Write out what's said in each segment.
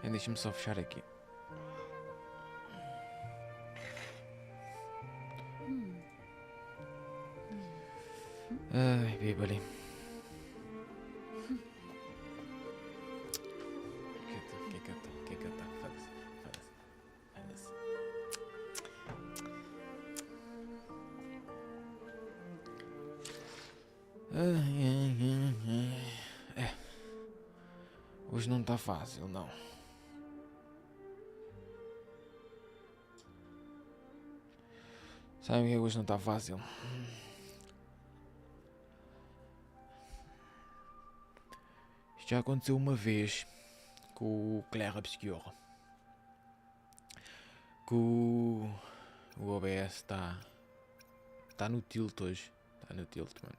Deixa-me só fechar aqui. Ai, bíbali. O que é que eu tô? Foda-se. Hoje não está fácil, não. Sabe que hoje não está fácil? Isto já aconteceu uma vez com o Claire Obscure. Que o OBS está no tilt hoje. Está no tilt, mano.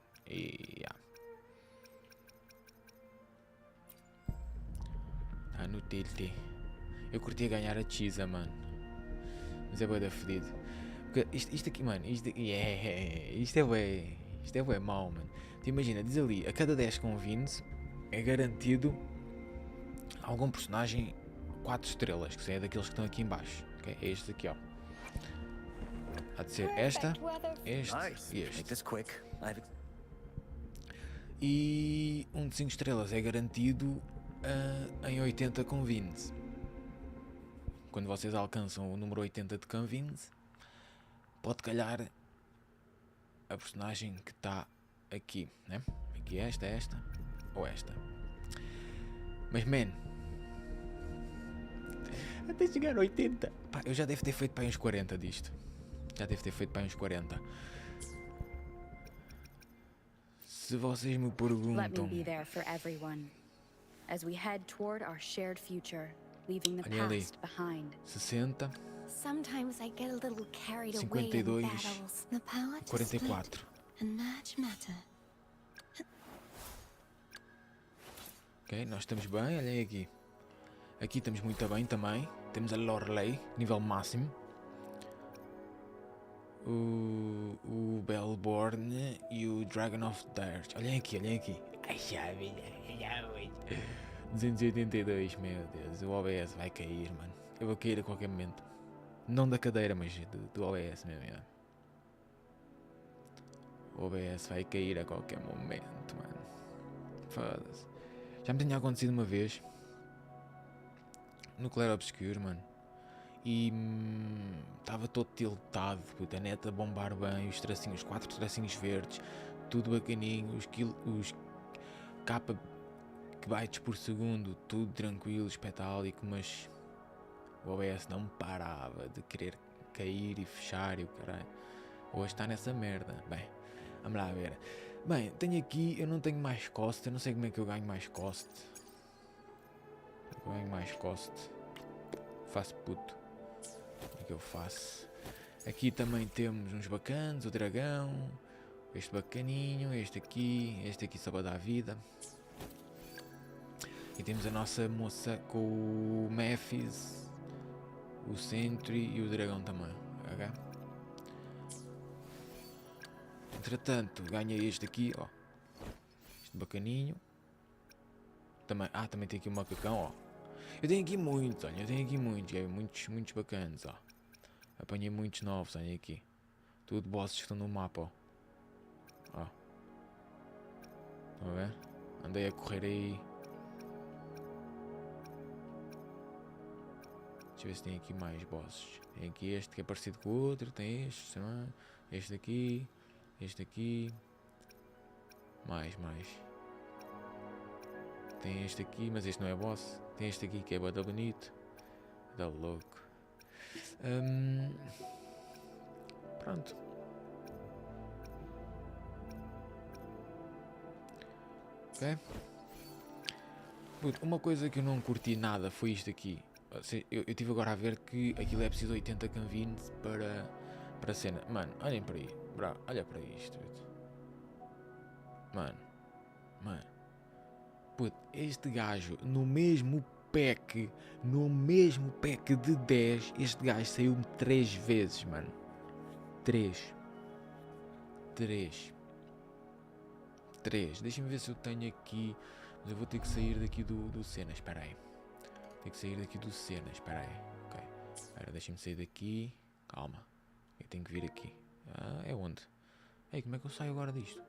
Está no tilt. Eu curtia ganhar a Chisa, mano. Mas é bué da fedido. Porque isto aqui, mano, isto é bué mau, mano. Tu imagina, diz ali, a cada 10 convins é garantido algum personagem 4 estrelas, que é daqueles que estão aqui em baixo. Okay? É este aqui, ó. Há de ser esta, este e este. E um de 5 estrelas é garantido em 80 convins. Quando vocês alcançam o número 80 de convins, pode calhar a personagem que está aqui, né? Aqui esta ou esta. Mas, man, até chegar a 80. Pá, eu já devo ter feito para uns 40 disto. Se vocês me perguntam... Let me be there for everyone as we head toward our shared future, leaving the past behind. 60. Sometimes I get a little carried 52, away in battles. The power to 44. split and merge matter. Ok, nós estamos bem, olhem aqui. Aqui estamos muito bem também. Temos a Lorelei, nível máximo. O Bellborn e o Dragon of Dirt. Olhem aqui. Ai, já vi. 282, meu Deus. O OBS vai cair, mano. Eu vou cair a qualquer momento. Não da cadeira, mas do OBS mesmo. Já. O OBS vai cair a qualquer momento, mano. Foda-se. Já me tinha acontecido uma vez no Claire Obscure, mano. E estava todo tiltado, puta, a net a bombar bem, os tracinhos, 4 tracinhos verdes, tudo bacaninho, os bytes por segundo, tudo tranquilo, espetálico, mas o OBS não parava de querer cair e fechar e o caralho. Hoje está nessa merda. Bem, vamos lá ver. Bem, tenho aqui, eu não tenho mais cost, eu não sei como é que eu ganho mais cost. Eu ganho mais cost. Faço puto. O que eu faço? Aqui também temos uns bacanos, o dragão, este bacaninho, este aqui só para dar vida. E temos a nossa moça com o Mephis, o Sentry e o dragão também. Okay? Entretanto, ganhei este aqui, ó. Este bacaninho. Também tem aqui um macacão, ó. Eu tenho aqui muitos, olha, muitos bacanas, ó. Apanhei muitos novos, olha aqui. Tudo bosses que estão no mapa, ó. Estão a ver? Andei a correr aí. Deixa eu ver se tem aqui mais bosses. Tem aqui este que é parecido com o outro, tem este aqui, este aqui. Mais. Tem este aqui, mas este não é boss. Tem este aqui que é bada bonito. Dá louco. Pronto. Ok. Uma coisa que eu não curti nada foi isto aqui. Eu estive agora a ver que aquilo é preciso 80 canvins para a cena. Mano, olhem para aí. Bro, olha para isto. Mano. Puto, este gajo no mesmo pack de 10, este gajo saiu-me 3 vezes, mano. 3. 3. Deixa-me ver se eu tenho aqui. Mas eu vou ter que sair daqui do cenas. Espera aí. Tenho que sair daqui do cenas. Espera aí. Ok. Espera, deixa-me sair daqui. Calma. Eu tenho que vir aqui. Ah, é onde? Ei, como é que eu saio agora disto?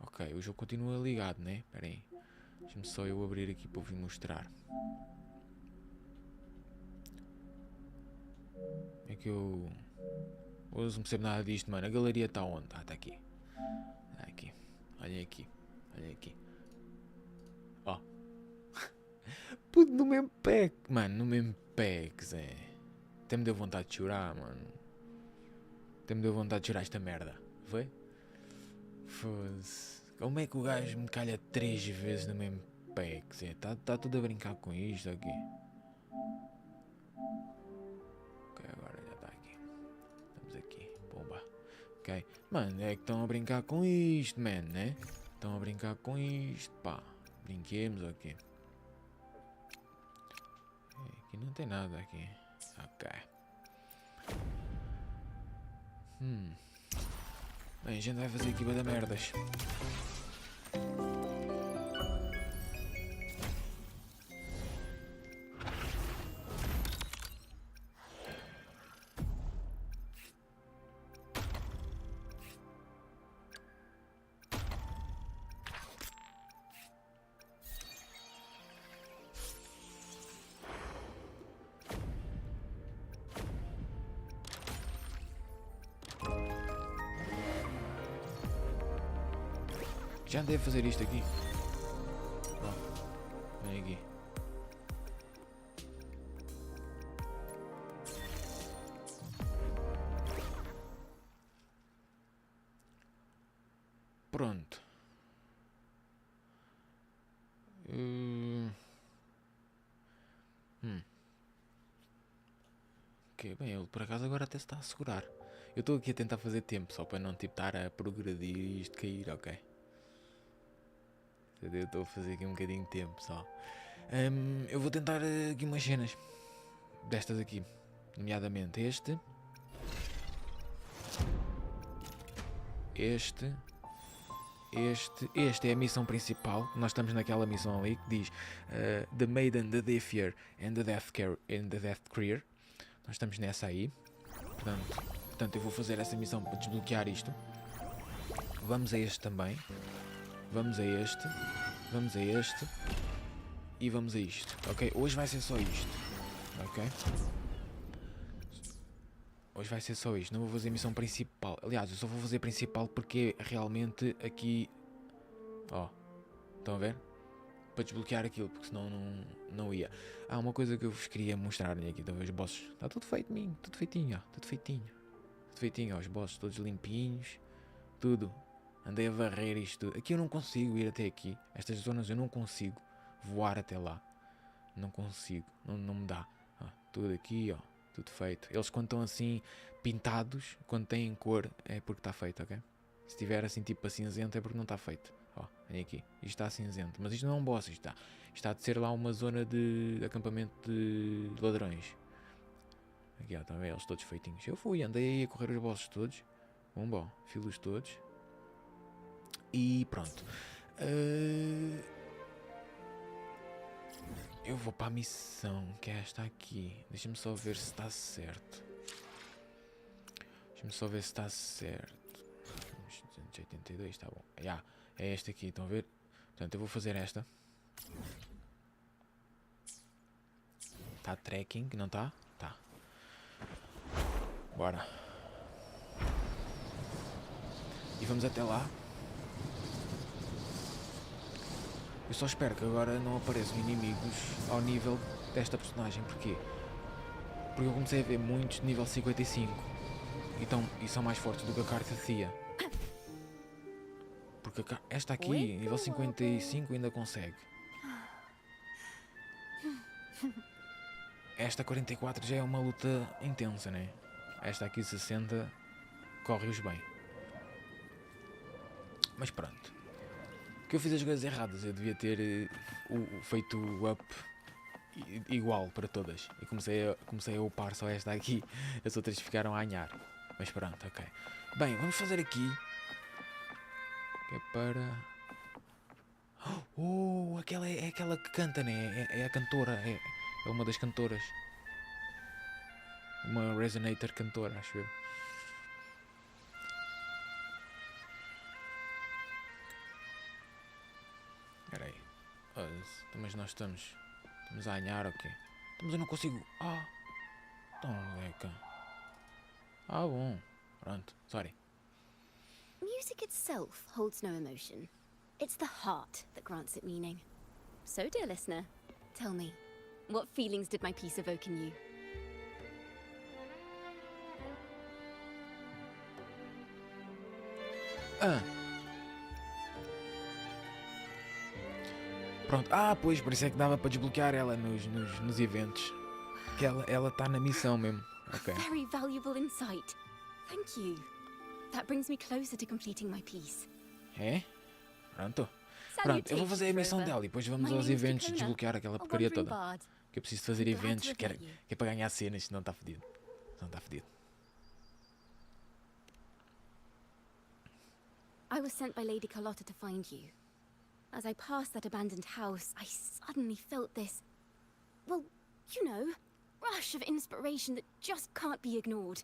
Ok, o jogo continua ligado, né? Espera aí. Deixa-me só eu abrir aqui para vos mostrar. É que eu... Hoje não percebo nada disto, mano. A galeria está onde? Ah, está aqui. Está aqui. Olhem aqui. Olhem aqui. Ó. Puto, no mesmo pack. Mano, no mesmo pack, Zé. Até me deu vontade de chorar, mano. Até me deu vontade de chorar esta merda. Foi? Foda-se. Como é que o gajo me calha 3 vezes no mesmo pack, Zé? Tá tudo a brincar com isto aqui. Ok, agora já está aqui. Estamos aqui. Bomba. Ok. Mano, é que estão a brincar com isto, man, né? Estão a brincar com isto, pá. Brinquemos aqui. Aqui não tem nada aqui. Ok. Bem, a gente vai fazer aqui bué de merdas. Já andei a fazer isto aqui. Ó, vem aqui. Pronto. Ok, bem, ele por acaso agora até se está a segurar. Eu estou aqui a tentar fazer tempo, só para não tipo estar a progredir e isto cair, ok? Eu estou a fazer aqui um bocadinho de tempo só. Eu vou tentar aqui umas cenas. Destas aqui. Nomeadamente este. Este é a missão principal. Nós estamos naquela missão ali que diz The Maiden, the Defier and the Death Career. Nós estamos nessa aí. Portanto, eu vou fazer essa missão para desbloquear isto. Vamos a este também. Vamos a este. Vamos a este. E vamos a isto. Ok? Hoje vai ser só isto. Ok? Hoje vai ser só isto. Não vou fazer a missão principal. Aliás, eu só vou fazer a principal porque é realmente aqui... Ó. Estão a ver? Para desbloquear aquilo, porque senão não ia. Há uma coisa que eu vos queria mostrar aqui. Estão a ver os bosses? Está tudo feitinho. Tudo feitinho, ó. Tudo feitinho. Tudo feitinho, ó. Os bosses todos limpinhos. Tudo. Andei a varrer isto tudo. Aqui eu não consigo ir até aqui. Estas zonas eu não consigo voar até lá. Não consigo. Não me dá. Ó, tudo aqui, ó. Tudo feito. Eles quando estão assim pintados, quando têm cor, é porque está feito, ok? Se tiver assim tipo a cinzento é porque não está feito. Ó, vem aqui. Isto está cinzento. Mas isto não é um boss. Isto está de ser lá uma zona de acampamento de ladrões. Aqui, ó. Estão a ver? Eles todos feitinhos. Eu andei aí a correr os bosses todos. Bom, filos todos. E pronto. Eu vou para a missão, que é esta aqui. Deixa-me só ver se está certo. Deixa-me só ver se está certo. 282, está bom. É esta aqui, estão a ver? Portanto, eu vou fazer esta. Está tracking, não está? Está. Bora. E vamos até lá. Eu só espero que agora não apareçam inimigos ao nível desta personagem. Porquê? Porque eu comecei a ver muitos de nível 55 e são mais fortes do que a carta Thea. Porque esta aqui, nível 55, ainda consegue. Esta 44 já é uma luta intensa, né? Esta aqui 60 corre-os bem. Mas pronto. Que eu fiz as coisas erradas, eu devia ter feito o up igual para todas. E comecei a upar só esta aqui, as outras ficaram a anhar. Mas pronto, ok. Bem, vamos fazer aqui Que é para... Oh, aquela é aquela que canta, né? É a cantora, é uma das cantoras. Uma Resonator cantora, acho eu. Espera aí. Mas nós estamos a ganhar ou quê? Mas eu não consigo... Então, Leca. Bom. Pronto, sorry. Music itself holds no emotion. It's the heart that grants it meaning. So, dear listener, tell me, what feelings did my piece evoke in you? Pronto. Pois, por isso é que dava para desbloquear ela nos eventos. Que ela está na missão mesmo. Ok. Very valuable insight. Thank you. That brings me closer to completing my piece. É? Pronto, eu vou fazer a missão dela e depois vamos aos eventos desbloquear aquela porcaria toda. Que eu preciso fazer eventos, que é para ganhar cenas, senão está fedido. I was sent by Lady Carlotta to find you. As I passed that abandoned house, I suddenly felt this, well, you know, rush of inspiration that just can't be ignored.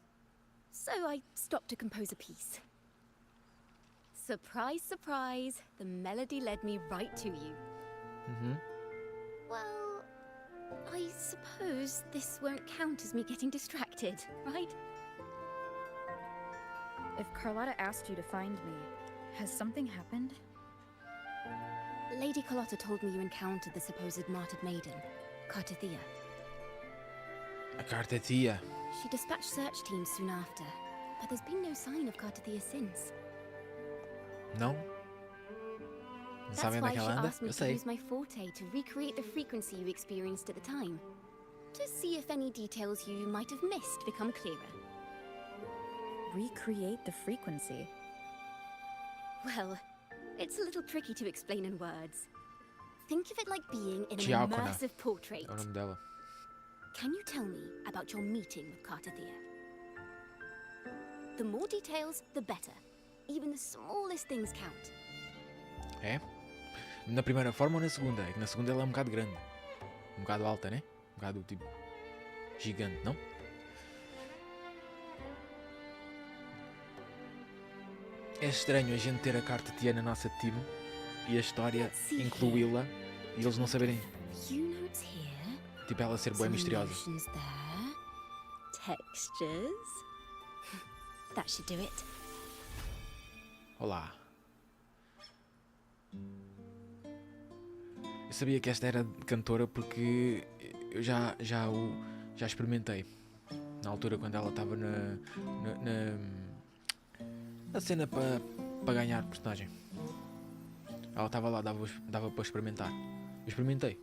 So I stopped to compose a piece. Surprise, surprise, the melody led me right to you. Well, I suppose this won't count as me getting distracted, right? If Carlotta asked you to find me, has something happened? Lady Carlotta told me you encountered the supposed martyred maiden, Cartathea. A Cartathea. She dispatched search teams soon after, but there's been no sign of Cartathea since. Não? Não sabem onde é que ela anda? That's why she asked me to use my forte to recreate the frequency you experienced at the time. To see if any details you might have missed become clearer. Recreate the frequency? Well, it's a little tricky to explain in words. Think of it like being in an immersive portrait. É o nome dela. Can you tell me about your meeting with Cartathea? The more details, the better. Even the smallest things count. É? Na primeira forma ou na segunda? É que na segunda ela é um bocado grande. Um bocado alta, né? Um bocado tipo... gigante, não? É estranho a gente ter a Cartathea na nossa team e a história incluí-la e eles não saberem. Tipo ela ser bué misteriosa. Textures. That should do it. Olá. Eu sabia que esta era cantora porque eu já experimentei. Na altura quando ela estava na cena para ganhar personagem. Ela estava lá, dava para experimentar. Eu experimentei.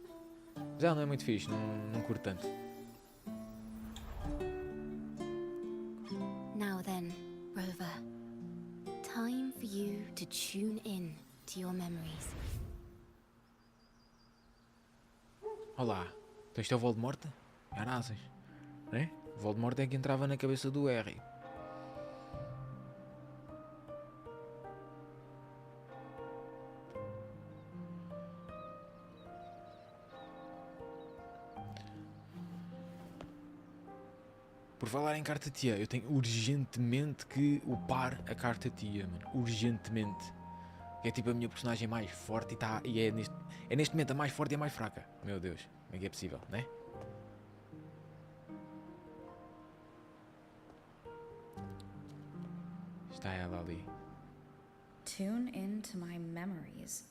Mas ela não é muito fixe, não curto tanto. Now then, Rover. Time for you to tune in to your memories. Olá. Então isto é o Voldemort? Caraças. Né? O Voldemort é que entrava na cabeça do Harry. Por falar em Cartathea, eu tenho urgentemente que upar a Cartathea, mano. Urgentemente. É tipo a minha personagem mais forte e é neste momento a mais forte e a mais fraca. Meu Deus, como é que é possível, né? Está ela ali. Tune into my memories.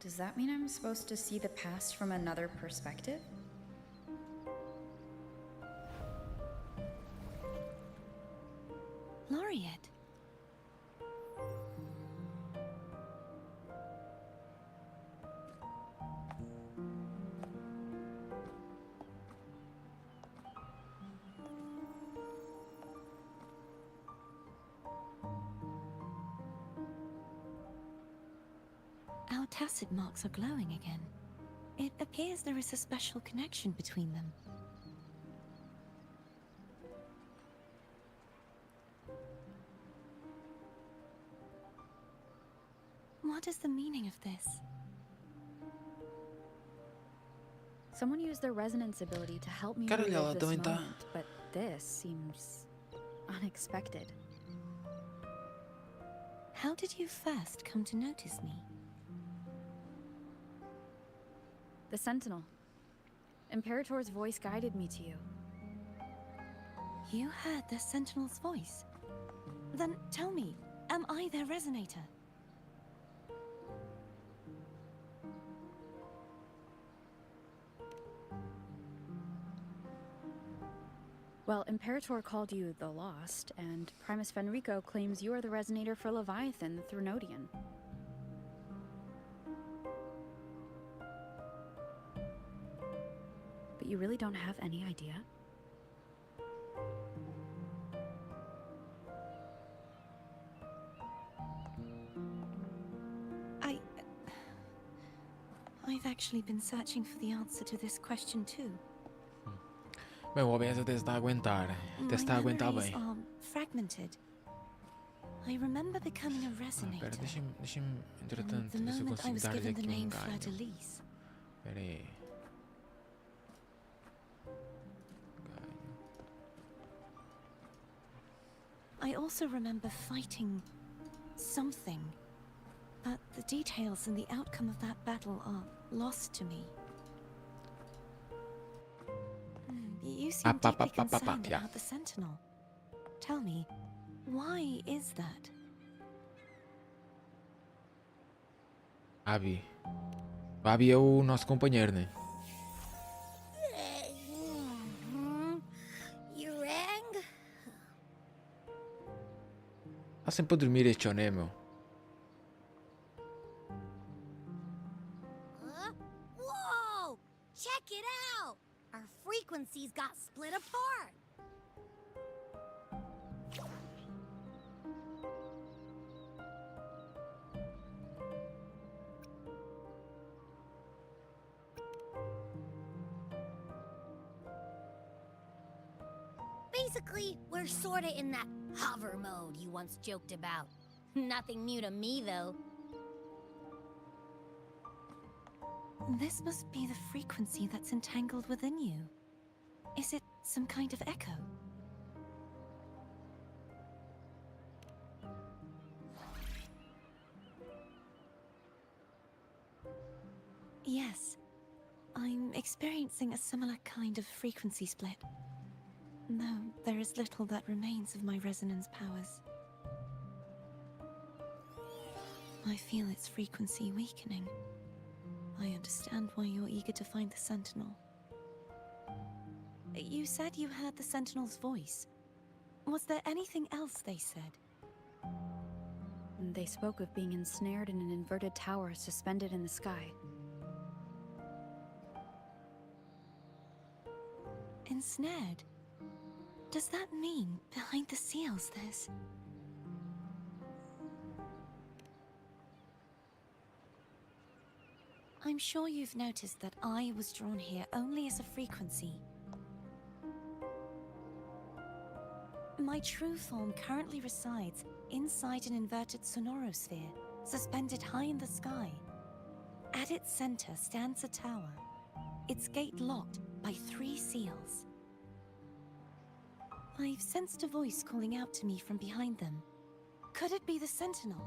Does that mean I'm supposed to see the past from another perspective? Laureate. Our tacit marks are glowing again. It appears there is a special connection between them. What is the meaning of this? Someone used their resonance ability to help me Caralho, ela relive this também tá. moment, but this seems unexpected. How did you first come to notice me? The Sentinel. Imperator's voice guided me to you. You heard the Sentinel's voice? Then tell me, am I their resonator? Well, Imperator called you the Lost, and Primus Fenrico claims you are the resonator for Leviathan, the Thrunodian. But you really don't have any idea? I've actually been searching for the answer to this question too. Bem, o OBS até se está a aguentar. Até se está a aguentar bem. Are fragmented. I remember becoming a resonator. Espera, deixa-me, entretanto, the ver se eu moment I consigo was dar-lhe given the aqui um name ganho. Fleur-de-Lis. Espera aí. Ganho. I also remember fighting something, but the details and the outcome of that battle are lost to me. You seem deeply concerned Yeah. about the Sentinel. Tell me, why is that? Abby. O Abby é o nosso companheiro, né? You rang? Está sempre a dormir este Joné, meu. Whoa! Check it out! Our frequencies got split apart. Basically, we're sorta in that hover mode you once joked about. Nothing new to me, though. This must be the frequency that's entangled within you. Is it some kind of echo? Yes, I'm experiencing a similar kind of frequency split. No, there is little that remains of my resonance powers. I feel its frequency weakening. I understand why you're eager to find the Sentinel. You said you heard the Sentinel's voice. Was there anything else they said? They spoke of being ensnared in an inverted tower suspended in the sky. Ensnared? Does that mean behind the seals there's... I'm sure you've noticed that I was drawn here only as a frequency. My true form currently resides inside an inverted sonorosphere, suspended high in the sky. At its center stands a tower, its gate locked by 3 seals. I've sensed a voice calling out to me from behind them. Could it be the Sentinel?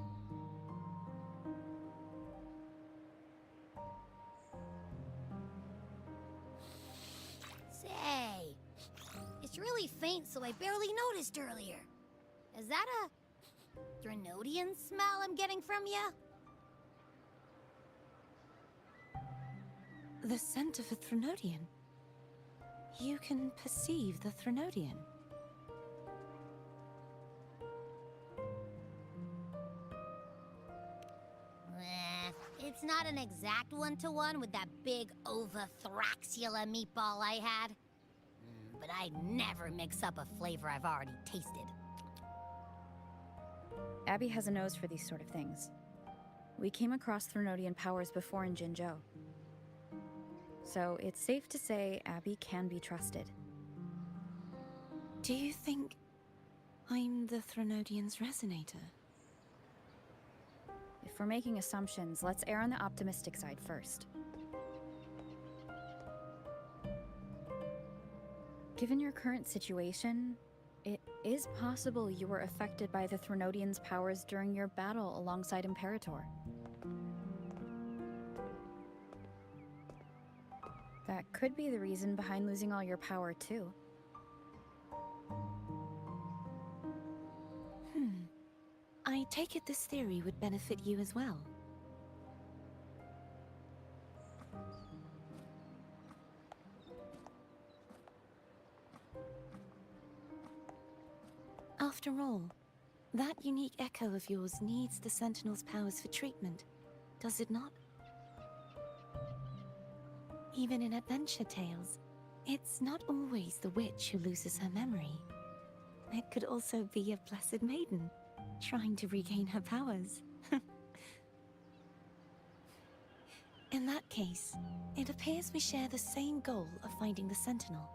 Say, it's really faint, so I barely noticed earlier. Is that a Drenodian smell I'm getting from you? The scent of a Thrunodian. You can perceive the Thrunodian. It's not an exact one-to-one with that big Ovathraxula meatball I had. But I'd never mix up a flavor I've already tasted. Abby has a nose for these sort of things. We came across Thrunodian powers before in Jinzhou. So it's safe to say Abby can be trusted. Do you think I'm the Thrunodian's resonator? If we're making assumptions, let's err on the optimistic side first. Given your current situation, it is possible you were affected by the Threnodians' powers during your battle alongside Imperator. That could be the reason behind losing all your power, too. I take it this theory would benefit you as well. After all, that unique echo of yours needs the Sentinel's powers for treatment, does it not? Even in adventure tales, it's not always the witch who loses her memory. It could also be a blessed maiden, trying to regain her powers. In that case, it appears we share the same goal of finding the Sentinel.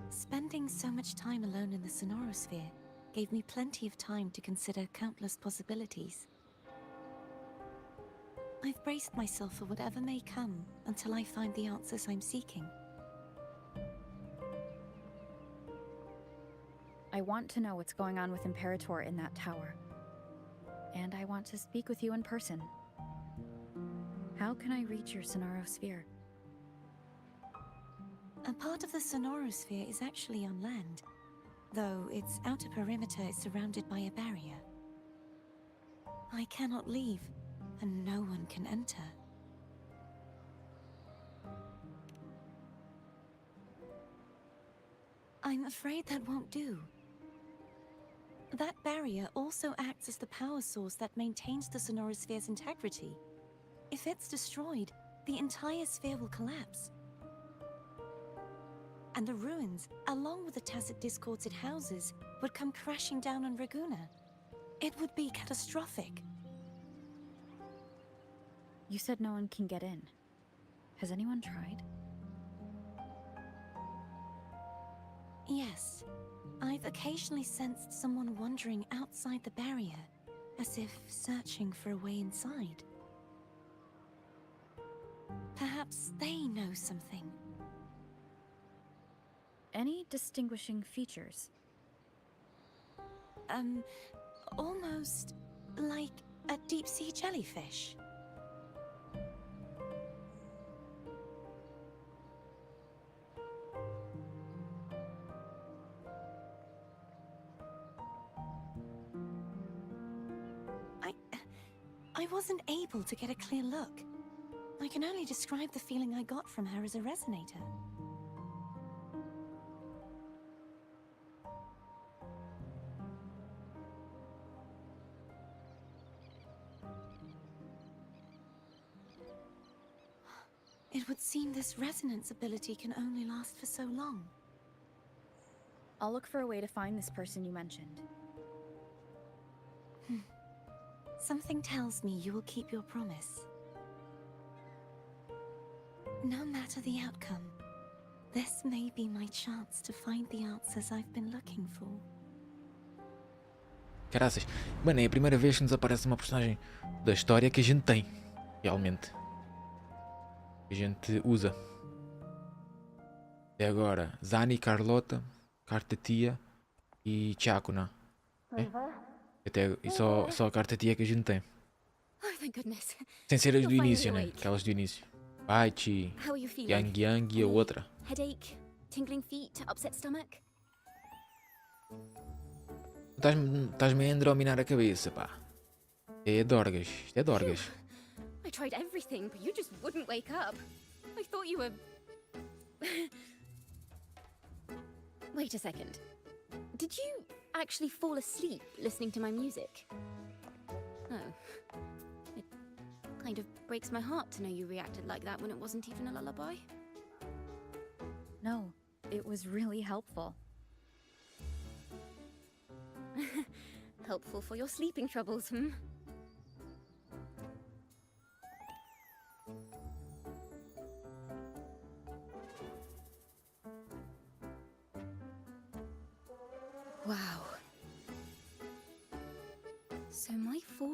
Spending so much time alone in the Sonorosphere gave me plenty of time to consider countless possibilities. I've braced myself for whatever may come until I find the answers I'm seeking. I want to know what's going on with Imperator in that tower. And I want to speak with you in person. How can I reach your Sonorosphere? A part of the Sonorosphere is actually on land, though its outer perimeter is surrounded by a barrier. I cannot leave, and no one can enter. I'm afraid that won't do. That barrier also acts as the power source that maintains the Sonorosphere's integrity. If it's destroyed, the entire sphere will collapse. And the ruins, along with the tacit discords it houses, would come crashing down on Raguna. It would be catastrophic. You said no one can get in. Has anyone tried? Yes. I've occasionally sensed someone wandering outside the barrier, as if searching for a way inside. Perhaps they know something. Any distinguishing features? Almost like a deep-sea jellyfish. I wasn't able to get a clear look. I can only describe the feeling I got from her as a resonator. It would seem this resonance ability can only last for so long. I'll look for a way to find this person you mentioned. Something tells me you will keep your promise. No matter the outcome, this may be my chance to find the answers I've been looking for. Caraças. Mano, é a primeira vez que nos aparece uma personagem da história que a gente tem. Realmente. Que a gente usa. Até agora, Zani, Carlota, Carta-Tia e Chakuna. E só a Carta-Tia que a gente tem. Oh, thank goodness. Sem ser as do You're início, finally né? awake. Aquelas do início. Baichi, How are you feeling? Yang Yang e a outra. Headache, tingling feet, upset stomach? Estás-me a endrominar a cabeça, pá. É Dorgas. Isto é Dorgas. I tried everything, but you just wouldn't wake up. I thought you were... Wait a second. Did you actually fall asleep listening to my music? Oh. It kind of breaks my heart to know you reacted like that when it wasn't even a lullaby. No, it was really helpful. Helpful for your sleeping troubles, hmm?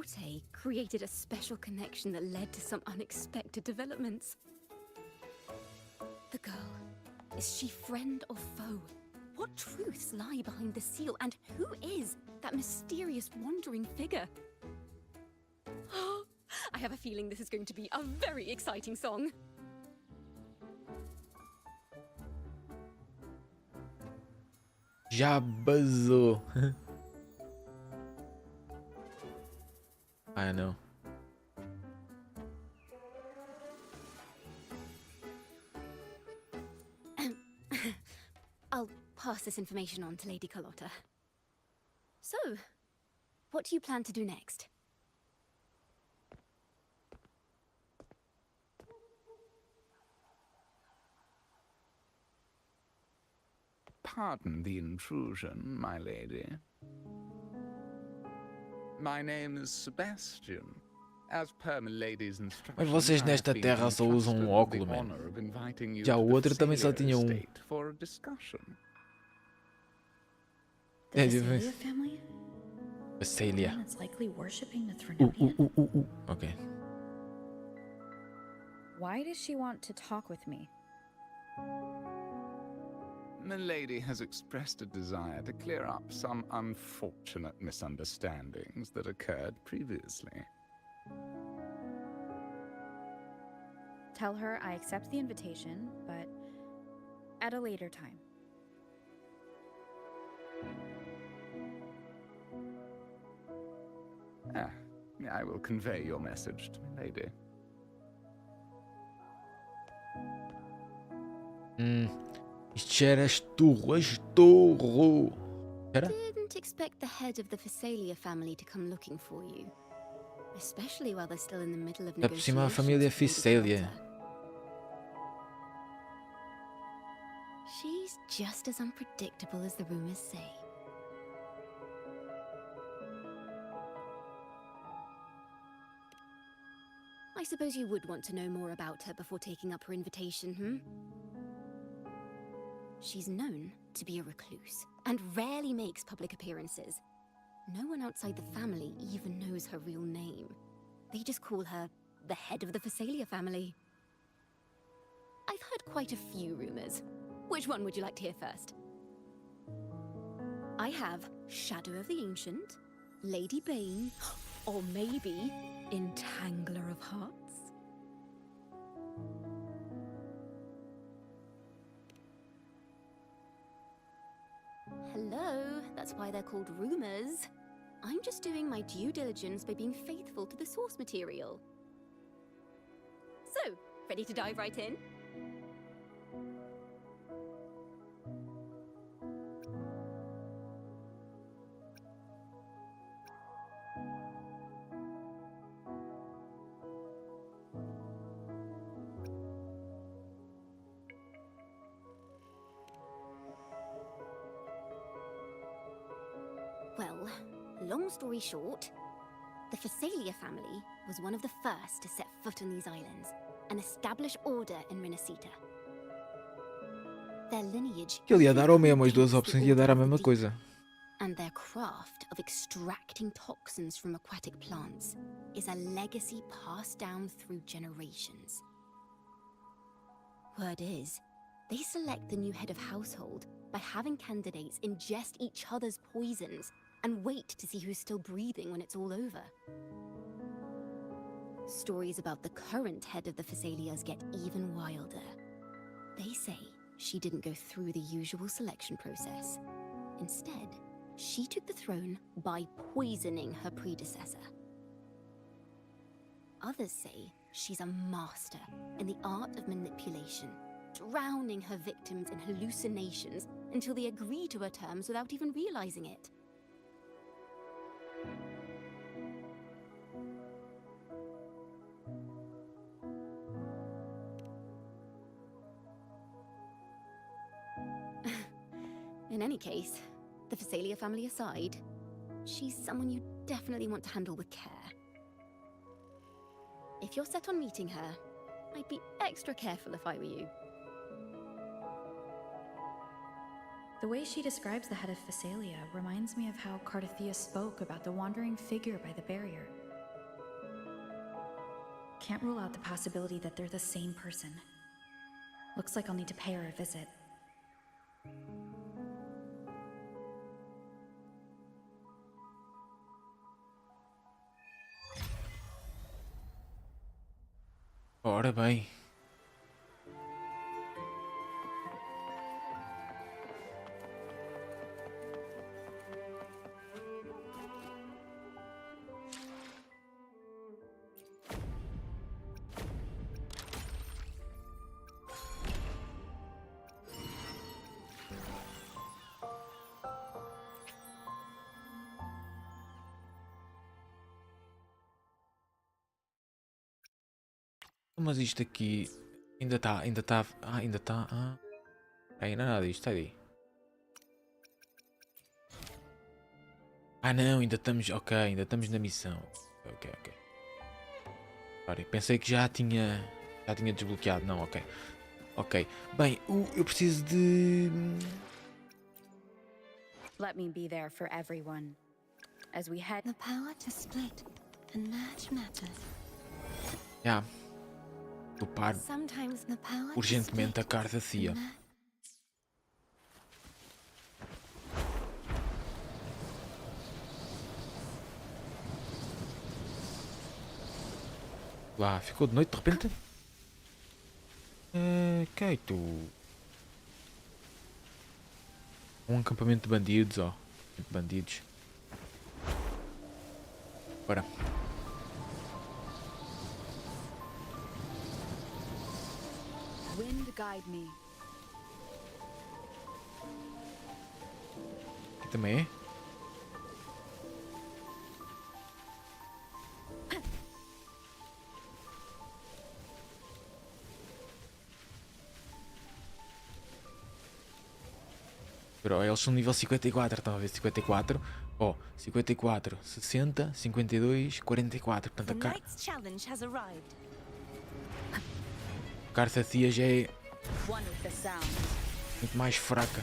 Forte created a special connection that led to some unexpected developments. The girl, is she friend or foe? What truths lie behind the seal, and who is that mysterious wandering figure? I have a feeling this is going to be a very exciting song. Já basou. I know. I'll pass this information on to Lady Carlotta. So, what do you plan to do next? Pardon the intrusion, my lady. My name is Sebastian. As per my lady's instructions, Mas vocês nesta I have been terra só usam entrusted with óculos, the man. honor of inviting you Já to o the outro também só Facelio tinha um. estate for a discussion. The Yeah, Visalia family? Cecilia. One that's likely worshipping the Threnodian? Okay. Why does she want to talk with me? Milady has expressed a desire to clear up some unfortunate misunderstandings that occurred previously. Tell her I accept the invitation, but at a later time. I will convey your message to Milady. Isto cheira a esturro, a esturro. Era? Didn't expect the head of the Facelia family to come looking for you. Especially while they're still in the middle of É por cima a negotiations família with Lady Facelia. Carlotta. She's just as unpredictable as the rumors say. I suppose you would want to know more about her before taking up her invitation, hmm? She's known to be a recluse, and rarely makes public appearances. No one outside the family even knows her real name. They just call her the head of the Facelia family. I've heard quite a few rumors. Which one would you like to hear first? I have Shadow of the Ancient, Lady Bane, or maybe Entangler of Hearts. Hello, that's why they're called rumors. I'm just doing my due diligence by being faithful to the source material. So, ready to dive right in? Well, long story short, the Facelia family was one of the first to set foot on these islands and establish order in Rinascita. Their lineage Ele ia dar ao mesmo, as duas predates the opções ia dar a Order of the mesma Deep, coisa. and their craft of extracting toxins from aquatic plants is a legacy passed down through generations. Word is, they select the new head of household by having candidates ingest each other's poisons and wait to see who's still breathing when it's all over. Stories about the current head of the Facelias get even wilder. They say she didn't go through the usual selection process. Instead, she took the throne by poisoning her predecessor. Others say she's a master in the art of manipulation, drowning her victims in hallucinations until they agree to her terms without even realizing it. In any case, the Facelia family aside, she's someone you definitely want to handle with care. If you're set on meeting her, I'd be extra careful if I were you. The way she describes the head of Facelia reminds me of how Cardathia spoke about the wandering figure by the barrier. Can't rule out the possibility that they're the same person. Looks like I'll need to pay her a visit. Ora bem. Mas isto aqui ainda está. Ainda está. Ainda nada disto, sai daí. Não, ainda estamos. Ok, ainda estamos na missão. Ok. Olha, pensei que já tinha desbloqueado. Não, ok. Ok. Bem, eu preciso de. Let me be there for everyone. As we head. The power to split and merge matters. Já. Topar Sometimes The power to urgentemente a split carta CIA. and merge. Lá, ficou de noite de repente? Keito. Um acampamento de bandidos, ó. De bandidos. Bora. Wind guide me. Aqui também é? Pero eles são nível 54, estão a ver? 54. Ó, 54, 60, 52, 44. The Portanto, Knight's challenge has arrived. a carta CIA já é One with the sound. muito mais fraca.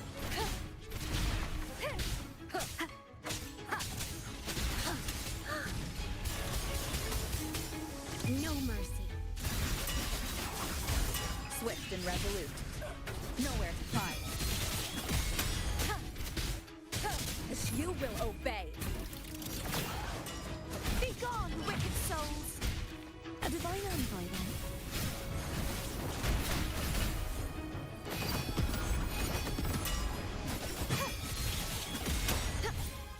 no mercy. Swift and resolute. Nowhere to hide. You will obey. Be gone, wicked souls! A divine envoy, then.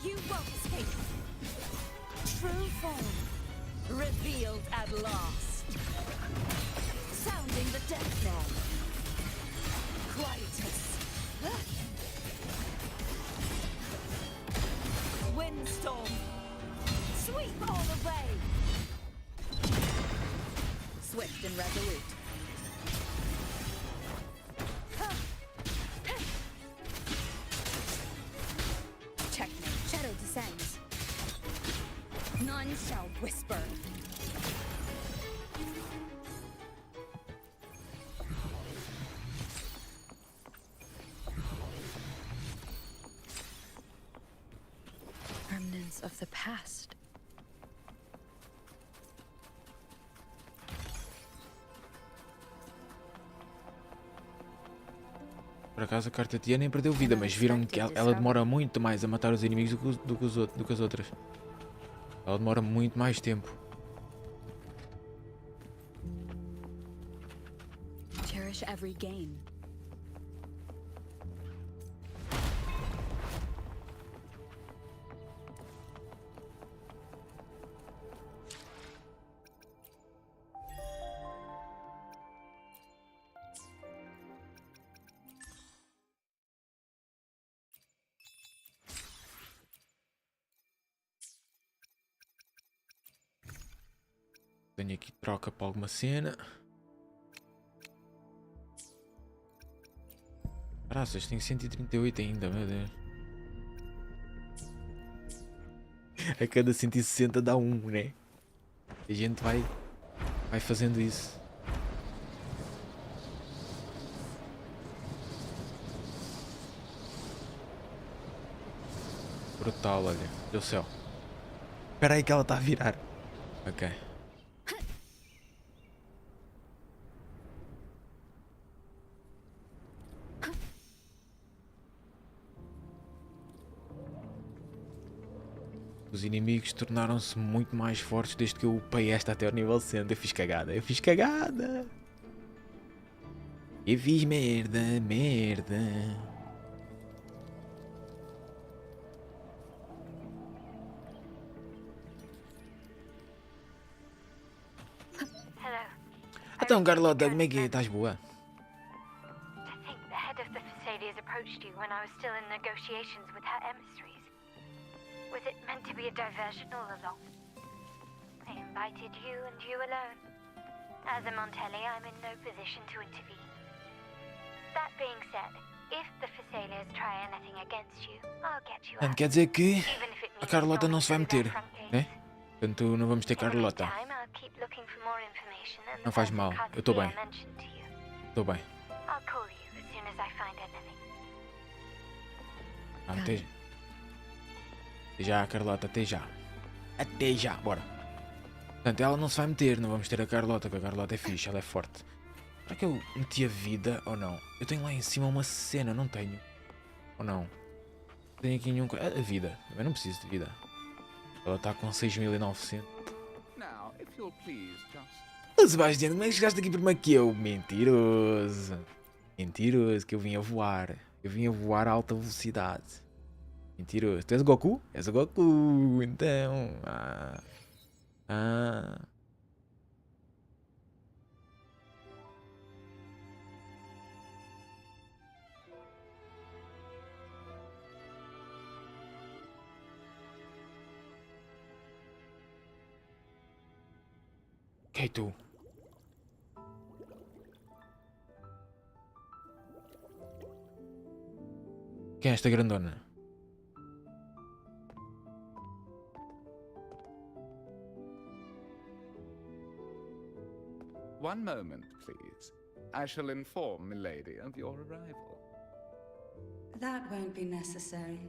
You won't escape. True form revealed at last. Sounding the death knell. Quietus. Windstorm. Sweep all away. Swift and resolute. Checkmate. Shadow descends. None shall whisper. Remnants of the past. Por acaso a carta tia nem perdeu vida, mas viram que ela demora muito mais a matar os inimigos do que as outras. Ela demora muito mais tempo. Cherish every gain. Tenho aqui troca para alguma cena. Graças, tenho 138 ainda, meu Deus. A cada 160 dá um, né? E a gente vai fazendo isso. Brutal, olha. Deu céu. Espera aí que ela está a virar. Ok. Os inimigos tornaram-se muito mais fortes desde que eu upei esta até ao nível 100. Eu fiz cagada, eu fiz cagada. Eu fiz merda, merda. Hello. Então, Carlota, como é que é? Estás boa? To think the head of the Thessalias approached you when I was still in negotiations with her emissaries. Was it meant to be a diversion all along? I invited you and you alone. As a Montelli, I'm in no position to intervene. That being said, if the Thessalias try anything against you, I'll get you out. Quer dizer que Even if it a means Carlota não se vai storming through meter, their front gates. né? Portanto, não vamos ter In the Carlota. meantime, I'll keep looking for more information and Não the faz person mal, eu estou bem. Cartier mentioned to you. Estou bem. I'll call you as soon as I find anything. Até já, Carlota, até já. Até já, bora. Portanto, ela não se vai meter, não vamos ter a Carlota, porque a Carlota é fixe, ela é forte. Será que eu meti a vida ou não? Eu tenho lá em cima uma cena, não tenho. Ou não? Tenho aqui nenhum... A vida, eu não preciso de vida. Ela está com 6.900. Now, if you'll please just... Ô Sebastião, como é que chegaste aqui primeiro que eu? Mentiroso. Mentiroso, que eu vim a voar. Eu vim a voar a alta velocidade. Mentiroso. Tu és o Goku? És o Goku, então. Quem é tu? Quem é esta grandona? One moment, please. I shall inform Milady of your arrival. That won't be necessary.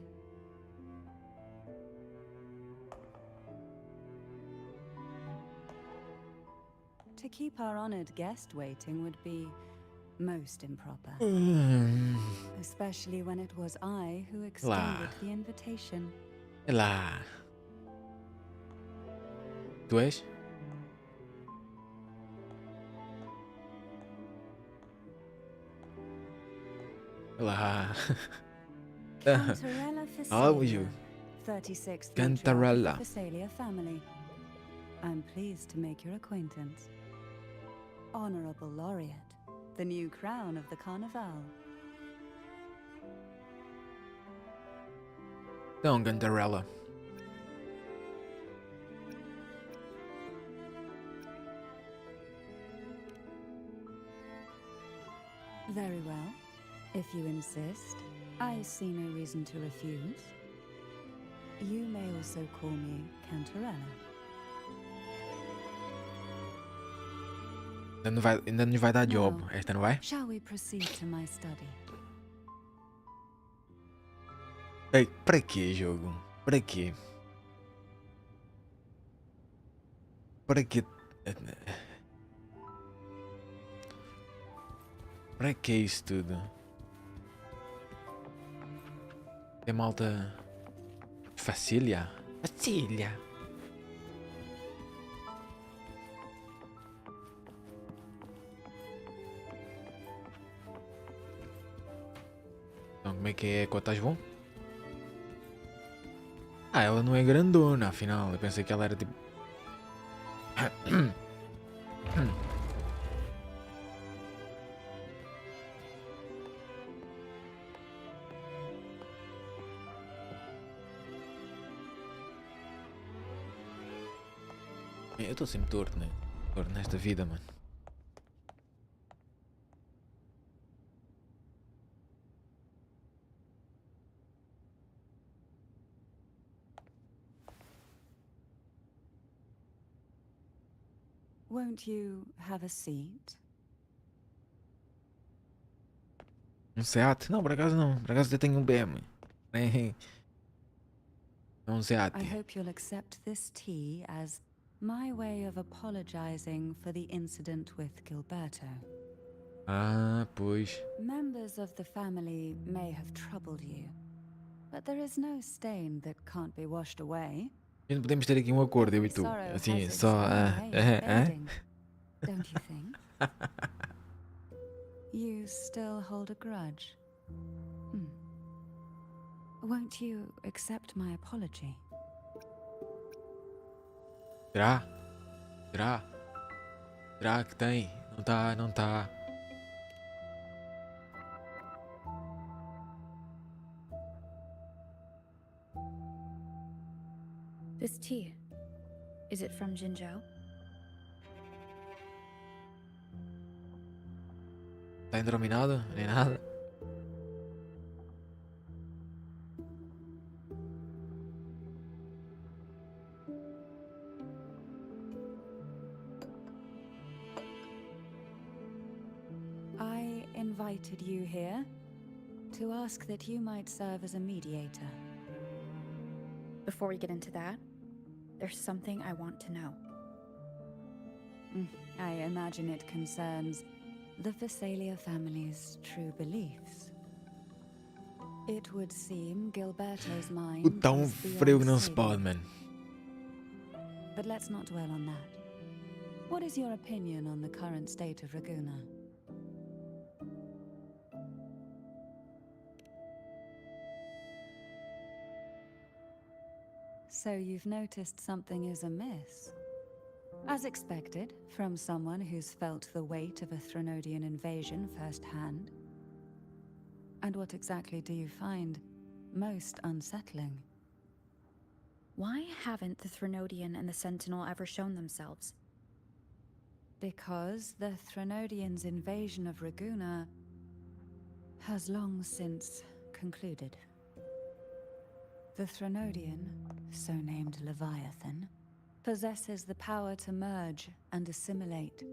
To keep our honored guest waiting would be most improper. Especially when it was I who extended the invitation. É lá. Tu és? É lá. Cantarella How are you? Thessalia, 36th Cantarella. matriarch of the Thessalia family. I'm pleased to make your acquaintance. Honorable Laureate, the new crown of the Carnival. Então, Gandarella. Very well. If you insist, I see no reason to refuse. You may also call me Cantarella. Ainda nos vai dar job. Esta não vai? Shall we proceed to my study? Ei, para quê, jogo? Para quê? Para quê? Para que isso tudo? É malta... Facília? Facília! Então como é que é? Estás bom? Ah, ela não é grandona, afinal. Eu pensei que ela era tipo... Eu estou sempre torto, né? Torto nesta vida, mano. Won't you have a seat? Um Seat? Não, por acaso não. Por acaso eu tenho um BM. É um Seat. I hope you'll accept this tea as my way of apologizing for the incident with Gilberto. Ah, pois. Members of the family may have troubled you, but there is no stain that can't be washed away. A gente podemos ter aqui um acordo, eu e Every tu. sorrow Assim, has its só. own way of ending, don't you think? You still hold a grudge? Hmm. Won't you accept my apology? Será? Será? Será que tem? Não tá, não tá. This tea, is it from Jinzhou? Tá endrominado? Nem nada? I invited you here to ask that you might serve as a mediator. Before we get into that, there's something I want to know. I imagine it concerns the Visalia family's true beliefs. It would seem Gilberto's mind Puta, um is frio que beyond não se saving. pode, mano. But let's not dwell on that. What is your opinion on the current state of Raguna? So you've noticed something is amiss? As expected, from someone who's felt the weight of a Threnodian invasion firsthand. And what exactly do you find most unsettling? Why haven't the Threnodian and the Sentinel ever shown themselves? Because the Threnodians' invasion of Raguna has long since concluded. The Threnodian, so named Leviathan, possesses the power to merge and assimilate.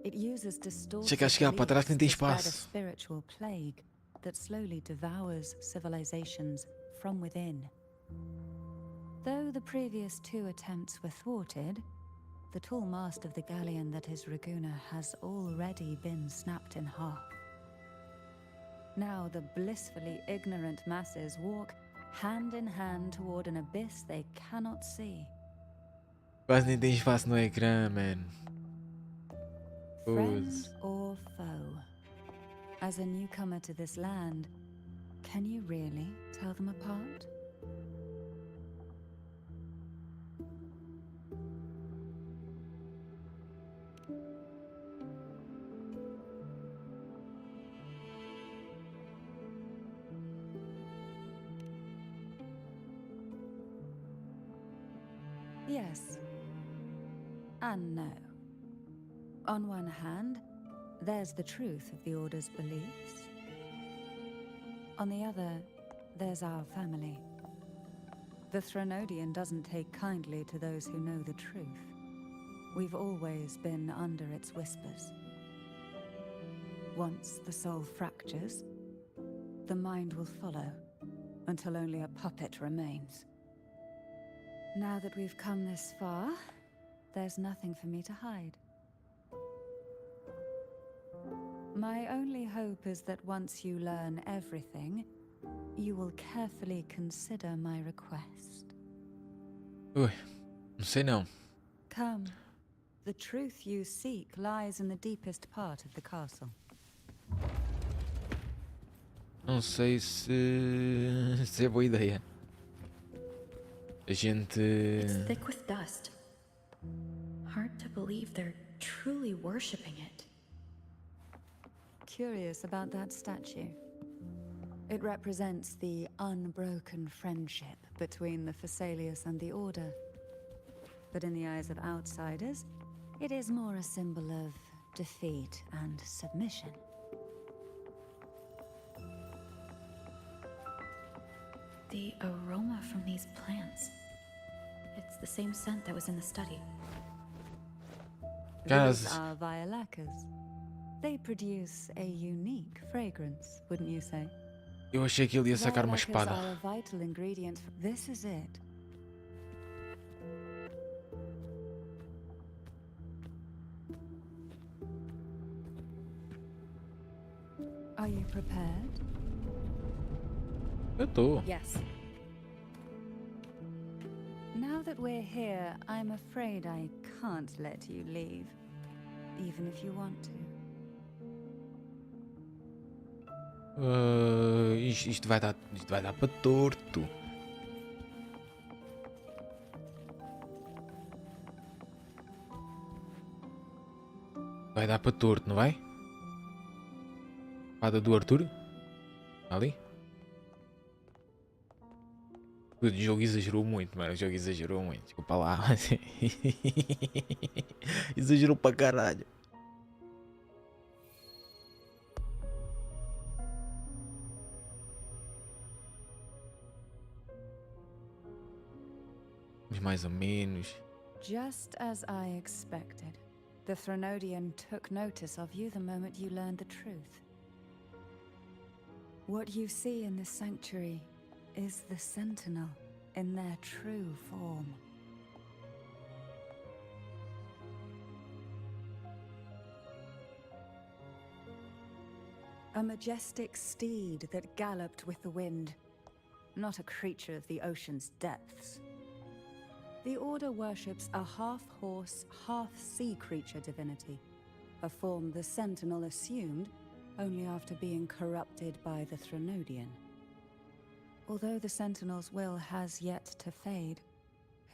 It uses distorted Chega a chegar para trás, nem tem beliefs to spread a espaço. spiritual plague that slowly devours civilizations from within. Though the previous two attempts were thwarted, the tall mast of the galleon that is Raguna has already been snapped in half. Now the blissfully ignorant masses walk hand in hand toward an abyss they cannot see. Quase nem tem espaço no ecrã, man. Friend Putz. or foe? As a newcomer to this land, can you really tell them apart? Yes. And no. On one hand, there's the truth of the Order's beliefs. On the other, there's our family. The Threnodian doesn't take kindly to those who know the truth. We've always been under its whispers. Once the soul fractures, the mind will follow, until only a puppet remains. Now that we've come this far, there's nothing for me to hide. My only hope is that once you learn everything, you will carefully consider my request. Ui, não sei não. Come. The truth you seek lies in the deepest part of the castle. Não sei se é boa ideia. A gente. It's thick with dust. Hard to believe they're truly worshipping it. Curious about that statue. It represents the unbroken friendship between the Phasaelius and the Order. But in the eyes of outsiders, it is more a symbol of defeat and submission. The aroma from these plants. It's the same scent that was in the study. These are violacas. They produce a unique fragrance, wouldn't you say? Eu achei que ele ia sacar uma Violacas espada. are a vital ingredient. This is it. Are you prepared? Eu tô. Yes. Now that we're here, I'm afraid I can't let you leave, even if you want to. Isto vai dar para torto. Vai dar para torto, não vai? Fada do Arthur? Ali? O jogo exagerou muito, mano. O jogo exagerou muito. Desculpa lá. Exagerou para caralho. Mas mais ou menos. Just as I expected, the Threnodian took notice of you the moment you learned the truth. What you see in this sanctuary is the Sentinel in their true form. A majestic steed that galloped with the wind, not a creature of the ocean's depths. The Order worships a half-horse, half-sea creature divinity, a form the Sentinel assumed only after being corrupted by the Threnodian. Although the Sentinel's will has yet to fade,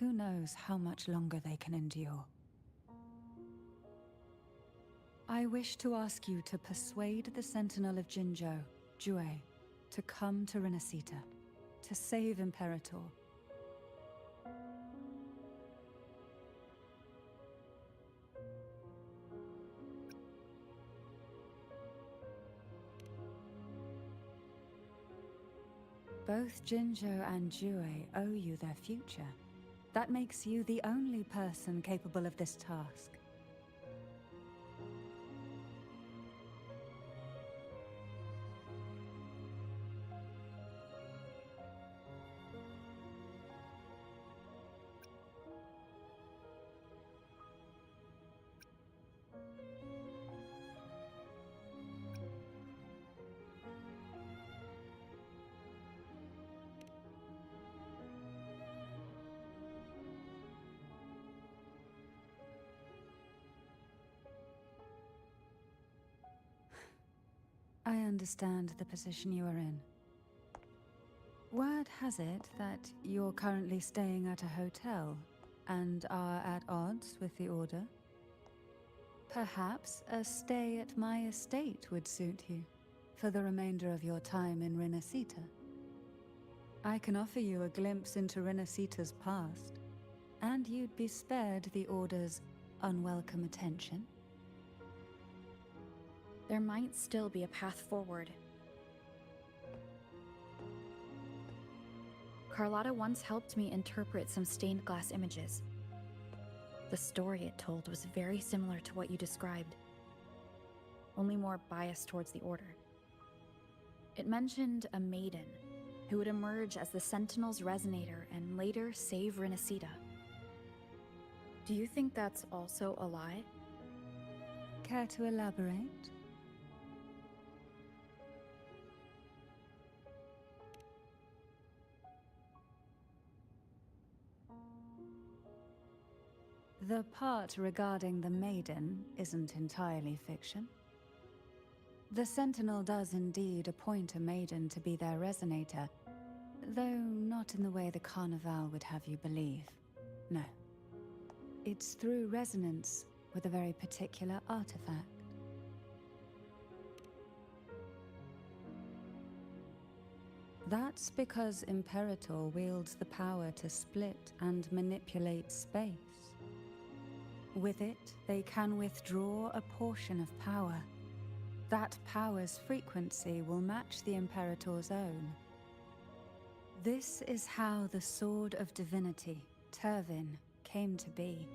who knows how much longer they can endure. I wish to ask you to persuade the Sentinel of Jinzhou, Jue, to come to Rinascita, to save Imperator. Both Jinzhou and Jue owe you their future. That makes you the only person capable of this task. I understand the position you are in. Word has it that you're currently staying at a hotel and are at odds with the Order. Perhaps a stay at my estate would suit you for the remainder of your time in Rinascita. I can offer you a glimpse into Rinascita's past, and you'd be spared the Order's unwelcome attention. There might still be a path forward. Carlotta once helped me interpret some stained glass images. The story it told was very similar to what you described, only more biased towards the Order. It mentioned a maiden who would emerge as the Sentinel's resonator and later save Rinascita. Do you think that's also a lie? Care to elaborate? The part regarding the maiden isn't entirely fiction. The Sentinel does indeed appoint a maiden to be their resonator, though not in the way the Carnival would have you believe. No. It's through resonance with a very particular artifact. That's because Imperator wields the power to split and manipulate space. With it, they can withdraw a portion of power. That power's frequency will match the Imperator's own. This is how the Sword of Divinity, Turvin, came to be.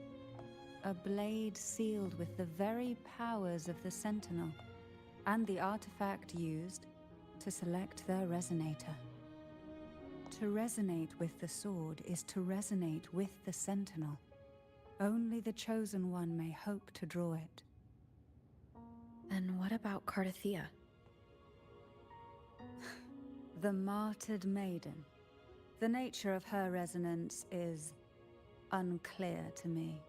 A blade sealed with the very powers of the Sentinel, and the artifact used to select their resonator. To resonate with the sword is to resonate with the Sentinel. Only the Chosen One may hope to draw it. And what about Cardothea? The martyred maiden. The nature of her resonance is unclear to me.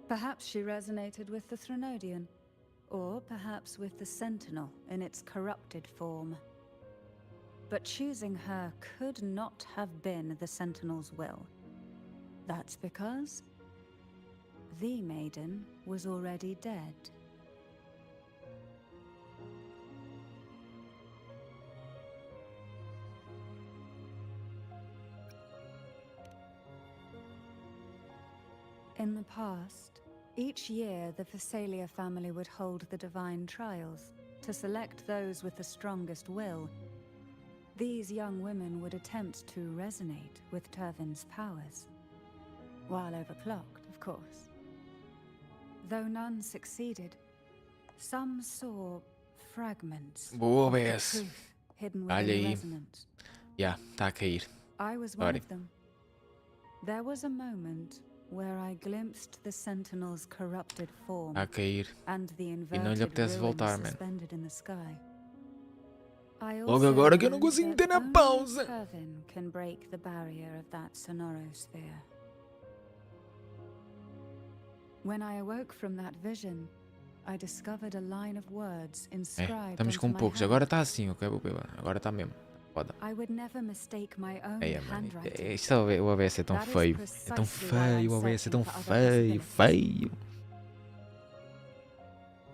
Perhaps she resonated with the Threnodian, or perhaps with the Sentinel in its corrupted form. But choosing her could not have been the Sentinel's will. That's because the maiden was already dead. In the past, each year the Phasalia family would hold the divine trials to select those with the strongest will. These young women would attempt to resonate with Turvin's powers, while overclocked, of course. Though none succeeded, some saw fragments Boa, of the OBS. truth hidden Olha within the aí. resonance. Já, está a cair. I was one Sorry. of them. There was a moment where I glimpsed the Sentinel's corrupted form Está a cair. and the E não lhe inverted apetece ruins voltar, man. suspended in the sky. I Logo also agora que eu não learned consigo that ter na only pausa. Turvin can break the barrier of that sonorosphere. When I awoke from that vision, I discovered a line of words inscribed Estamos onto com my poucos. hand. Agora está assim, ok? Agora está mesmo. Foda. I would never mistake my own É, mano. handwriting. Isto o OBS é tão That is feio. É tão precisely why I'm feio, o OBS é tão searching for other feio, possibilities. feio.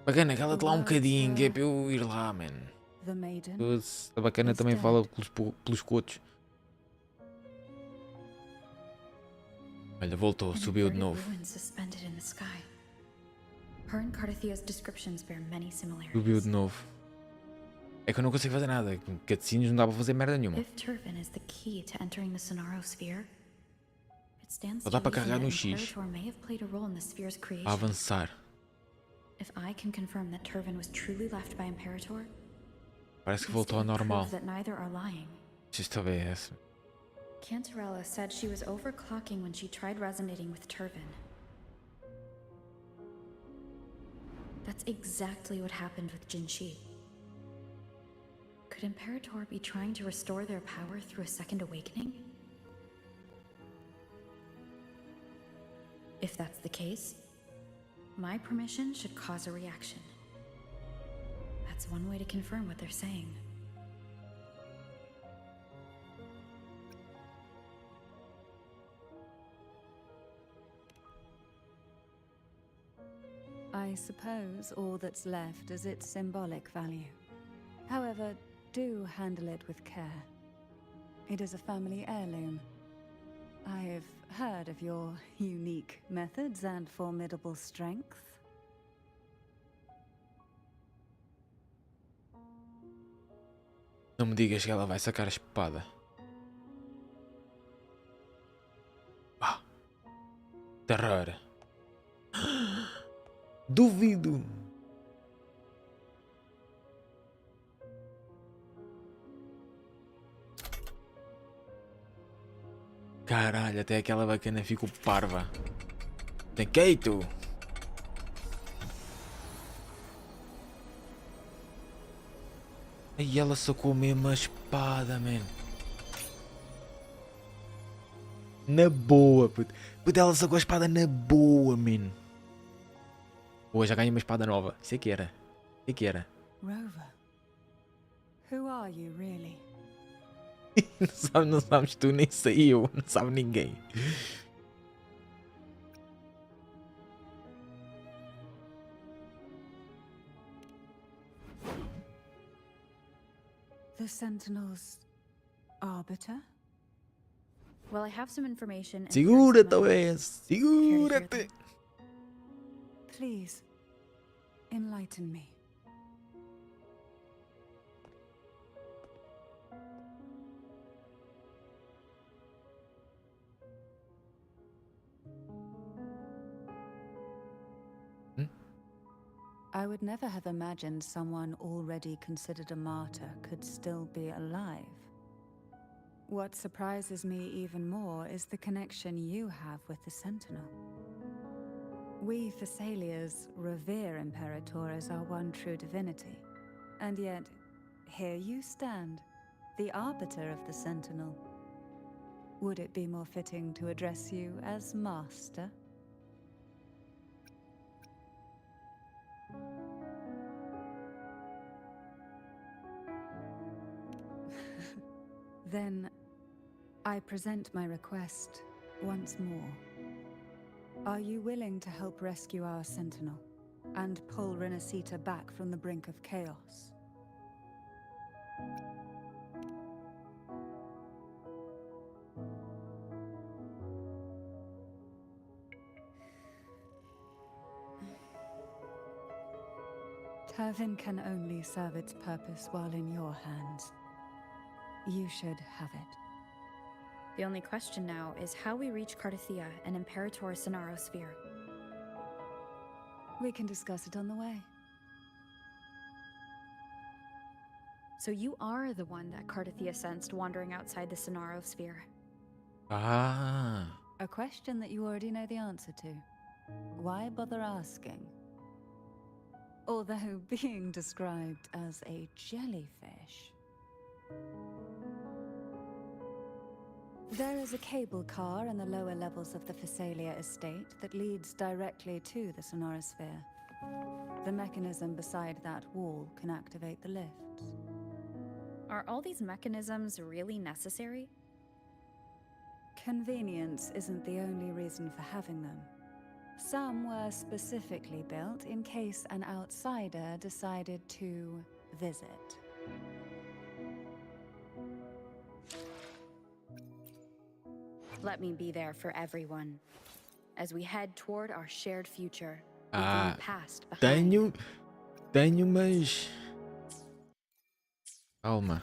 Bacana, cala-te The lá um words bocadinho, que é were- para eu ir lá, man. The maiden A bacana is também dead. fala pelos cotos. Olha, voltou, An subiu de inverted novo. ruin suspended in the sky. Her and Carthathia's descriptions bear many similarities. Subiu de novo. É que eu não consigo fazer nada. Cutscenes não dá para fazer merda nenhuma. If Turvin is the key to entering the Sonorosphere, it stands Só to dá para reason carregar that no X. Imperator may have played a role in the sphere's creation. Para avançar. If I can confirm that Turvin was truly left by Imperator, Parece que this voltou ao would prove normal. that neither are lying. Isto OBS. Cantarella said she was overclocking when she tried resonating with Turvin. That's exactly what happened with Jinshi. Could Imperator be trying to restore their power through a second awakening? If that's the case, my permission should cause a reaction. That's one way to confirm what they're saying. I suppose all that's left is its symbolic value. However, do handle it with care. It is a family heirloom. I've heard of your unique methods and formidable strength. Não me digas que ela vai sacar a espada. Ah. Terror. Duvido. Caralho, até aquela bacana ficou parva. Tem Keito. E ela sacou mesmo a espada, man. Na boa, puto. Puto, ela sacou a espada na boa, man. Boa, já ganhei uma espada nova. Isso é que era. Isso é que era. Rover, who are you really? Não sabes tu, nem sei eu. Não sabe ninguém. The Sentinel's arbiter? Well, I have some information. and Segura-te, some- OBS. Segura-te. Please, enlighten me. I would never have imagined someone already considered a martyr could still be alive. What surprises me even more is the connection you have with the Sentinel. We Thessalians revere Imperator as our one true divinity, and yet, here you stand, the arbiter of the Sentinel. Would it be more fitting to address you as Master? Then, I present my request once more. Are you willing to help rescue our Sentinel and pull Rinascita back from the brink of chaos? Turvin can only serve its purpose while in your hands. You should have it. The only question now is how we reach Cardathia and Imperator Sonaro Sphere. We can discuss it on the way. So you are the one that Cardathia sensed wandering outside the Sonaro Sphere. Ah. A question that you already know the answer to. Why bother asking? Although being described as a jellyfish. There is a cable car in the lower levels of the Physalia estate that leads directly to the Sonorosphere. The mechanism beside that wall can activate the lifts. Are all these mechanisms really necessary? Convenience isn't the only reason for having them. Some were specifically built in case an outsider decided to visit. Let me be there for everyone. As we head toward our shared future, leaving Ah, the past behind. tenho, mas... Calma.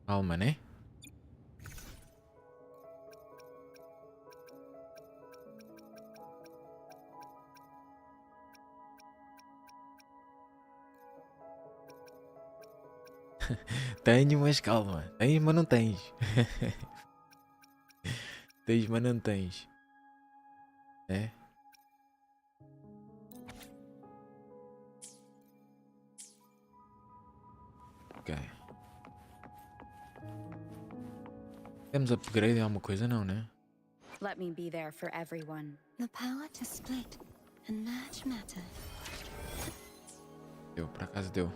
Calma, né? Tenho, mas calma. Tens, mas não tens. Tens, mas não tens. É? Ok. Temos upgrade em alguma coisa? Não, né? Let me be there for everyone. The power to split and merge matter. Deu, por acaso deu.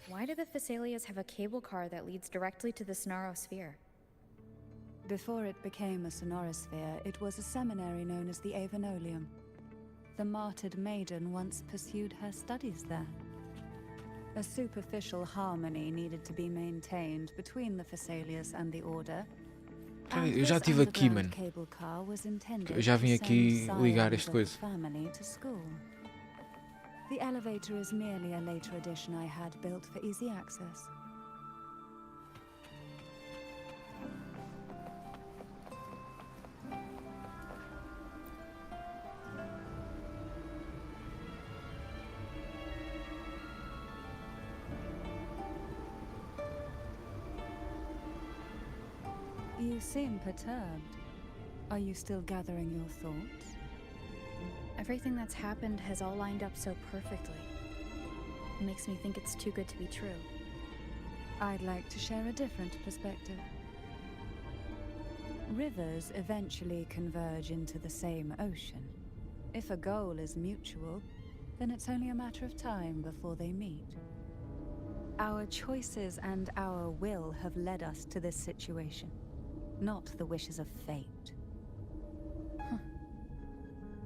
Why do the Physalias have a cable car that leads directly to the Sonaro Sphere? Before it became a Sonorosphere, it was a seminary known as the Avenolium. The martyred maiden once pursued her studies there. A superficial harmony needed to be maintained between the Physalias and the Order. Cara, eu já estive aqui, mano. Eu já vim aqui ligar este coisa. The elevator is merely a later addition I had built for easy access. You seem perturbed. Are you still gathering your thoughts? Everything that's happened has all lined up so perfectly. It makes me think it's too good to be true. I'd like to share a different perspective. Rivers eventually converge into the same ocean. If a goal is mutual, then it's only a matter of time before they meet. Our choices and our will have led us to this situation, not the wishes of fate.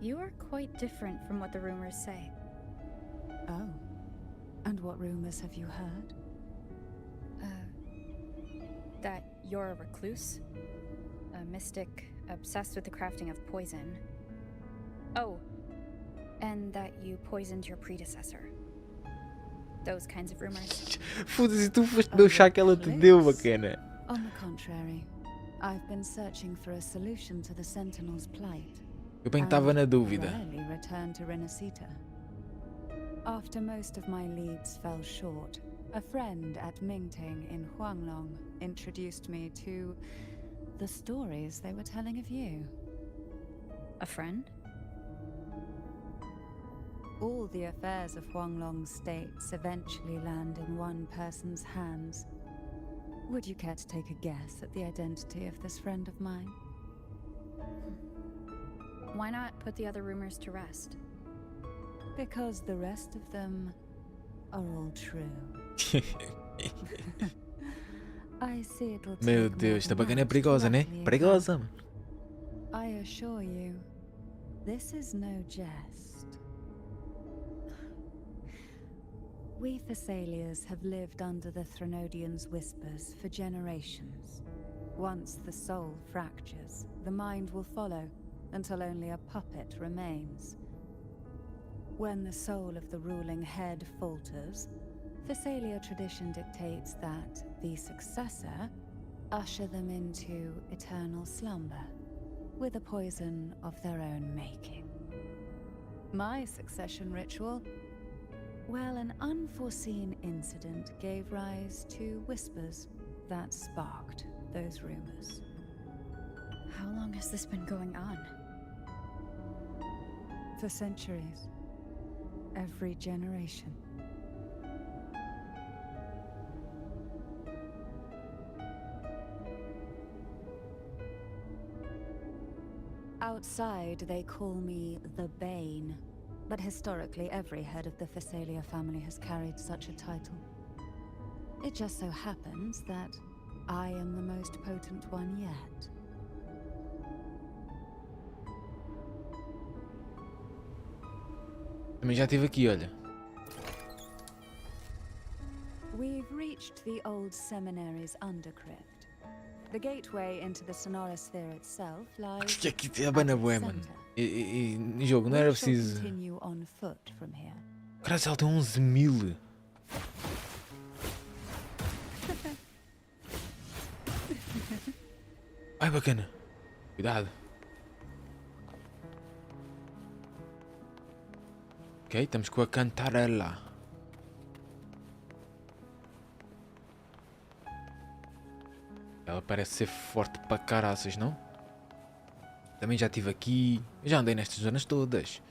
You are quite different from what the rumors say. Oh. And what rumors have you heard? That you're a recluse, a mystic obsessed with the crafting of poison. Oh, and that you poisoned your predecessor. Those kinds of rumors. Foda-se, tu foste ver o chá que ela te deu, bacana. On the contrary, I've been searching for a solution to the Sentinel's plight. Eu bem que estava na dúvida. Rarely returned to Rinascita. After most of my leads fell short, A friend at Mingting in Huanglong introduced me to the stories they were telling of you. A friend? All the affairs of Huanglong states eventually land in one person's hands. Would you care to take a guess at the identity of this friend of mine? Why not put the other rumors to rest? Because the rest of them are all true. I see it'll take Meu more Deus, esta than bacana é that to perigosa, né? rapidly Perigosa, mano. I assure you, this is no jest. We Thessalians have lived under the Threnodians' whispers for generations. Once the soul fractures, the mind will follow, until only a puppet remains. When the soul of the ruling head falters, Thessalia tradition dictates that the successor usher them into eternal slumber, with a poison of their own making. My succession ritual? Well, an unforeseen incident gave rise to whispers that sparked those rumors. How long has this been going on? For centuries. Every generation. Outside, they call me the Bane, but historically every head of the Thessalia family has carried such a title. It just so happens that I am the most potent one yet. Também já estive aqui, olha. We've reached the old seminary's undercrypt. The gateway into the Sonorosphere itself lies Que aqui é bem na bué, mano. E jogo, não era preciso. Continue on foot from here. Caralho, ela tem 11.000. Ai, bacana. Cuidado. Ok, estamos com a cantarela. Ela parece ser forte para caraças, não? Também já estive aqui. Eu já andei nestas zonas todas.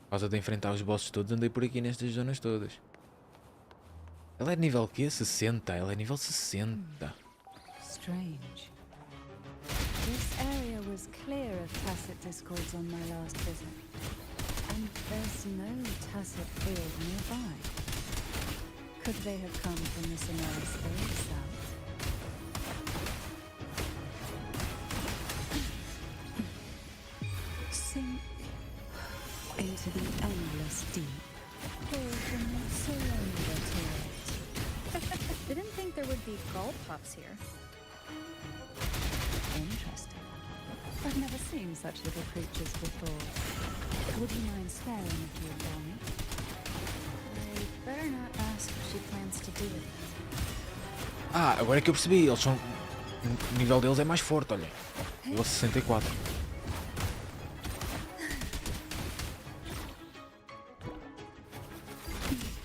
Por causa de enfrentar os bosses todos, andei por aqui nestas zonas todas. Ela é de nível quê? 60. Ela é nível 60. Strange. This area was clear of tacit discords on my last visit. And there's no tacit field nearby. Could they have come from the Sonorosphere itself? Sink into the endless deep. Pull from the surrender to it. Didn't think there would be gull pups here. Interesting. I've never seen such little creatures before. Would you mind sparing a few for me? I better not ask what she plans to do with it. Ah, agora é que eu percebi. Eles são... O nível deles é mais forte, olha. Nível 64.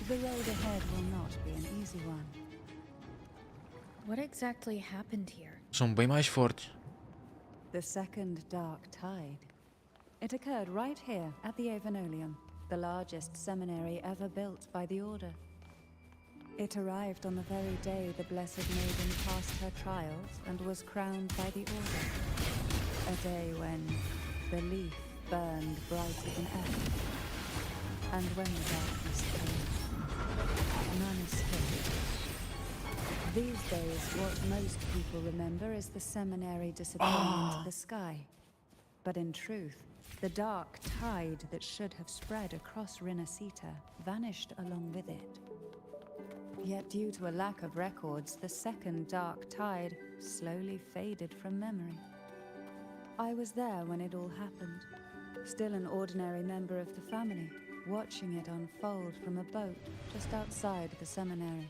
The road ahead will not be an easy one. What exactly happened here? São bem mais fortes. The second dark tide. It occurred right here at the Avenolium, the largest seminary ever built by the Order. It arrived on the very day the Blessed Maiden passed her trials and was crowned by the Order. A day when the leaf burned brighter than ever. And when the darkness came, none escaped. These days, what most people remember is the seminary disappearing into the sky. But in truth, the dark tide that should have spread across Rinascita vanished along with it. Yet due to a lack of records, the second dark tide slowly faded from memory. I was there when it all happened, still an ordinary member of the family, watching it unfold from a boat just outside the seminary.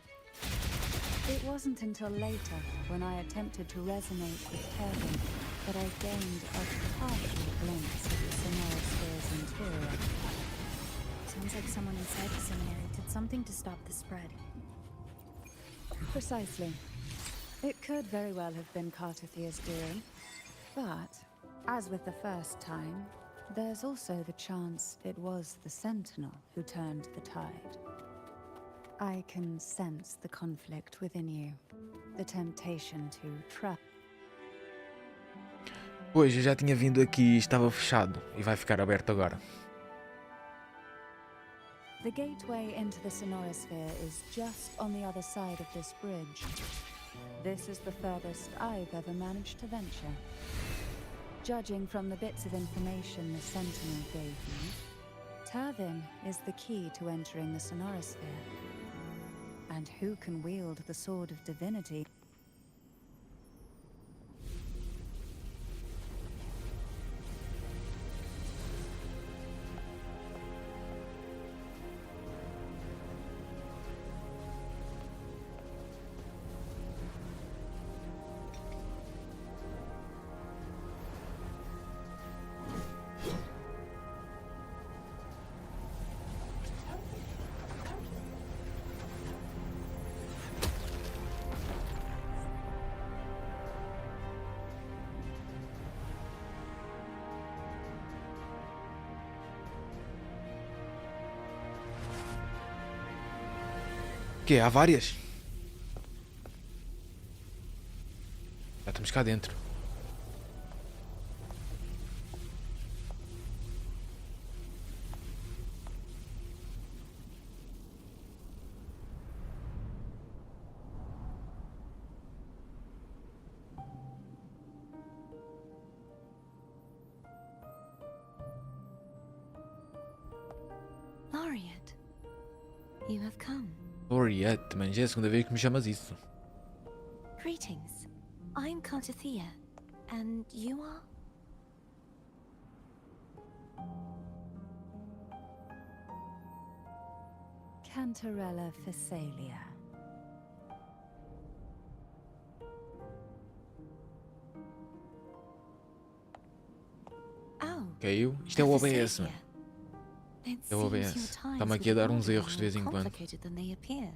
It wasn't until later, when I attempted to resonate with Kevin, that I gained a partial glimpse of the Sonorosphere's interior. Sounds like someone inside the seminary did something to stop the spread. Precisely. It could very well have been Cartathia's doing. But, as with the first time, there's also the chance it was the Sentinel who turned the tide. I can sense the conflict within you. The temptation to trust. Pois, eu já tinha vindo aqui e estava fechado. E vai ficar aberto agora. The gateway into the Sonorosphere is just on the other side of this bridge. This is the furthest I've ever managed to venture. Judging from the bits of information the Sentinel gave me, Tavin is the key to entering the Sonorosphere. And who can wield the Sword of Divinity? Que há várias? Já estamos cá dentro. Laureate, you have come. Laureate, mas já é a segunda vez que me chamas isso. Greetings. I'm Cartathia, and you are? Cantarella Phasalia. Oh, Caiu? Isto é o OBS, Phasalia. mano. It É o seems OBS. your times Está-me aqui a with dar uns Order erros de are vez em more quando. complicated than they appear.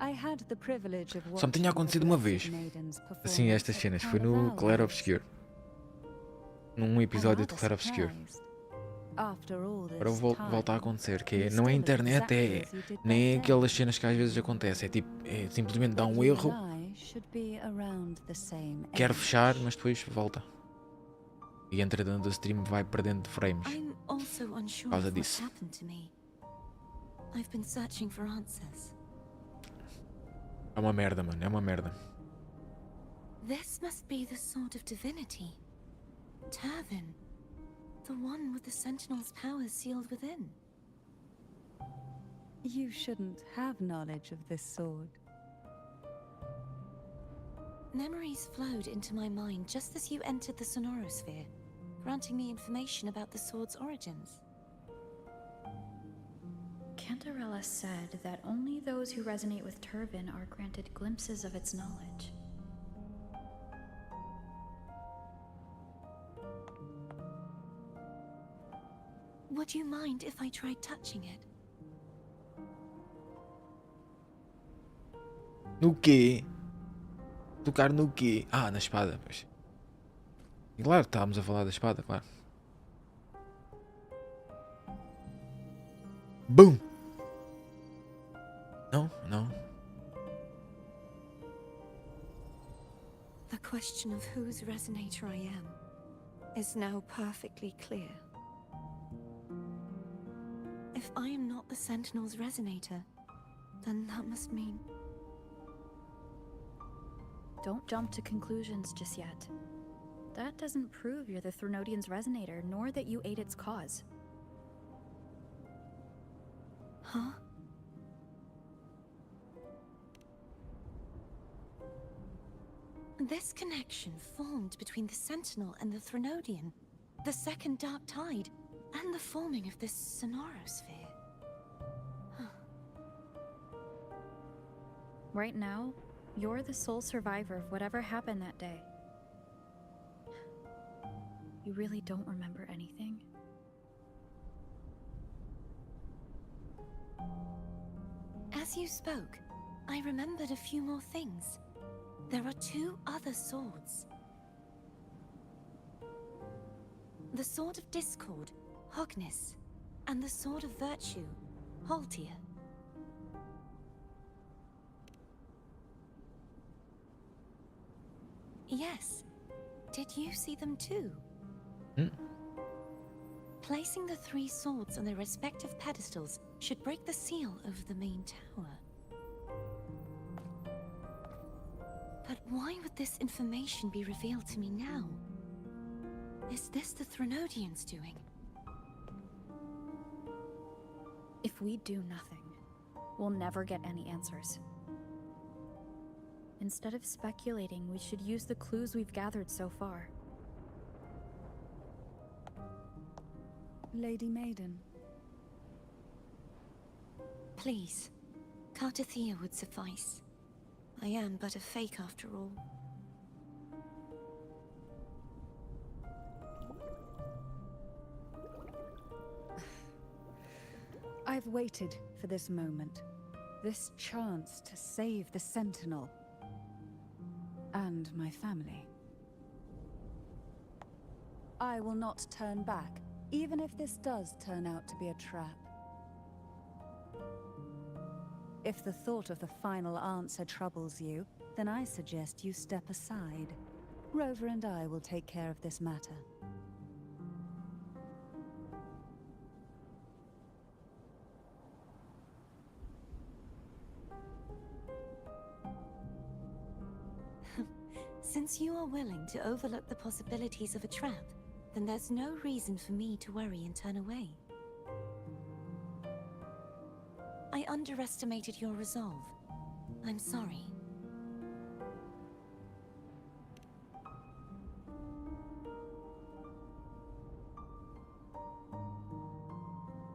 I had the privilege of Só me tinha watching acontecido the uma Blessed vez. Maiden's Assim, estas performance cenas. at Foi no Carnival Clair once. Obscure. Num episódio de I'm Clair rather Obscure. surprised. After all Agora this volta a time, acontecer, que é, you não é still internet, exactly é as you did nem é back then. aquelas cenas que às vezes acontecem. É tipo, é simplesmente dá But um you erro, and I should be around the same quer age. fechar, mas depois volta. E entretanto a stream vai perdendo frames. I'm also unsure Causa of what's disso. happened to me. I've been searching for answers. É uma merda, mano, é uma merda. This must be the Sword of Divinity. Tavin. The one with the Sentinel's powers sealed within. You shouldn't have knowledge of this sword. Memories flowed into my mind just as you entered the Sonorosphere, granting me information about the sword's origins. Cantarella said that only those who resonate with Turvin are granted glimpses of its knowledge. Would you mind if I tried touching it? No quê? Tocar no quê? Ah, na espada, pois. E claro, estávamos a falar da espada, claro. Boom! Não, não. The question of whose resonator I am is now perfectly clear. If I am not the Sentinel's resonator, then that must mean... Don't jump to conclusions just yet. That doesn't prove you're the Threnodian's resonator, nor that you aid its cause. Huh? This connection formed between the Sentinel and the Threnodian, the second Dark Tide, and the forming of this Sonorosphere. Right now, you're the sole survivor of whatever happened that day. You really don't remember anything? As you spoke, I remembered a few more things. There are 2 other swords. The Sword of Discord, Hognis, and the Sword of Virtue, Haltia. Yes. Did you see them too? Hmm. Placing the 3 swords on their respective pedestals should break the seal over the main tower. But why would this information be revealed to me now? Is this the Threnodians' doing? If we do nothing, we'll never get any answers. Instead of speculating, we should use the clues we've gathered so far. Lady Maiden. Please, Cartathea would suffice. I am but a fake after all. I've waited for this moment. This chance to save the Sentinel. And my family. I will not turn back, even if this does turn out to be a trap. If the thought of the final answer troubles you, then I suggest you step aside. Rover and I will take care of this matter. Since you are willing to overlook the possibilities of a trap, then there's no reason for me to worry and turn away. I underestimated your resolve. I'm sorry.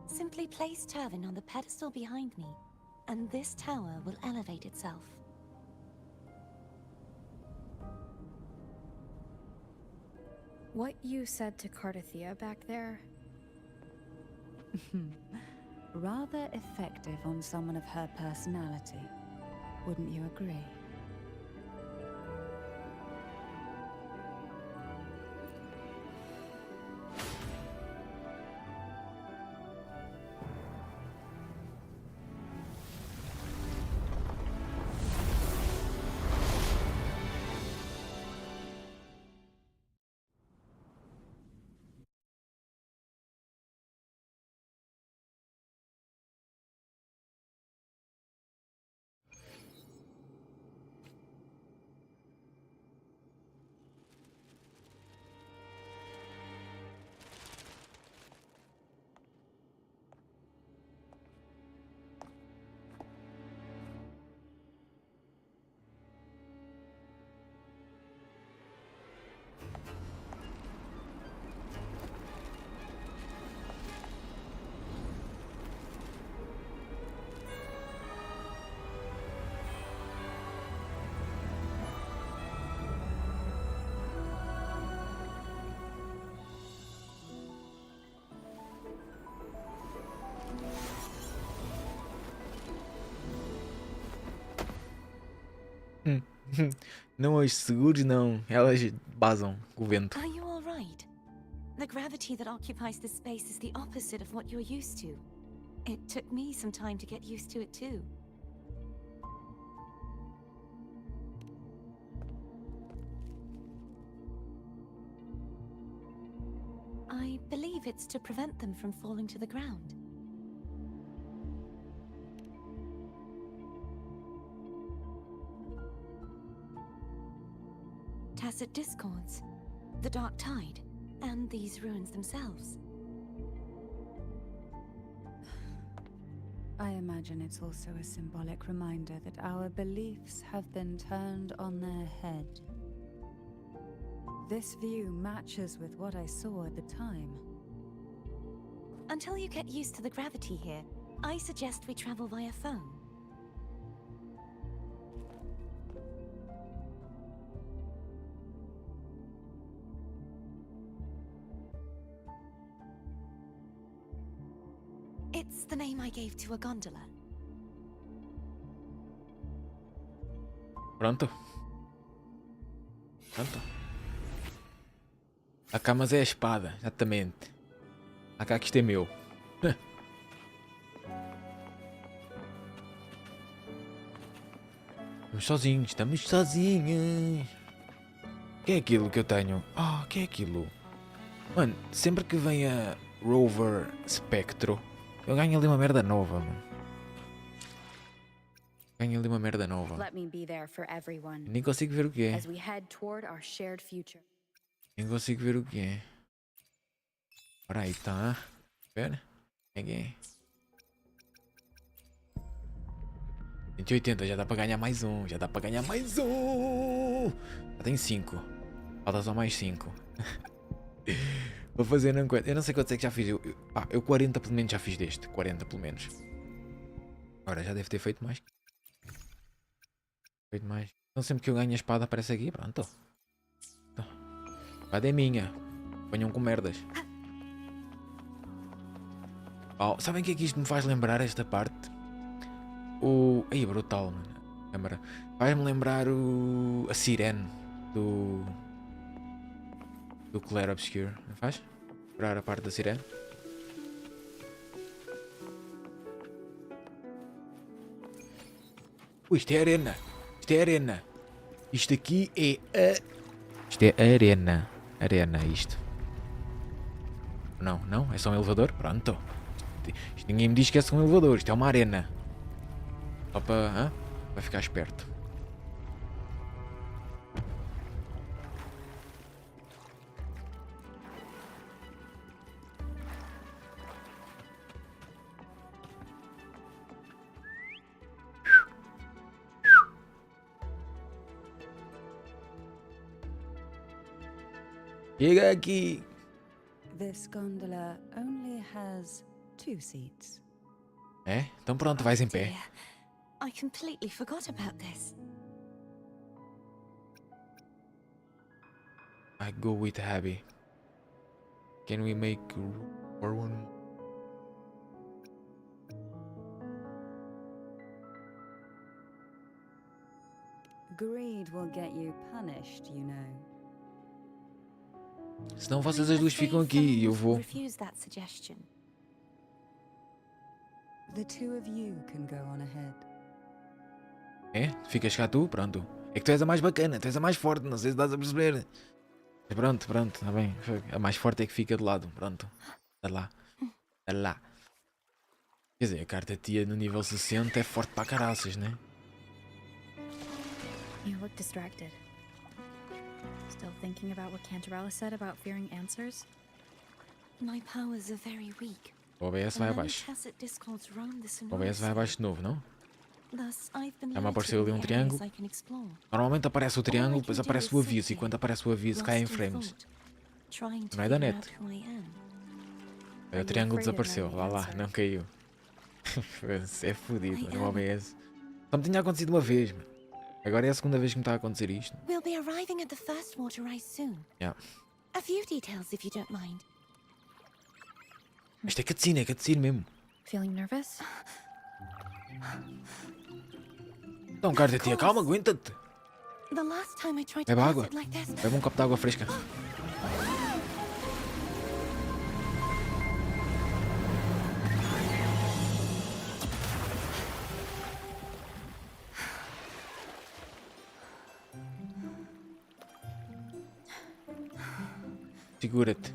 Simply place Turvin on the pedestal behind me, and this tower will elevate itself. What you said to Cartathea back there? Rather effective on someone of her personality. Wouldn't you agree? Não as seguros, não. Elas basam com o vento. Are you all right? The gravity that occupies this space is the opposite of what you're used to. It took me some time to get used to it too. I believe it's to prevent them from falling to the ground. Tacit discords, the dark tide, and these ruins themselves. I imagine it's also a symbolic reminder that our beliefs have been turned on their head. This view matches with what I saw at the time. Until you get used to the gravity here, I suggest we travel via phone. It's the name I gave to a gondola. Pronto. A cá, mas é a espada, exatamente. A cá que isto é meu. Estamos sozinhos. O que é aquilo que eu tenho? O que é aquilo? Mano, sempre que vem a Rover Spectro, eu ganho ali uma merda nova, mano. Ganho ali uma merda nova. Let me be there for everyone Nem consigo ver o que é. as we head toward our shared future. Nem consigo ver o que é. Ora aí tá. Espera. É que é? 180, já dá para ganhar mais um. Já tem 5. Falta só mais 5. Vou fazer não conta. Eu não sei quantos é que já fiz. Eu 40 pelo menos já fiz deste. 40 pelo menos. Ora, já deve ter feito mais. Então sempre que eu ganho a espada aparece aqui. Pronto. A espada é minha. Venham com merdas. Sabem o que é que isto me faz lembrar esta parte? Aí, brutal, mano. Câmara. Faz-me lembrar a sirene do Clair Obscure. Não faz? Lembrar a parte da sirene? Isto é arena. Isto aqui é Isto é arena. Isto. Não? É só um elevador? Pronto. Isto ninguém me diz que é só um elevador. Isto é uma arena. Só para ficar esperto. Chega aqui. This gondola only has 2 seats. É? Então pronto, vais em pé. Dear, I completely forgot about this. I go with Abby. Can we make room for one? Greed will get you punished, you know. Senão vocês as duas ficam aqui e eu vou. Refuse that suggestion. The two of you can go on ahead. É? Ficas cá tu? Pronto. É que tu és a mais bacana, tu és a mais forte, não sei se estás a perceber. Pronto, está bem. A mais forte é que fica de lado, pronto. Está lá. Quer dizer, a carta tia no nível 60 é forte para caraças, né? You look distracted. Still thinking about what Cantarella said about fearing answers? My powers are very weak. O OBS vai abaixo. O OBS vai abaixo de novo, não? Já me apareceu ali um triângulo. Normalmente aparece o triângulo, depois aparece o aviso. E quando aparece o aviso cai em frames. Não é da net. O triângulo desapareceu. Lá, não caiu. É fodido, no OBS. Só me tinha acontecido uma vez, mano. Agora é a segunda vez que me está a acontecer isto. We'll be arriving at the first water rise soon. Yeah. A few details if you don't mind. Isto é cutscene mesmo. Feeling nervous? Então, carta tia, calma, aguenta-te. The last time I tried to Bebe pass água. it like this. Bebe um copo de água fresca. Segura-te.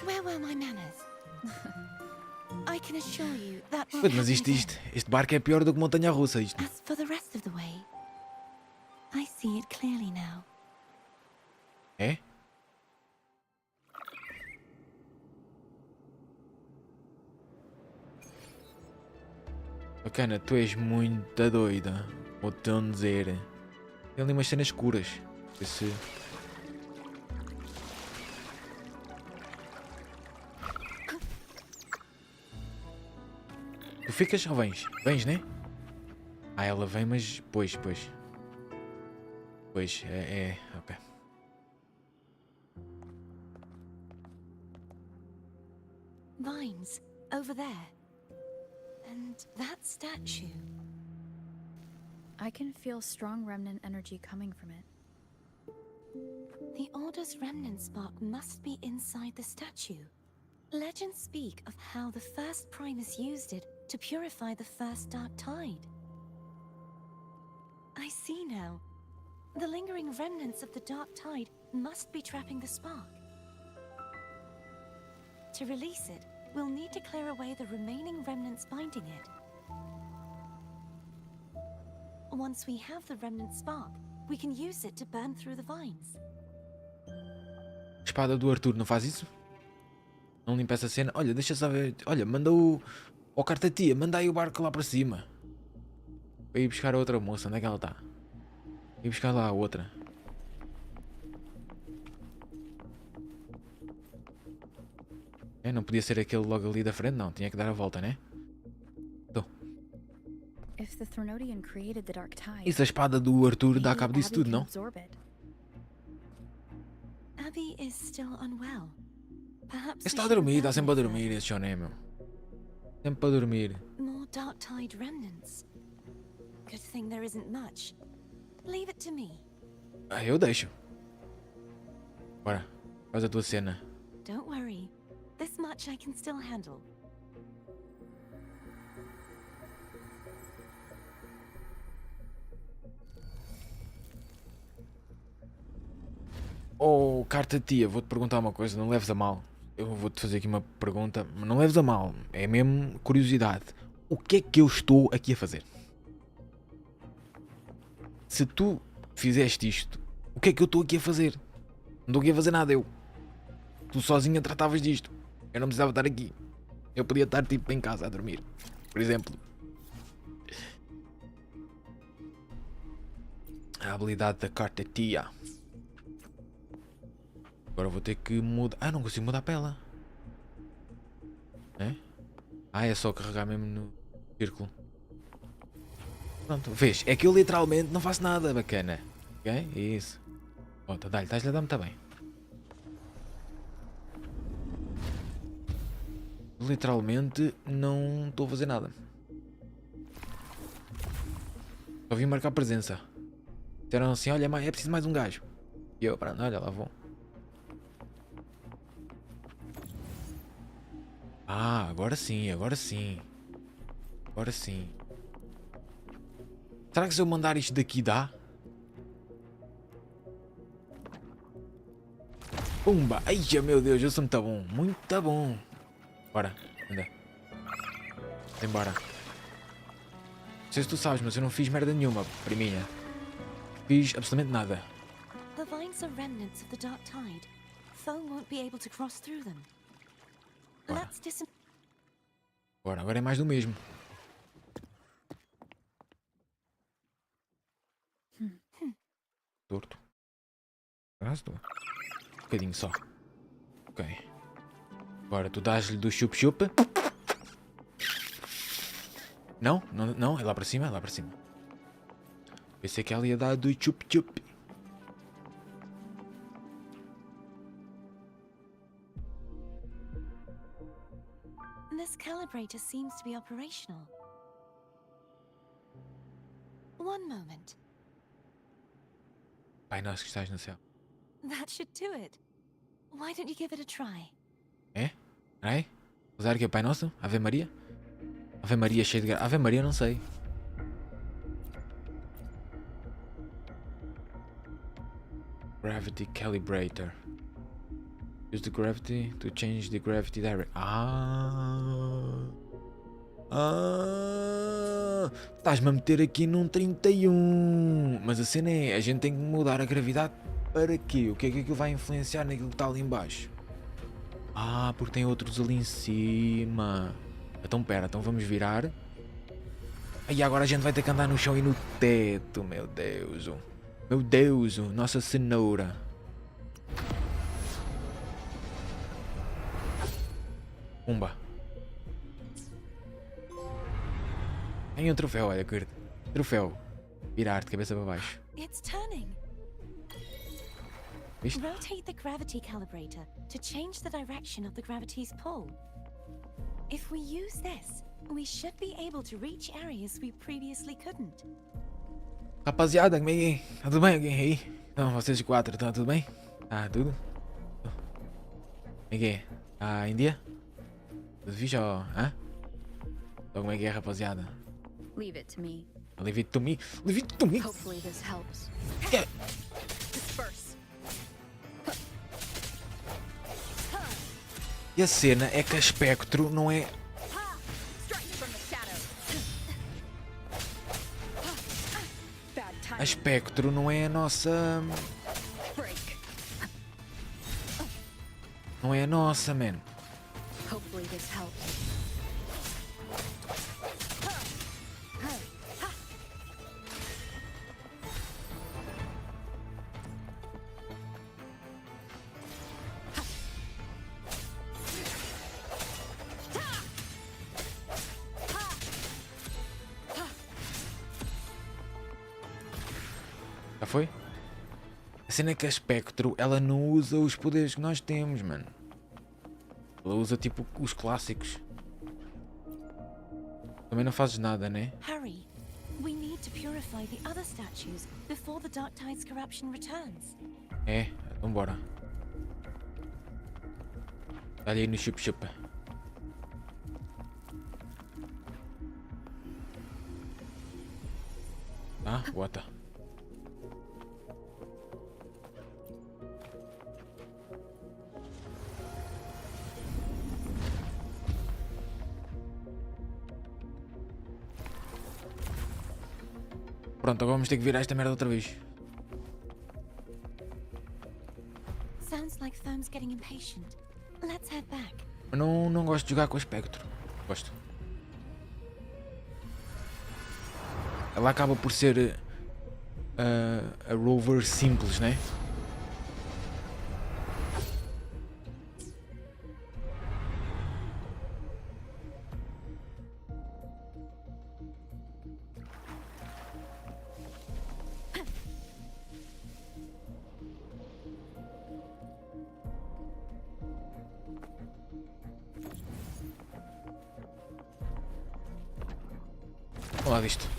Where were my manners? I can assure you that won't Mas happen este again. barco é pior do que montanha-russa, isto. As for the rest of the way, I see it clearly now. É? Bacana, tu és muito doida. Vou-te dizer. Tem ali umas cenas escuras. Esse... Tu ficas ou vens? Vens, né? Ela vem, mas... Pois. Pois, ok. Vines, over there. And that statue. I can feel strong remnant energy coming from it. The Order's remnant spark must be inside the statue. Legends speak of how the first Primus used it to purify the first Dark Tide. I see now. The lingering remnants of the Dark Tide must be trapping the spark. To release it, we'll need to clear away the remaining remnants binding it. Once we have the remnant spark, we can use it to burn through the vines. Espada do Arthur, não faz isso? Não limpa essa cena? Olha, deixa só ver. Olha, manda o... Oh, carta-tia, manda aí o barco lá para cima. Para ir buscar a outra moça. Onde é que ela está? Ir buscar lá a outra. Não podia ser aquele logo ali da frente, não. Tinha que dar a volta, né? Então. If the Threnodian created the Dark Tide, Isso, a espada do Arthur dá cabo disso tudo, não? Abby is still unwell. Perhaps Está a dormir, está sempre a dormir esse choné, meu. Sempre a dormir. More Dark Tide remnants. Good thing there isn't much. Leave it to me. Ah, eu deixo. Bora, faz a tua cena. Don't worry. This much I can still handle. Oh, carta-tia, vou-te perguntar uma coisa, não leves a mal. Eu vou-te fazer aqui uma pergunta, mas não leves a mal. É mesmo curiosidade. O que é que eu estou aqui a fazer? Se tu fizeste isto, o que é que eu estou aqui a fazer? Não estou aqui a fazer nada, eu. Tu sozinha tratavas disto. Eu não precisava estar aqui. Eu podia estar tipo em casa a dormir, por exemplo. A habilidade da carta-tia. Agora vou ter que mudar. Ah, não consigo mudar para ela. É? Ah, é só carregar mesmo no círculo. Pronto, vês? É que eu literalmente não faço nada bacana. Ok? Isso. Pronto, dá-lhe, estás-lhe a dar muito bem. Literalmente não estou a fazer nada. Só vim marcar presença. Disseram assim, olha, é preciso mais um gajo. E eu, pronto, olha, lá vou. Ah, agora sim, agora sim. Agora sim. Será que se eu mandar isto daqui dá? Pumba! Ai, meu Deus, eu sou muito bom. Muito bom. Bora, anda. Embora. Não sei se tu sabes, mas eu não fiz merda nenhuma, priminha. Fiz absolutamente nada. The vines are remnants of the Dark Tide. Foe won't be able to cross through them. Bora. Let's Bora, agora é mais do mesmo. Torto. Um bocadinho só. Ok. Agora tu dás-lhe do chup-chup. Não, não, não, é lá para cima, é lá para cima. Pensei que ela ia dar do chup-chup. This calibrator seems to be operational. One moment. Pai nosso que estás no céu. That should do it. Why don't you give it a try? É? Peraí. Usar aqui o Pai Nosso? Ave Maria? Ave Maria cheio de graça. Ave Maria não sei. Gravity Calibrator. Use the gravity to change the gravity direction. Estás-me a meter aqui num 31. Mas a cena é, a gente tem que mudar a gravidade para quê? O que é que aquilo vai influenciar naquilo que está ali em baixo? Ah, porque tem outros ali em cima. Então pera, então vamos virar. E agora a gente vai ter que andar no chão e no teto, meu Deus. Meu Deus, nossa cenoura. Pumba. Tem um troféu, olha, curto. Troféu. Virar de cabeça para baixo. It's turning. Viste? Rotate the gravity calibrator to change the direction of the gravity's pull. If we use this, we should be able to reach areas we previously couldn't. Rapaziada, como é que é? Tá tudo bem alguém aí? Então, vocês quatro, tá tudo bem? Tá tudo? Como é que é? Tá em dia? Tudo fixe ou... hã? Então como é que é, rapaziada? Leave it to me. Leave it to me. Leave it to me. Hopefully this helps. Que- Disperse. E a cena é que a espectro não é... Strike from the shadows. Bad A timing. espectro não é a nossa... Break. Não é a nossa, man. Hopefully this helps. Já foi? A cena é que a espectro, ela não usa os poderes que nós temos, mano. Ela usa tipo os clássicos. Também não fazes nada, né? Hurry. We need to purify the other statues before the Dark Tide's corruption returns. É, então bora. Olha aí no chup-chup. Ah, bota. Pronto, agora vamos ter que virar esta merda outra vez. Sounds like Therm's getting impatient. Let's head back. Eu não gosto de jogar com a espectro. Gosto. Ela acaba por ser a rover simples, né? Vamos lá disto.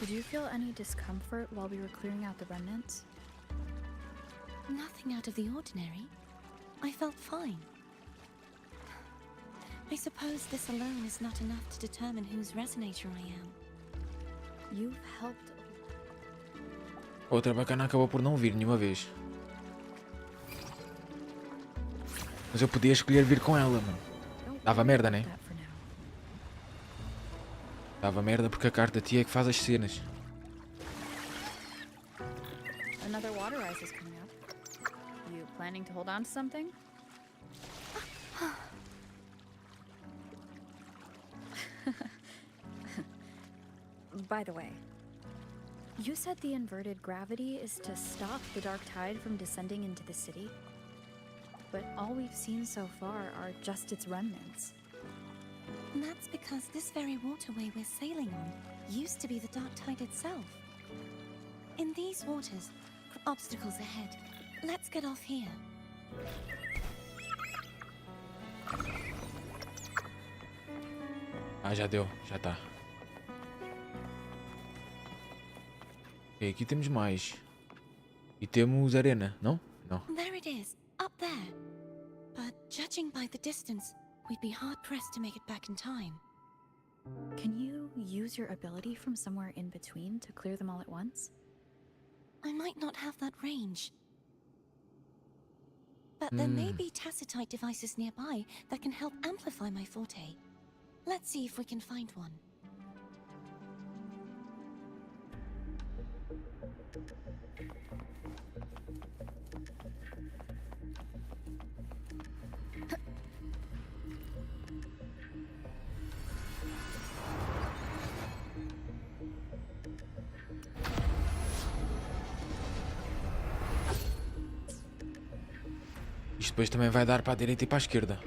Did you feel any discomfort while we were clearing out the remnants? Nothing out of the ordinary. I felt fine. I suppose this alone is not enough to determine whose resonator I am. You've helped. Outra bacana acabou por não vir nenhuma vez. Mas eu podia escolher vir com ela, mano. Don't Dava worry merda, about né? that for now. Dava merda porque a carta tia é que faz as cenas. Another water ice is coming up. You planning to hold on to something? By the way, you said the inverted gravity is to stop the dark tide from descending into the city? But all we've seen so far are just its remnants. And that's because this very waterway we're sailing on used to be the Dark Tide itself. In these waters, obstacles ahead. Let's get off here. Ah, já deu, já tá. Ok, aqui temos mais. E temos arena, não? Não. There it is, up there. But judging by the distance, we'd be hard-pressed to make it back in time. Can you use your ability from somewhere in between to clear them all at once? I might not have that range. But there may be tacitite devices nearby that can help amplify my forte. Let's see if we can find one. Isto depois também vai dar para a direita e para a esquerda.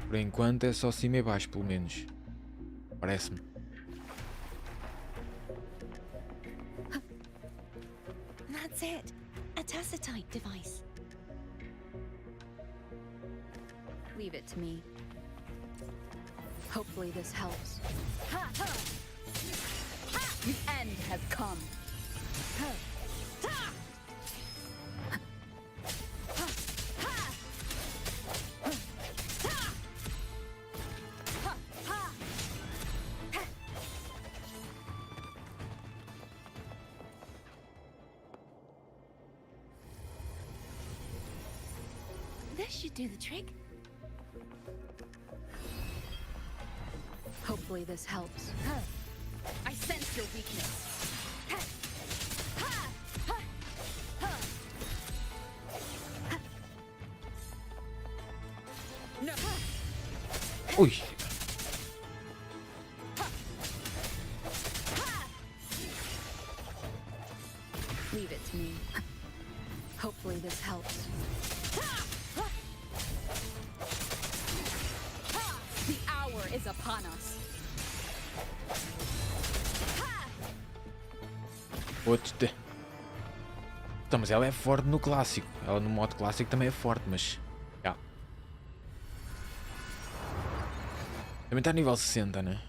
Por enquanto é só cima e baixo, pelo menos. Parece-me. That's it. A tacitite device. Leave it to me. Hopefully this helps. Ha, ha. Ha! The end has come. Ha. Ha! Ha. Ha. Ha. Ha. Ha. This should do the trick. Hopefully this helps. I sense your weakness. No. Ui! Leave it to me. Hopefully this helps. The hour is upon us. Outro de... Então, mas ela é forte no clássico. Ela no modo clássico também é forte, mas... já. Também está a nível 60, né?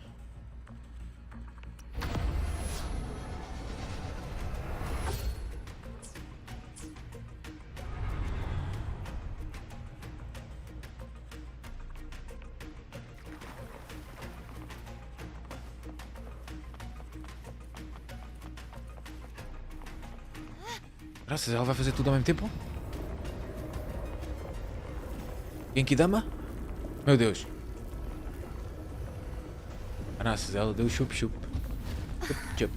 Graças, ela vai fazer tudo ao mesmo tempo? Genkidama? Meu Deus. Graças, ela deu chup-chup. Chup-chup.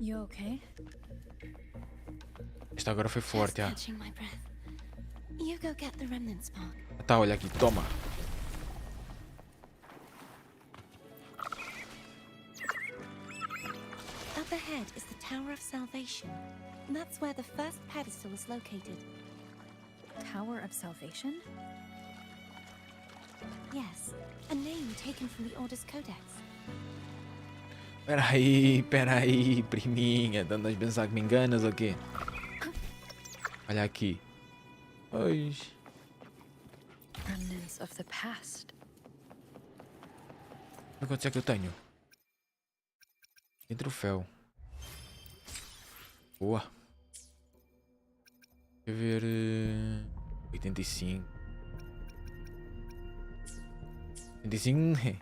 You okay? Esta agora foi forte, já. Catching my breath. You go get the remnant spark. Tá, olha aqui, toma. Up ahead is the Tower of Salvation. That's where the first pedestal is located. Tower of Salvation? Yes, a name taken from the Order's Codex. Peraí, priminha. Andas a pensar que me enganas ou quê? Olha aqui. Pois. Remnants of the past. Quantos é que eu tenho? Tem troféu. Boa. Deixa eu ver. 85. 85.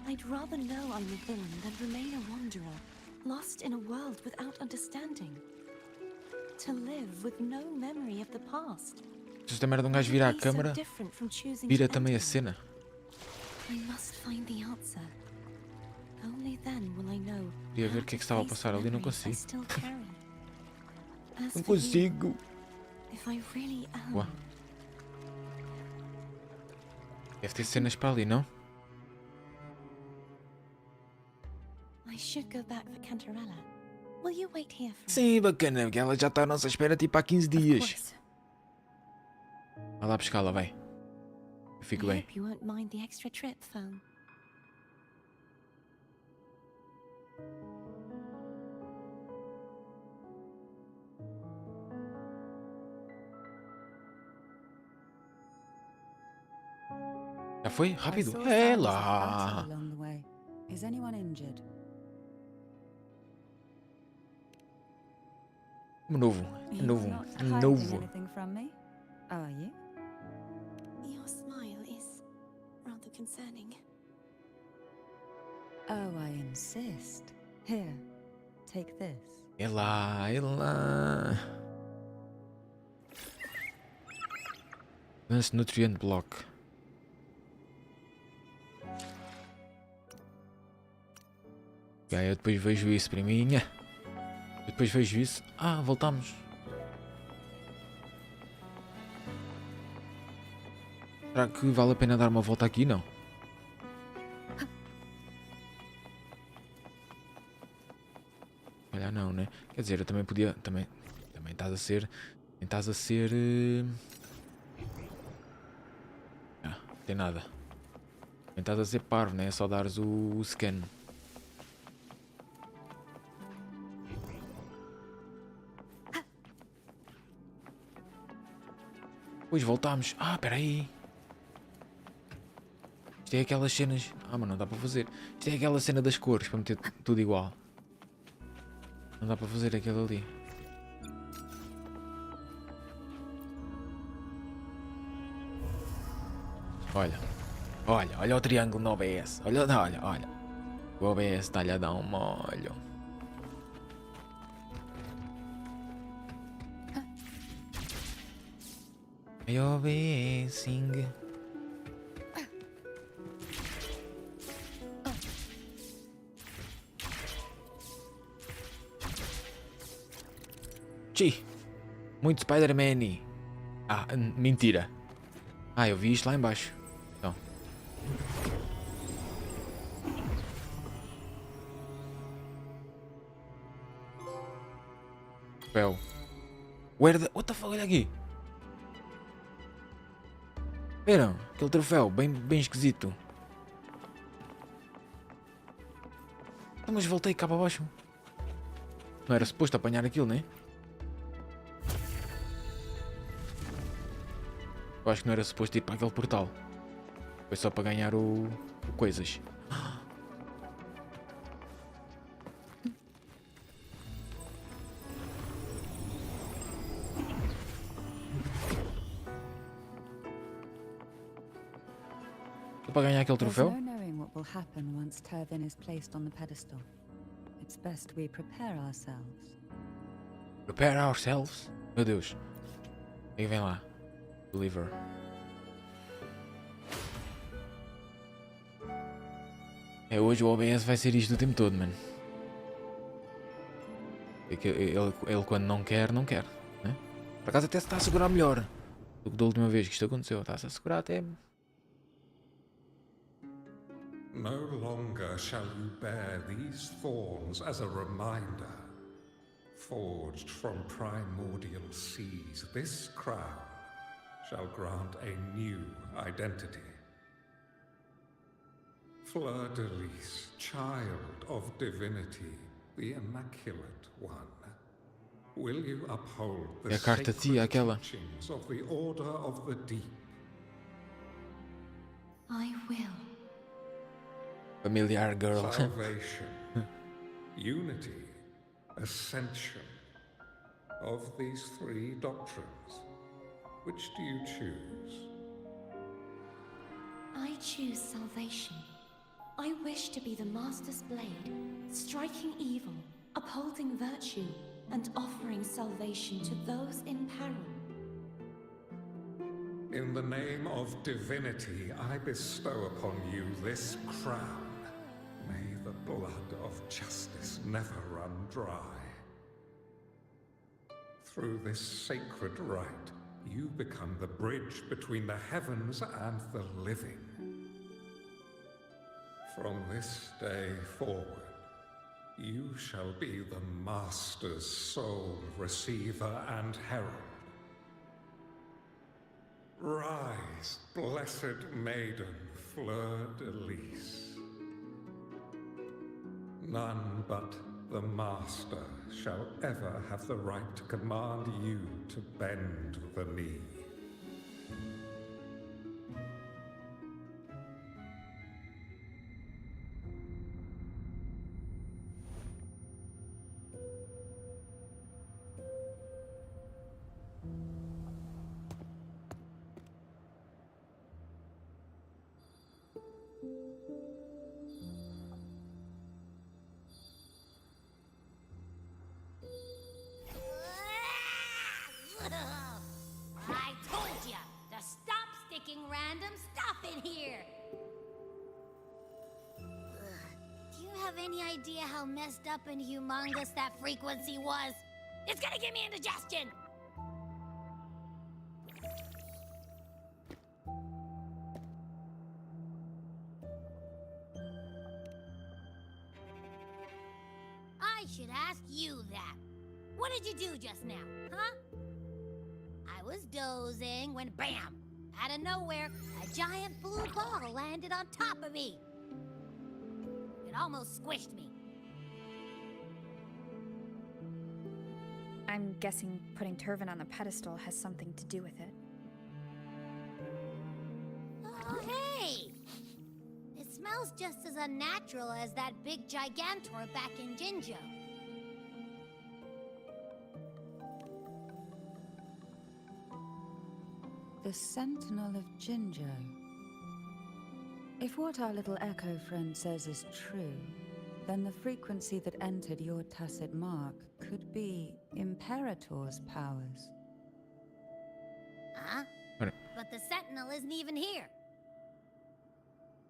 I'd rather know I'm a villain than remain a wanderer, lost in a world without understanding. To live with no memory of the past. Se esta merda de um gajo virar a câmera, vira também a cena. I must find the answer. Only then will I know. Queria ver o que é que estava a passar ali, não consigo. Não Não consigo. Ué. Boa. Deve ter cenas para ali, não? I should go back for Cantarella. Will you wait here for me? Sim, bacana, porque ela já está à nossa espera tipo há 15 Of dias. course. Vai lá buscá-la, vai. Eu fico I bem. hope you won't mind the extra trip, phone. Já foi? I Rápido. saw É signs of lá. battle along the way. Is anyone injured? Novo. You're Novo. not hiding Novo. anything from me, are you? Your smile is rather concerning. Oh, I insist. Here, take this. É lá, é lá. Lance Nutrient Block. Ok, eu depois vejo isso, priminha. Eu depois vejo isso. Ah, voltamos. Será que vale a pena dar uma volta aqui? Não. Olha, não, né? Quer dizer, eu também podia... Também estás a ser... Estás a ser... Ah, não tem nada. Também estás a ser parvo, né? É só dares o scan. Pois voltámos. Ah, peraí. Isto é aquelas cenas... Ah, mas não dá para fazer. Isto é aquela cena das cores, para meter tudo igual. Não dá para fazer aquilo ali. Olha. Olha o triângulo no OBS. Olha. O OBS está-lhe a dar um molho. Ai, OBS, sim. Muito Spider-Man. Ah, mentira. Ah, eu vi isto lá embaixo. Então. Troféu. What the fuck, olha aqui. Viram? Aquele troféu, bem esquisito. Mas voltei cá para baixo. Não era suposto apanhar aquilo, né? Eu acho que não era suposto ir para aquele portal. Foi só para ganhar o coisas. Só para ganhar aquele There's troféu? no knowing what will happen once Turvin is placed on the pedestal. It's best we prepare ourselves. Prepare ourselves? Meu Deus. Quem vem lá? Deliver. É, hoje o OBS vai ser isto o tempo todo, mano. É que ele quando não quer, não quer. Né? Por acaso até se está a segurar melhor do que da última vez que isto aconteceu. Está-se a segurar até... No longer shall you bear these thorns as a reminder. Forged from primordial seas, this crown shall grant a new identity. Fleur-de-Lis, child of divinity, the Immaculate One, will you uphold the É a carta tia, aquela. teachings of the Order of the Deep? I will. Familiar girl. Salvation, unity, ascension. Of these three doctrines, which do you choose? I choose salvation. I wish to be the Master's blade, striking evil, upholding virtue, and offering salvation to those in peril. In the name of divinity, I bestow upon you this crown. May the blood of justice never run dry. Through this sacred rite, you become the bridge between the heavens and the living. From this day forward, you shall be the Master's sole receiver and herald. Rise, blessed maiden Fleur-de-Lis. None but the Master shall ever have the right to command you to bend the knee. I have any idea how messed up and humongous that frequency was? It's gonna give me indigestion! I should ask you that. What did you do just now, huh? I was dozing when BAM! Out of nowhere, a giant blue ball landed on top of me. It almost squished me. I'm guessing putting Turvin on the pedestal has something to do with it. Oh, hey! It smells just as unnatural as that big gigantor back in Jinjo. The Sentinel of Jinjo. If what our little echo friend says is true, then the frequency that entered your tacit mark could be Imperator's powers. Huh? Right. But the Sentinel isn't even here.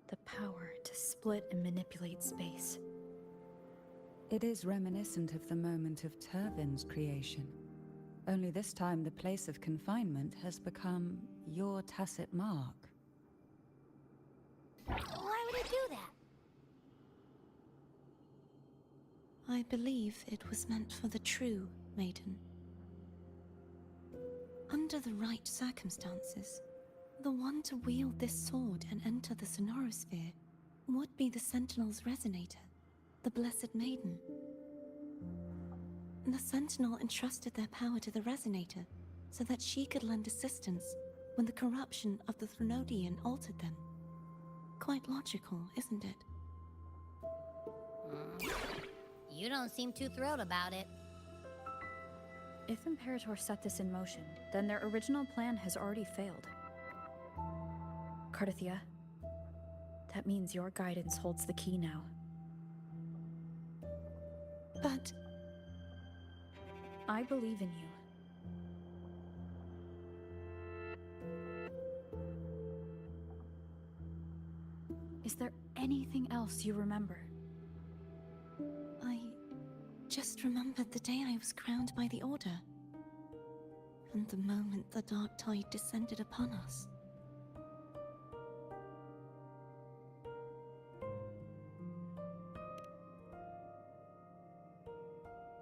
The power to split and manipulate space. It is reminiscent of the moment of Turvin's creation. Only this time the place of confinement has become your tacit mark. Why would it do that? I believe it was meant for the true maiden. Under the right circumstances, the one to wield this sword and enter the Sonorosphere would be the Sentinel's resonator, the Blessed Maiden. The Sentinel entrusted their power to the resonator so that she could lend assistance when the corruption of the Threnodian altered them. Quite logical, isn't it? You don't seem too thrilled about it. If Imperator set this in motion, then their original plan has already failed. Cardathia, that means your guidance holds the key now. But I believe in you. Is there anything else you remember? I just remembered the day I was crowned by the Order, and the moment the dark tide descended upon us.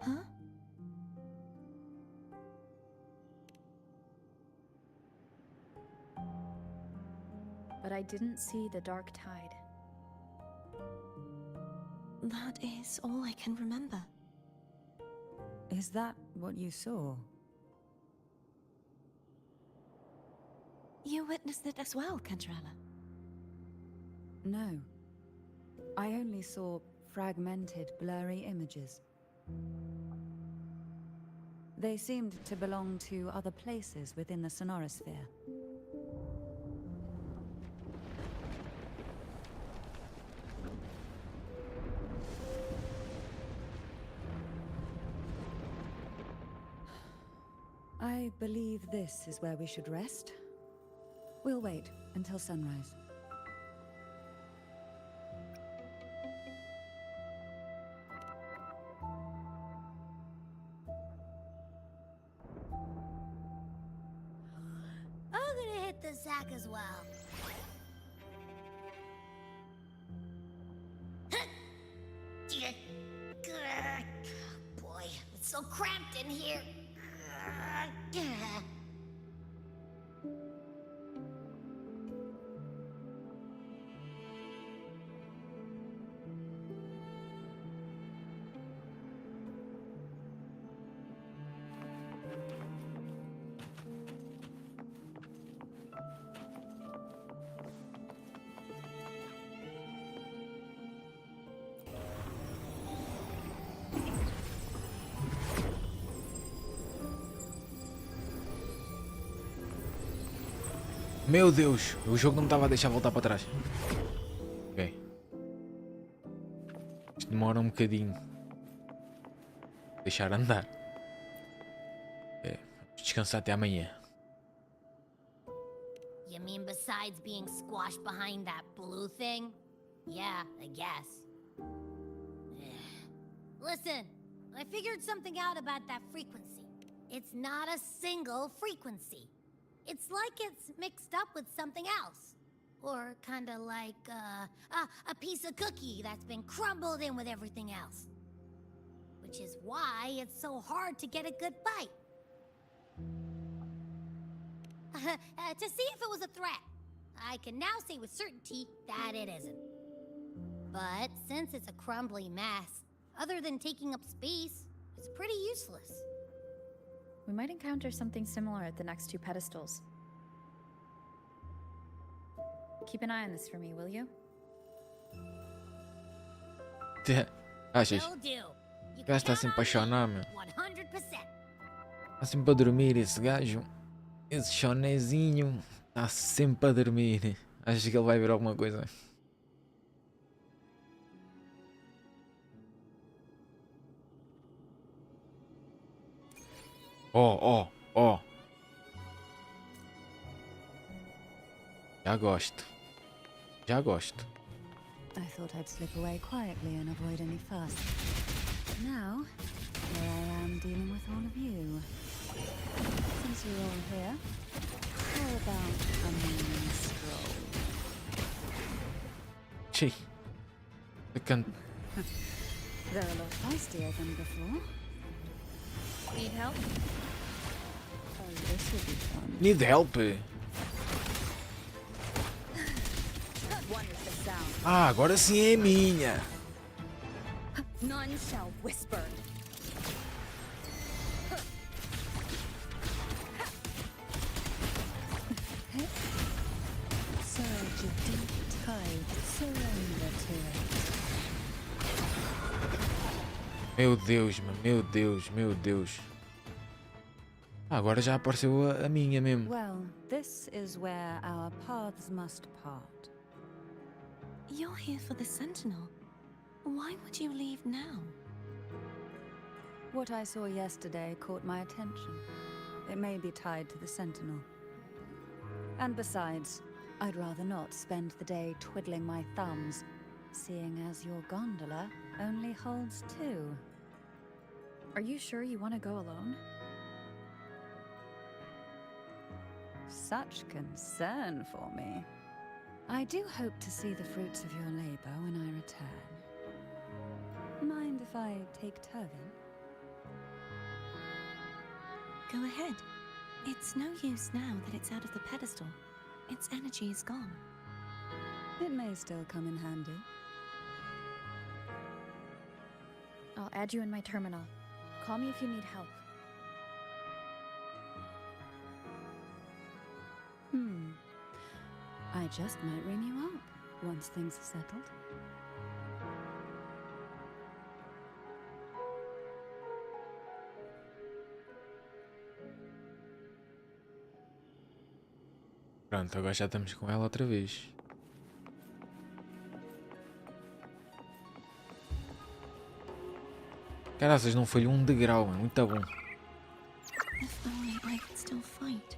Huh? But I didn't see the dark tide. That is all I can remember. Is that what you saw? You witnessed it as well, Cantarella. No. I only saw fragmented, blurry images. They seemed to belong to other places within the Sonorosphere. I believe this is where we should rest. We'll wait until sunrise. I'm gonna hit the sack as well. Boy, it's so cramped in here. Meu Deus, o jogo não me estava a deixar voltar para trás. Ok. Isto demora um bocadinho. Deixar andar. É, descansar até amanhã. You mean besides being squashed behind that blue thing? Yeah, I guess. Listen, I figured something out about that frequency. It's not a single frequency. It's like it's mixed up with something else. Or kinda like, a piece of cookie that's been crumbled in with everything else. Which is why it's so hard to get a good bite. To see if it was a threat. I can now say with certainty that it isn't. But since it's a crumbly mess, other than taking up space, it's pretty useless. We might encounter something similar at the next 2 pedestals. Keep an eye on this for me, will you? Achas? Will do. O You can gajo está count sempre a on apaixonar, me, meu. 100%. Está sempre a dormir esse gajo. Esse chonezinho está sempre a dormir. Achas que ele vai ver alguma coisa? Oh. Já gosto. I thought I'd slip away quietly and avoid any fuss. Now, here I am dealing with all of you. Since you're all here, how about a morning stroll? Gee. I can't... They're a lot feistier than before. Need help? Oh, this will be fun. Need help. One is the sound. Ah, agora sim é minha. None shall whisper. Surge of deep tide, surrender to it. Meu Deus, meu Deus. Ah, agora já apareceu a minha mesmo. Well, this is where our paths must part. You're here for the Sentinel. Why would you leave now? What I saw yesterday caught my attention. It may be tied to the Sentinel. And besides, I'd rather not spend the day twiddling my thumbs, seeing as your gondola only holds 2. Are you sure you want to go alone? Such concern for me. I do hope to see the fruits of your labor when I return. Mind if I take Turvin? Go ahead. It's no use now that it's out of the pedestal. Its energy is gone. It may still come in handy. I'll add you in my terminal. Call me if you need help. I just might ring you up once things are settled. Pronto, agora já estamos com ela outra vez. Caraças, não foi um degrau, mano. Muito bom. If only I could still fight.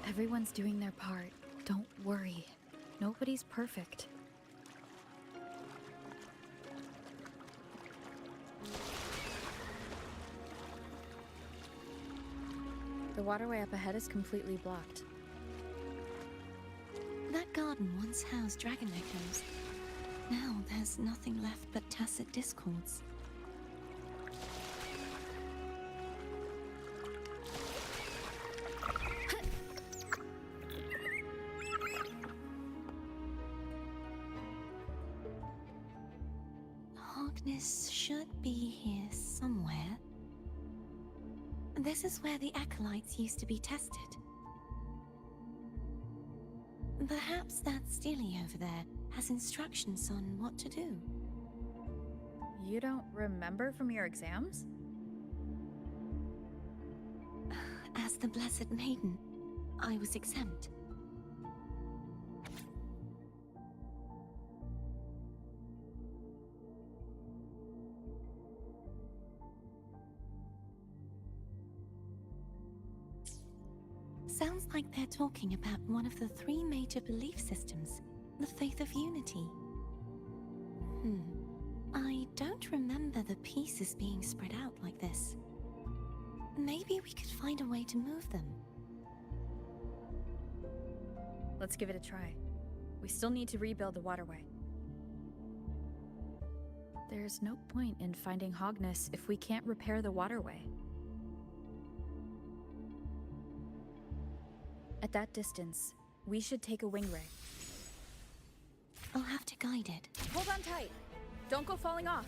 Everyone's doing their part. Don't worry. Nobody's perfect. The waterway up ahead is completely blocked. That garden once housed dragon echoes. Now there's nothing left but tacit discords. Harkness should be here somewhere. This is where the acolytes used to be tested. Perhaps that Steely over there has instructions on what to do. You don't remember from your exams? As the Blessed Maiden, I was exempt. Sounds like they're talking about one of the 3 major belief systems, the faith of unity. I don't remember the pieces being spread out like this. Maybe we could find a way to move them. Let's give it a try. We still need to rebuild the waterway. There's no point in finding Hogness if we can't repair the waterway. At that distance, we should take a wing ray. I'll have to guide it. Hold on tight. Don't go falling off.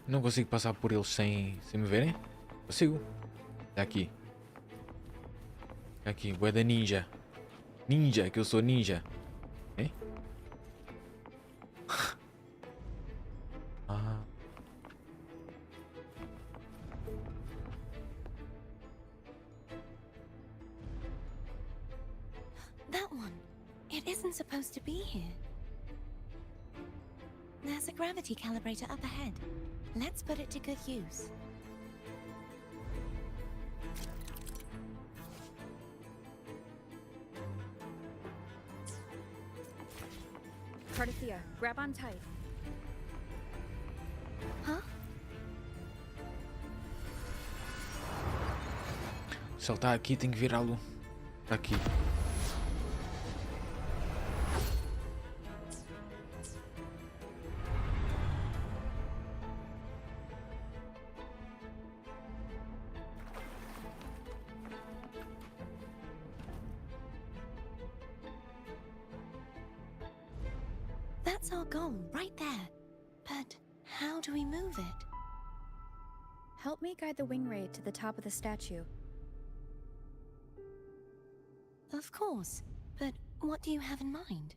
Não consigo passar por eles sem me verem? Consigo. Está aqui. Está aqui. Bué da ninja. Ninja, que eu sou ninja. Hein? Ah. That one. It isn't supposed to be here. There's a gravity calibrator up ahead. Let's put it to good use. Cardathea, grab on tight. Huh? Se ele está aqui, tenho que virá-lo. Está aqui. That's our goal, right there. But how do we move it? Help me guide the wing ray to the top of the statue. Of course. But what do you have in mind?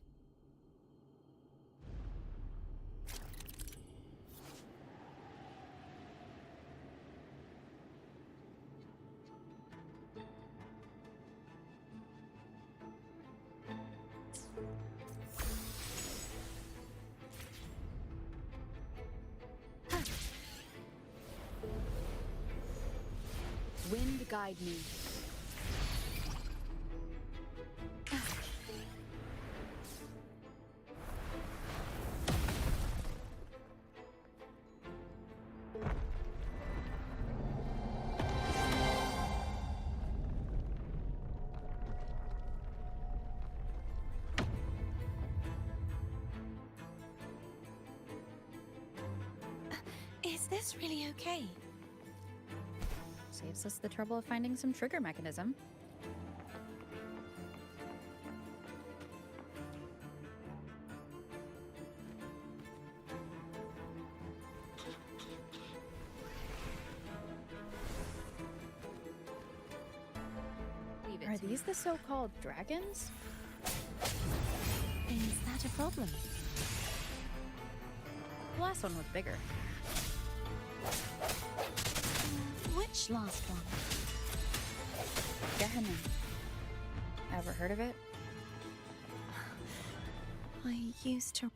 Wind guide me. Is this really okay? Saves us the trouble of finding some trigger mechanism. Are these the so-called dragons? Is that a problem? The last one was bigger. Which last one? Gehenna. Ever heard of it? I used to...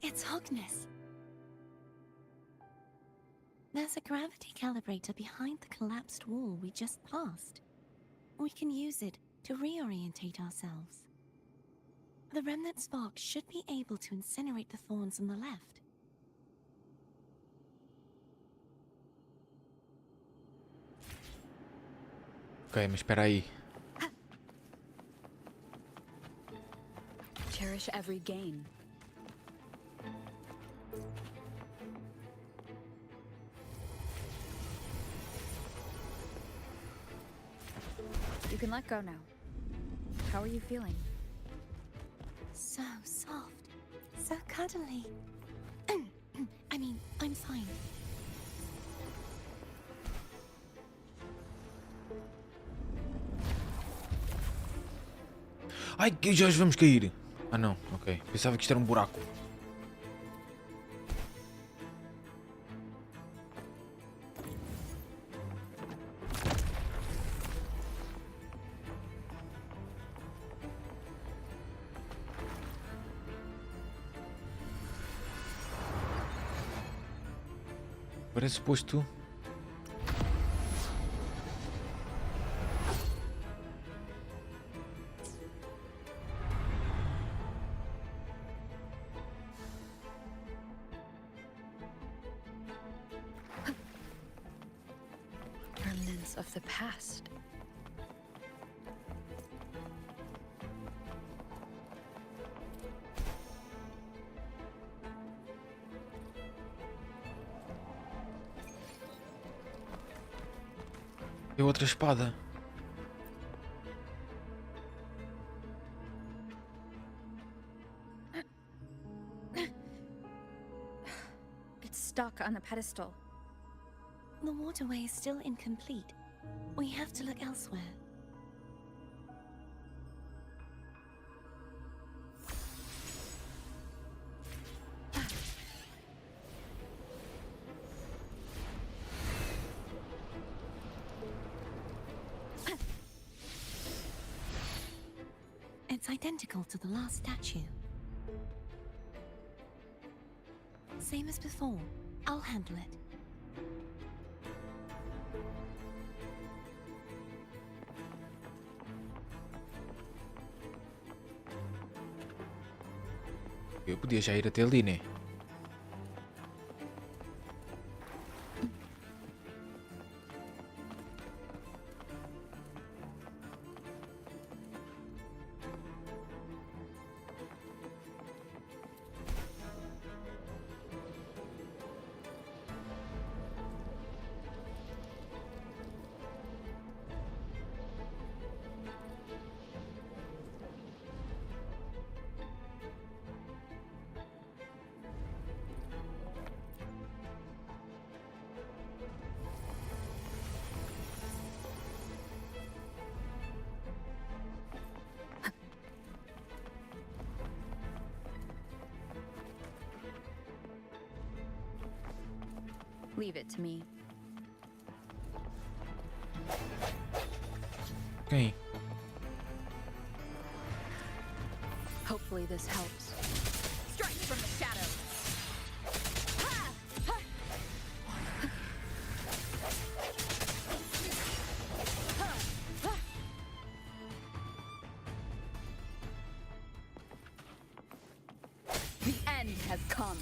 It's Hogness. There's a gravity calibrator behind the collapsed wall we just passed. We can use it to reorientate ourselves. The remnant spark should be able to incinerate the thorns on the left. Ok, mas espera aí. Cherish every gain. You can let go now. How are you feeling? So soft. So cuddly. I mean, I'm fine. Ai, que já vamos cair. Ah não, ok. Pensava que isto era um buraco. Agora é suposto... Remnants of the past. É outra espada. It's stuck on the pedestal. The waterway is still incomplete. We have to look elsewhere. It's identical to the last statue. Same as before. I'll handle it. Eu podia já ir até ali, né? Leave it to me. Quem? Hopefully this helps. Strike from the shadows. The end has come.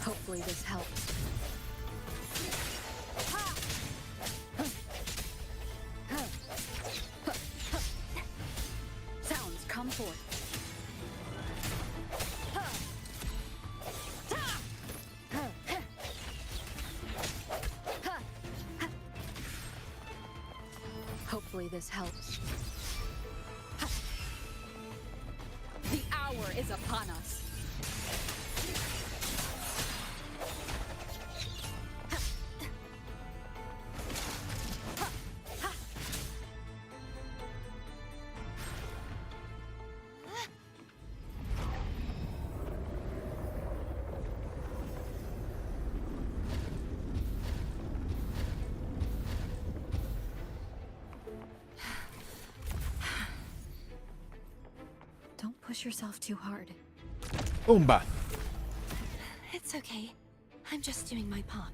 Hopefully this helps. Sounds come forth. Hopefully this helps. The hour is upon us. Don't push yourself too hard. Pumba! It's okay. I'm just doing my part.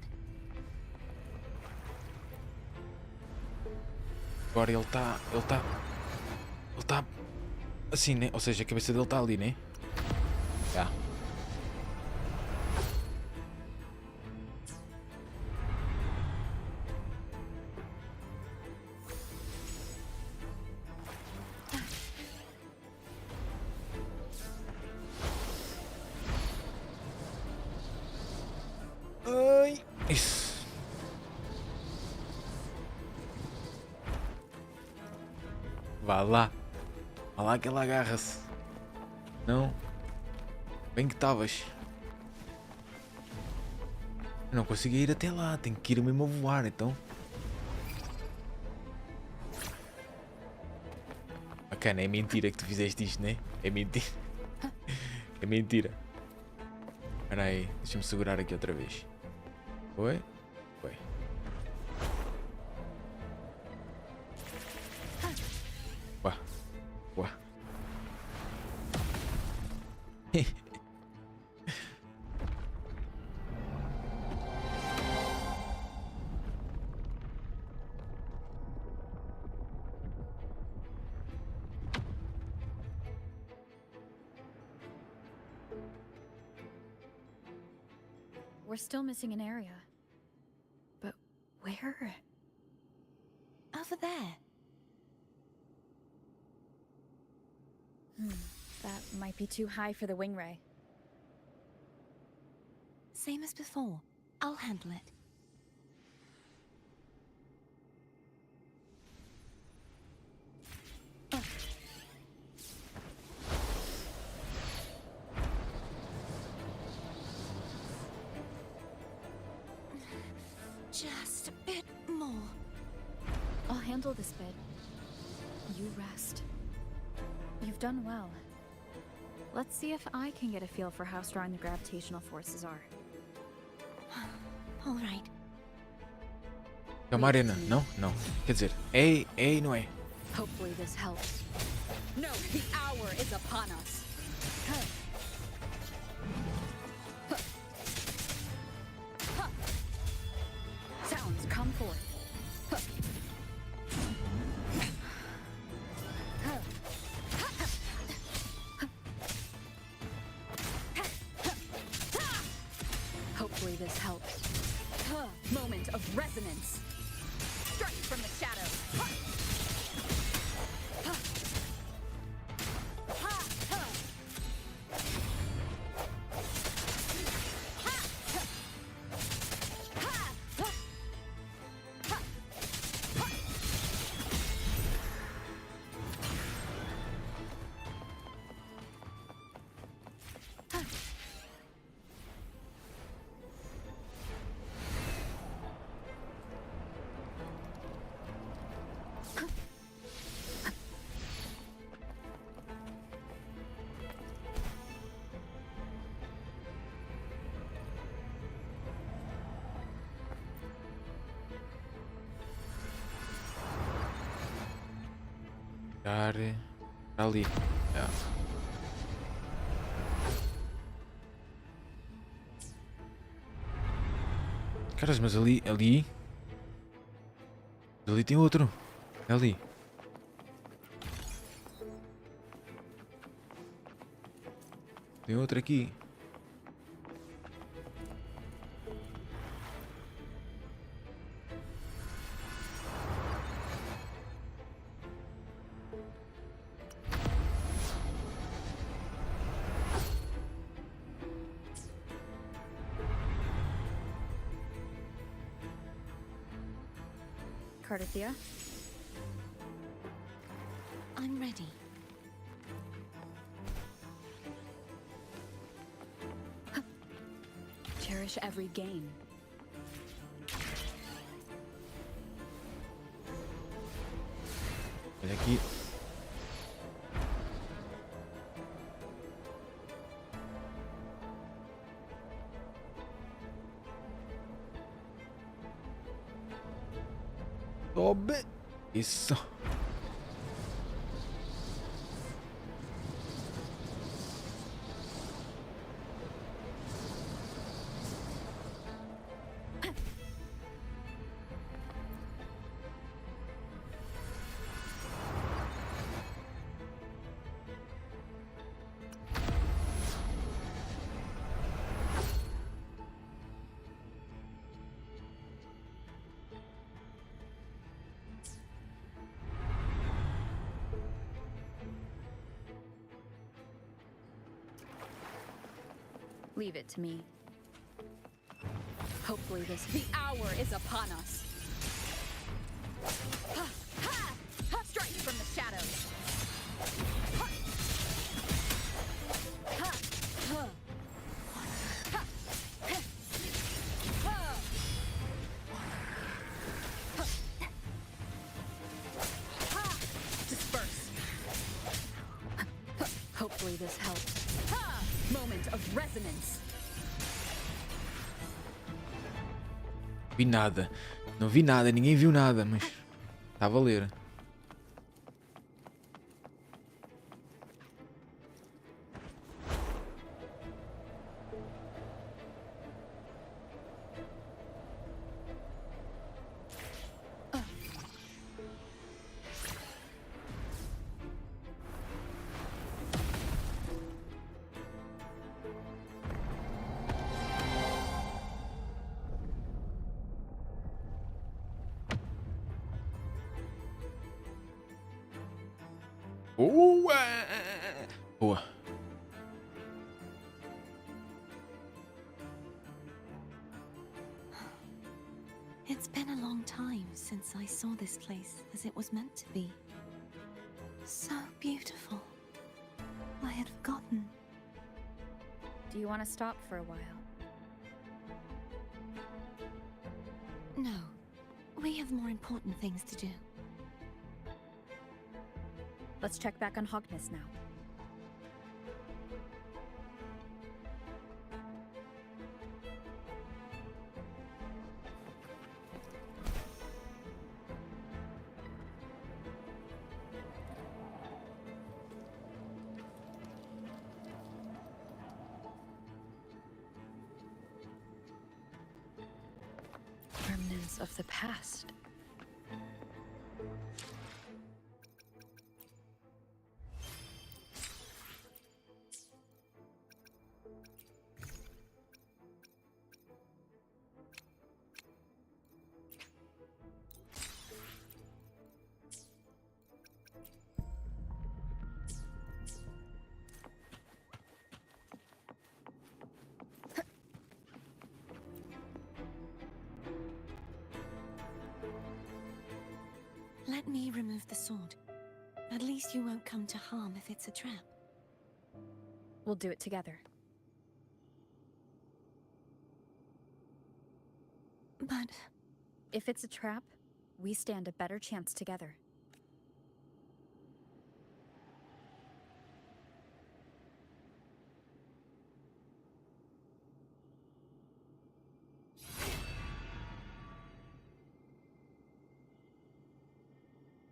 Agora ele está assim, né? Ou seja, a cabeça dele está ali, né? Já. Ai, isso. Vá lá. Vá lá que ela agarra-se. Não. Bem que estavas. Não consegui ir até lá. Tenho que ir mesmo a voar, então. Bacana, é mentira que tu fizeste isto, né? É mentira. É mentira. Espera aí, deixa-me segurar aqui outra vez. Oi? Oi. Uá. Uá. we're still missing an area. But where? Over there. That might be too high for the wing ray. Same as before. I'll handle it. Just a bit more. I'll handle this bit. You rest. You've done well. Let's see if I can get a feel for how strong the gravitational forces are. All right. É uma arena, não? Não. Quer dizer, é e não é. Hopefully this helps. No, the hour is upon us. Sounds come forth. Hopefully this helps. Moment of resonance. Strike from the shadows. Ali. Yeah. Caras, mas ali tem outro. É ali. Tem outro aqui. Cardathia? I'm ready. Cherish every gain. Olha aqui. Sobe. Isso. Leave it to me. Hopefully this... The hour is upon us. Strike from the shadows. Disperse. Hopefully this helps. Moment of resonance. Vi nada. Não vi nada, ninguém viu nada, mas está a valer. Boa! Boa. It's been a long time since I saw this place as it was meant to be. So beautiful. I had forgotten. Do you want to stop for a while? No. We have more important things to do. Let's check back on Hogness now. Remnants of the past. Let me remove the sword. At least you won't come to harm if it's a trap. We'll do it together. But if it's a trap, we stand a better chance together.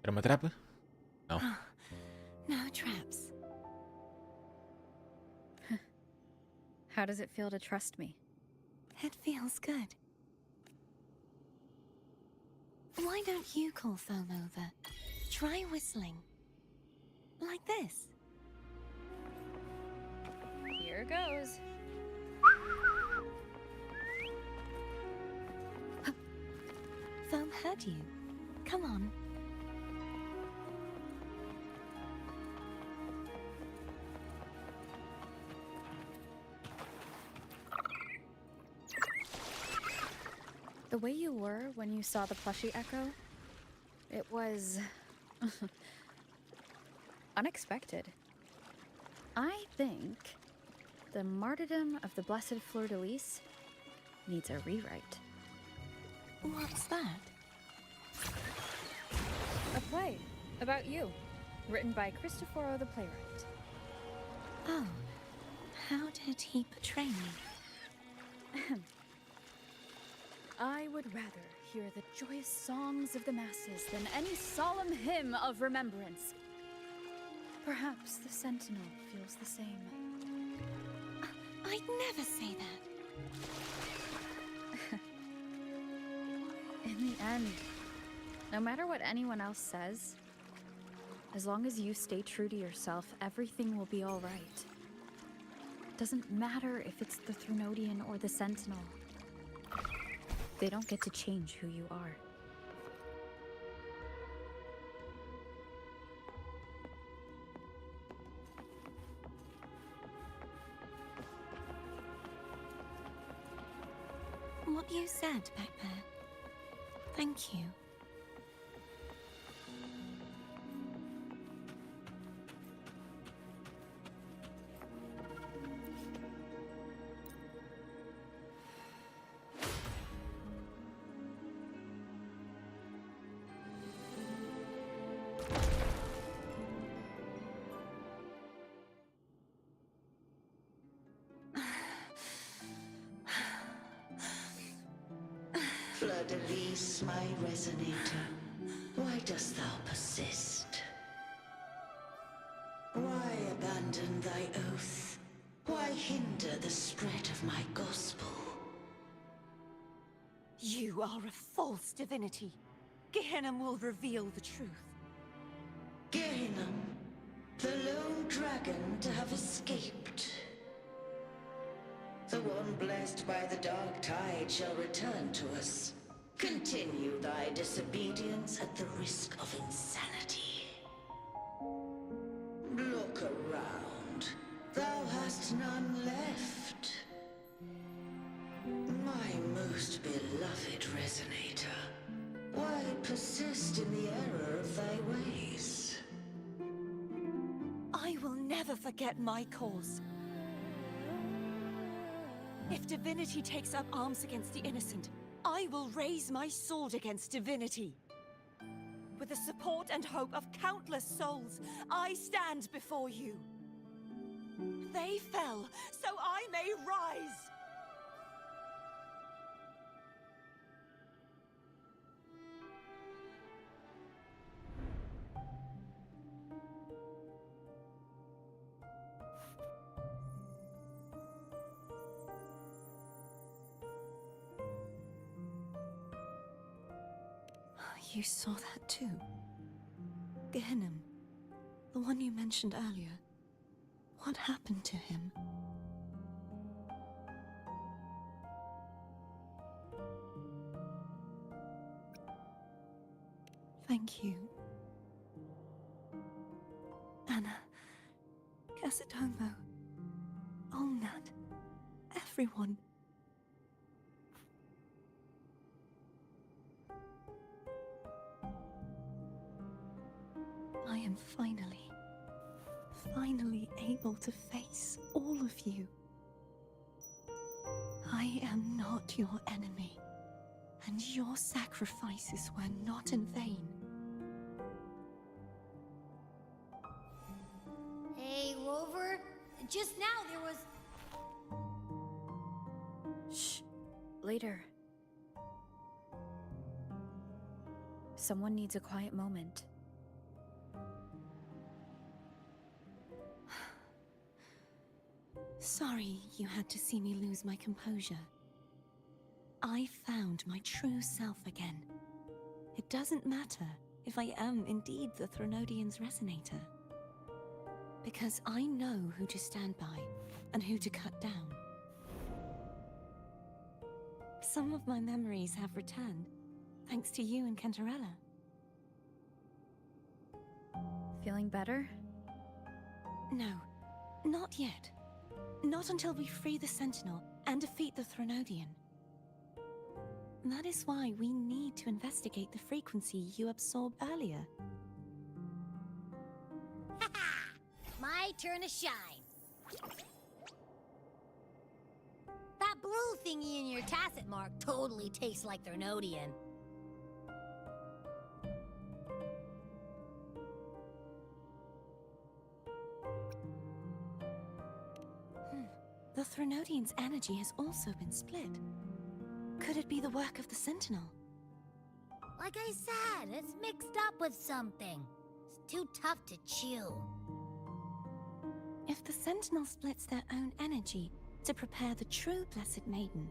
Era uma trapa? Não. No traps. How does it feel to trust me? It feels good. Why don't you call Foam over? Try whistling. Like this. Here goes. Foam heard you. Come on. The way you were when you saw the plushie echo, it was unexpected. I think the martyrdom of the Blessed Fleur-de-Lis needs a rewrite. What's that? A play about you, written by Cristoforo the playwright. Oh, how did he portray me? I would rather hear the joyous songs of the masses than any solemn hymn of remembrance. Perhaps the Sentinel feels the same. I'd never say that. In the end, no matter what anyone else says, as long as you stay true to yourself, everything will be all right. Doesn't matter if it's the Threnodian or the Sentinel. They don't get to change who you are. What you said back there. Thank you. Fleur-de-Lis, my resonator, why dost thou persist? Why abandon thy oath? Why hinder the spread of my gospel? You are a false divinity. Gehenna will reveal the truth. Gehenna, the lone dragon to have escaped. The one blessed by the dark tide shall return to us. Continue thy disobedience at the risk of insanity. beloved Resonator, why persist in the error of thy ways? I will never forget my cause. If divinity takes up arms against the innocent, I will raise my sword against divinity. With the support and hope of countless souls, I stand before you. They fell, so I may rise! You saw that too? Gehenna, the one you mentioned earlier. What happened to him? Thank you. Anna, Casitomo, Olnat, everyone. I am finally able to face all of you. I am not your enemy, and your sacrifices were not in vain. Hey, Rover. Just now there was... Shh. Later. Someone needs a quiet moment. Sorry you had to see me lose my composure. I found my true self again. It doesn't matter if I am indeed the Threnodian's Resonator. Because I know who to stand by and who to cut down. Some of my memories have returned, thanks to you and Cantarella. Feeling better? No, not yet. Not until we free the Sentinel and defeat the Threnodian. That is why we need to investigate the frequency you absorbed earlier. My turn to shine. That blue thingy in your tacit mark totally tastes like Threnodian. The Threnodian's energy has also been split. Could it be the work of the Sentinel? Like I said, it's mixed up with something. It's too tough to chew. If the Sentinel splits their own energy to prepare the true Blessed Maiden,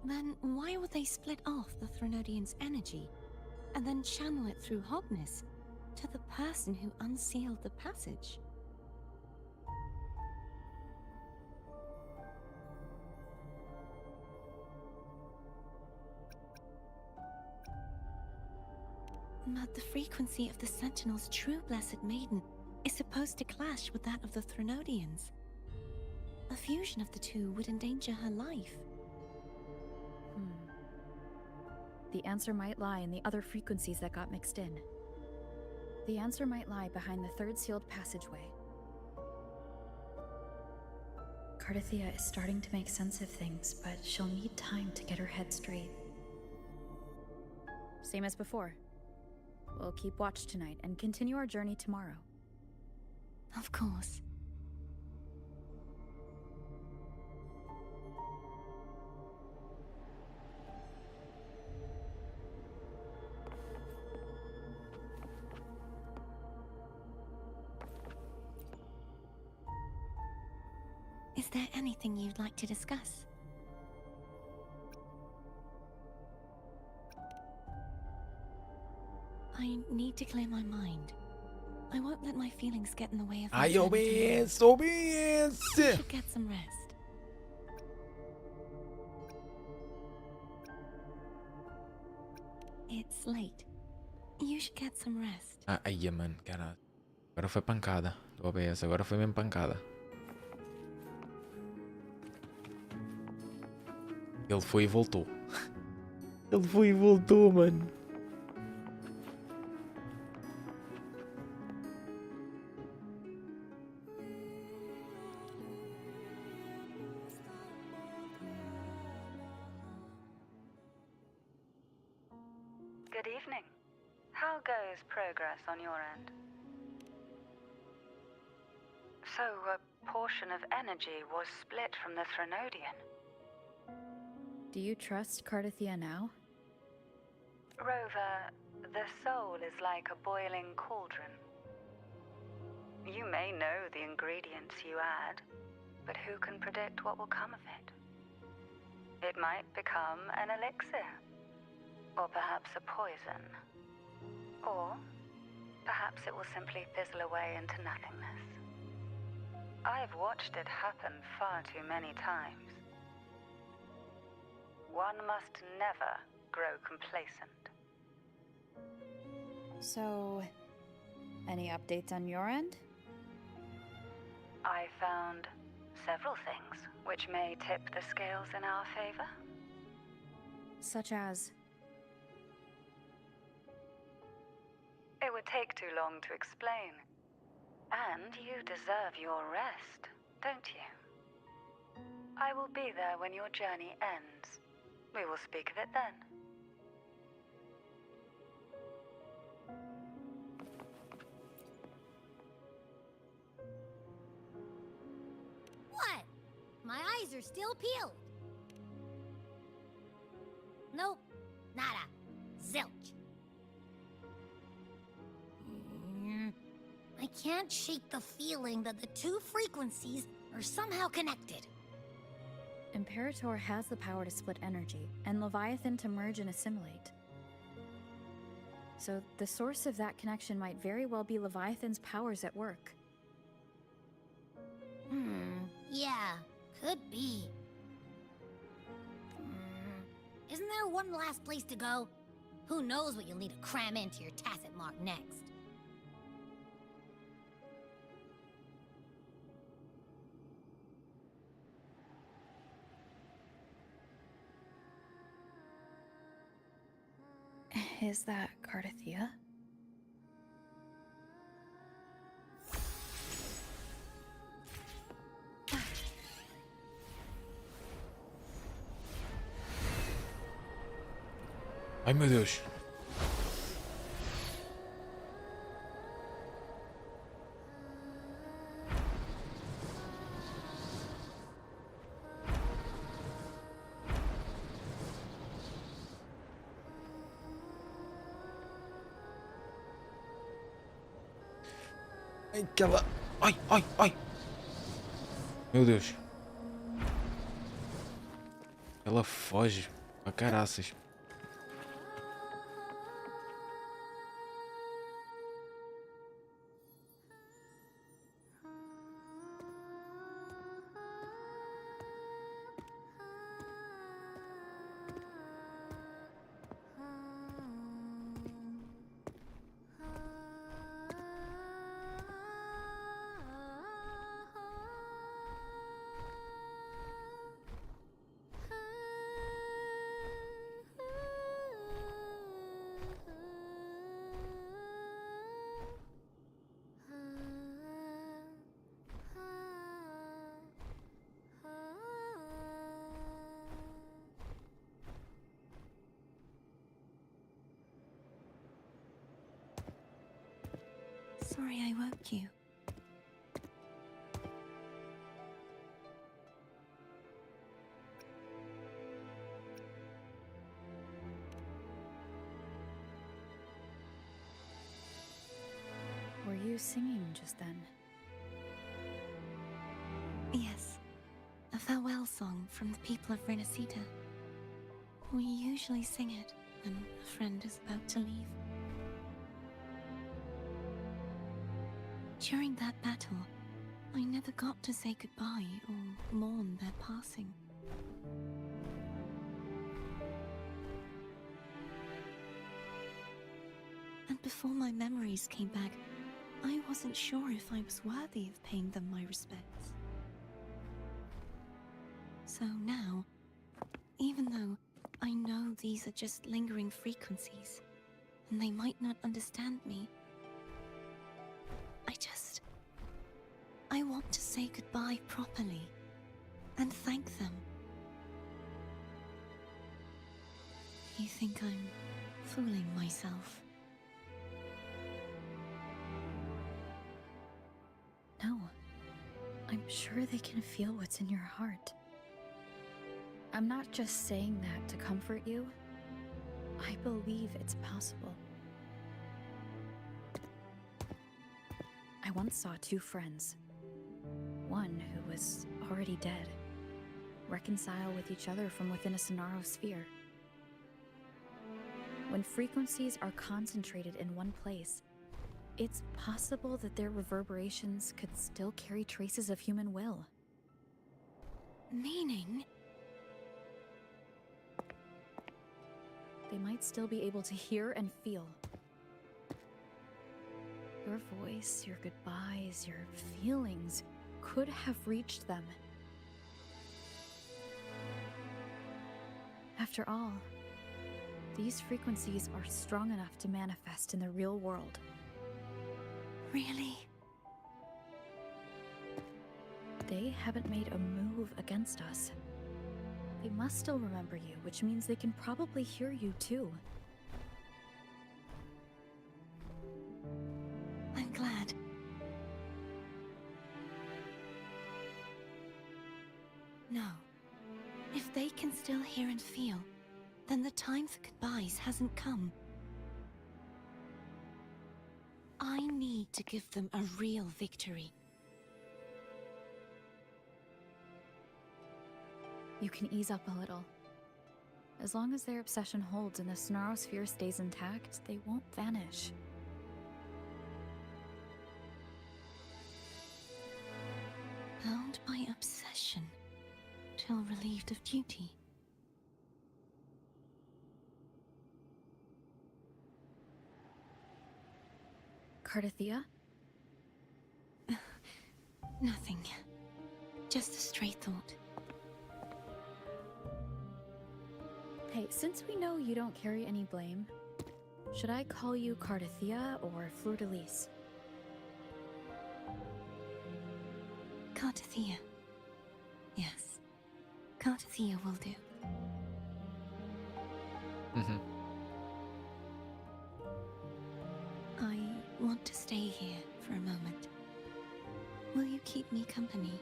then why would they split off the Threnodian's energy and then channel it through Hogness to the person who unsealed the passage? But the frequency of the Sentinel's true Blessed Maiden is supposed to clash with that of the Threnodians. A fusion of the two would endanger her life. The answer might lie in the other frequencies that got mixed in. The answer might lie behind the third sealed passageway. Cardathia is starting to make sense of things, but she'll need time to get her head straight. Same as before. We'll keep watch tonight and continue our journey tomorrow. Of course. Is there anything you'd like to discuss? I need to clear my mind. I won't let my feelings get in the way of my journey. Obedience! You should get some rest. It's late. You should get some rest. Ai, mano, cara. Agora foi pancada. Do OBS, agora foi mesmo pancada. Ele foi e voltou. Ele foi e voltou, mano. Good evening. How goes progress on your end? So, a portion of energy was split from the Threnodian. Do you trust Cardathia now? Rover, the soul is like a boiling cauldron. You may know the ingredients you add, but who can predict what will come of it? It might become an elixir, or perhaps a poison, or perhaps it will simply fizzle away into nothingness. I've watched it happen far too many times. One must never grow complacent. So, any updates on your end? I found several things which may tip the scales in our favor. Such as? It would take too long to explain. And you deserve your rest, don't you? I will be there when your journey ends. We will speak of it then. What? My eyes are still peeled. Nope. Nada. Zilch. I can't shake the feeling that the two frequencies are somehow connected. Imperator has the power to split energy, and Leviathan to merge and assimilate. So the source of that connection might very well be Leviathan's powers at work. Yeah, could be. Isn't there one last place to go? Who knows what you'll need to cram into your tacit mark next? Is that Cardathia? Ai meu Deus. Ai, aquela. Ai, ai, ai. Meu Deus. Ela foge a caraças. Sorry I woke you. Were you singing just then? Yes. A farewell song from the people of Rinascita. We usually sing it when a friend is about to leave. During that battle, I never got to say goodbye or mourn their passing. And before my memories came back, I wasn't sure if I was worthy of paying them my respects. So now, Even though I know these are just lingering frequencies, and they might not understand me, I want to say goodbye properly, and thank them. You think I'm fooling myself? No. I'm sure they can feel what's in your heart. I'm not just saying that to comfort you. I believe it's possible. I once saw two friends. One who was already dead, reconcile with each other from within a Sonaro sphere. When frequencies are concentrated in one place, it's possible that their reverberations could still carry traces of human will. Meaning? They might still be able to hear and feel. Your voice, your goodbyes, your feelings could have reached them. After all, these frequencies are strong enough to manifest in the real world. Really? They haven't made a move against us. They must still remember you, which means they can probably hear you too. I'm glad. No. If they can still hear and feel, then the time for goodbyes hasn't come. I need to give them a real victory. You can ease up a little. As long as their obsession holds and the Sonaro sphere stays intact, they won't vanish. Bound by obsession, till relieved of duty. Cardathia? Nothing. Just a stray thought. Hey, since we know you don't carry any blame, should I call you Cardathia or Fleur-de-Lis? Cardathia. Yes. Cardathia will do. I want to stay here for a moment. Will you keep me company?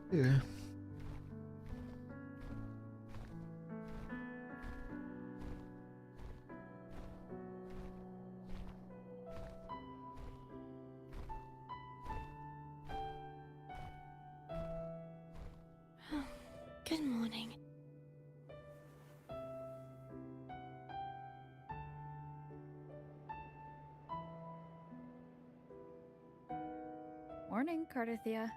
Yeah. Good morning. Morning, Cardathia.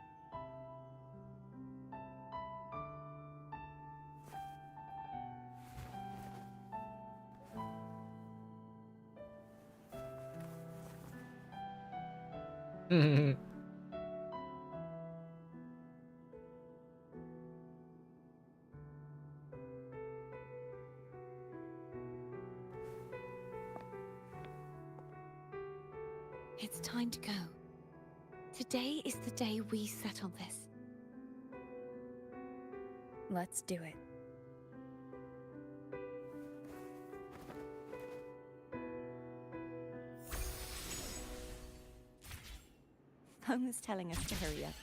It's time to go. Today is the day we settle this. Let's do it. Home is telling us to hurry up.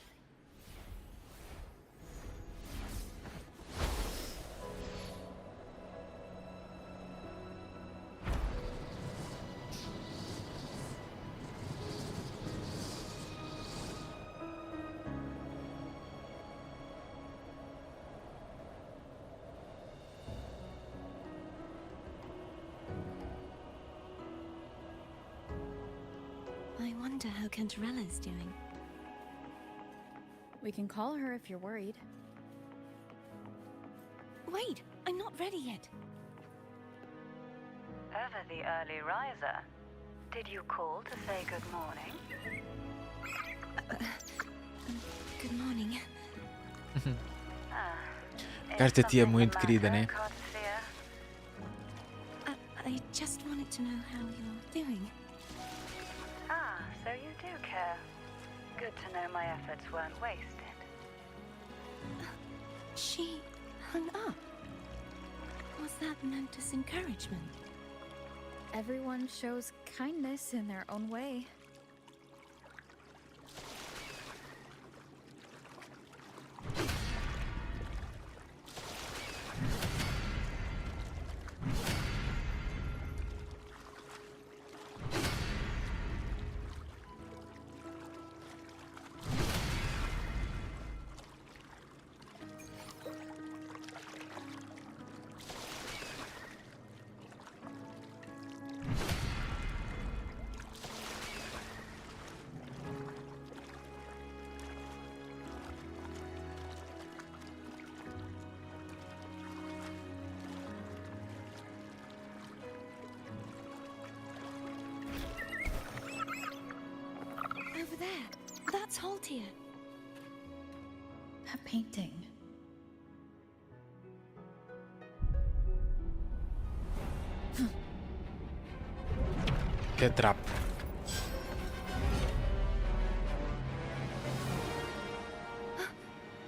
wonder how Cantarella's doing. We can call her if you're worried. Wait, I'm not ready yet. Ever the early riser. Did you call to say good morning? Good morning. Esta tia é muito querida, né? I just wanted to know how you're doing. Ah, so you do care. Good to know my efforts weren't wasted. She hung up. Was that meant as encouragement? Everyone shows kindness in their own way. Over there. That's Haltia. A painting. Que trap.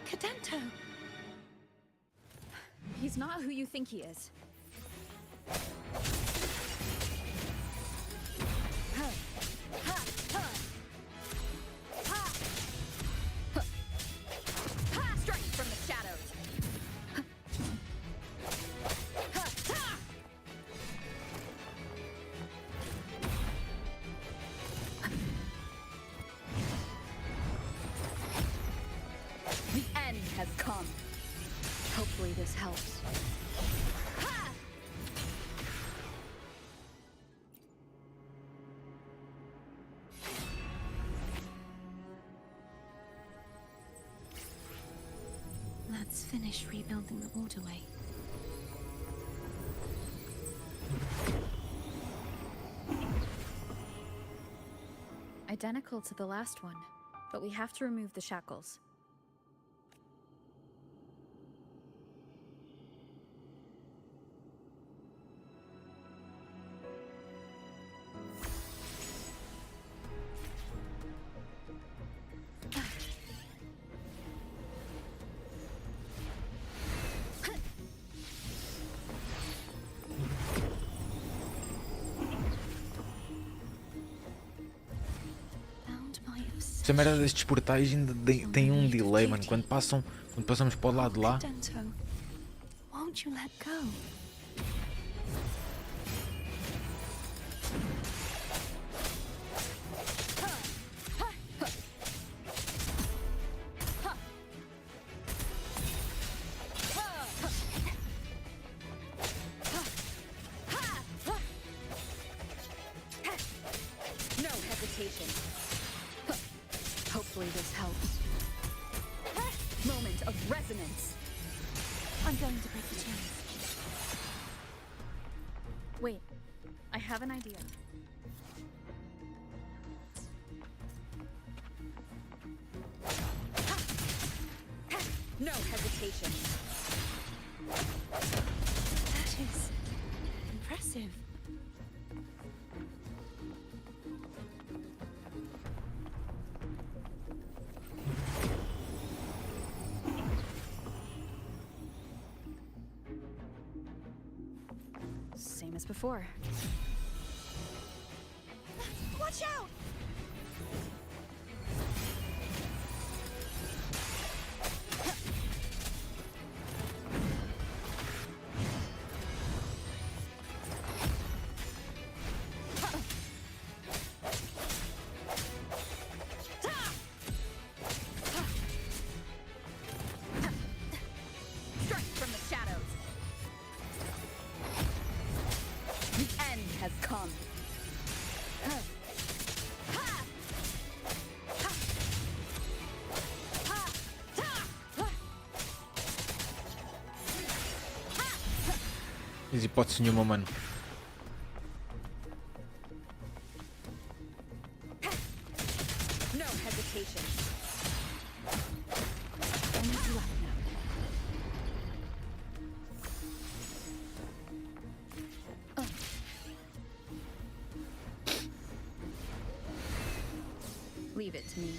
Cadento! He's not who you think he is. Strike from the shadows. The end has come. Hopefully this helps. Let's finish rebuilding the waterway. Identical to the last one, but we have to remove the shackles. Bound by Esta merda destes portais ainda tem um delay, mano. Quando passamos para o lado de lá. Cadento, won't you let go? No hesitation. Hopefully this helps. Moment of resonance. I'm going to break the chains. Wait, I have an idea. No hesitation. That is impressive. Same as before. Watch out! Strike from the shadows. The end has come. Mas hipótese nenhuma, mano. No hesitation. Only two left now. Leave it to me.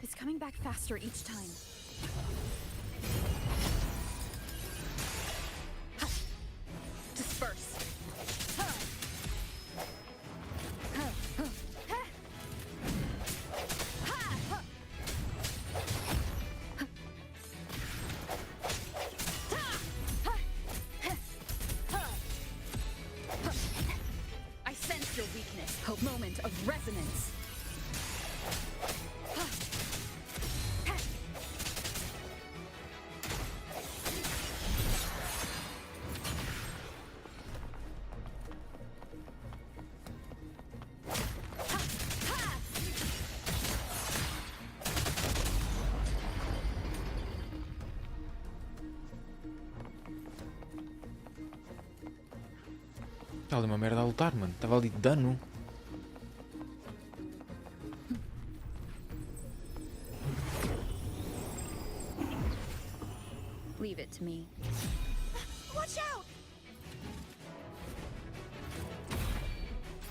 It's coming back faster each time. Disperse. I sense your weakness. A moment of resonance. Está ali uma merda a lutar, mano. Estava ali de dano. Leave it to me. Watch out!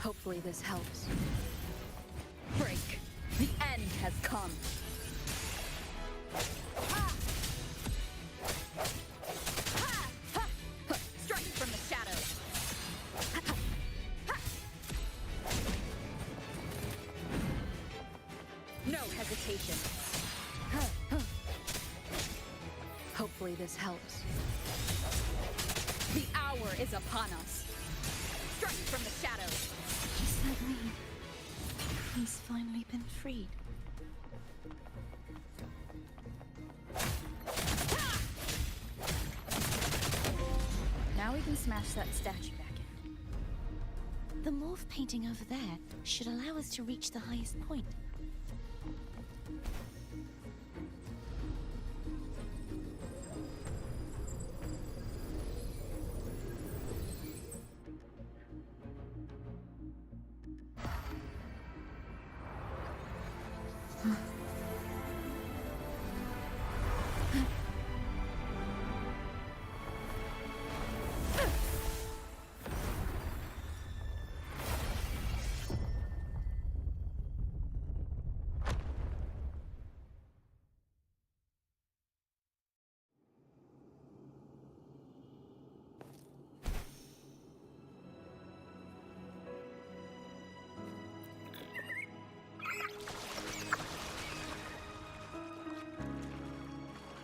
Hopefully this helps. Break. The end has come. Strike from the shadows. No hesitation. Hopefully this helps. The hour is upon us. Strike from the shadows. Just like me. He's finally been freed. Now we can smash that statue back in. The morph painting over there should allow us to reach the highest point.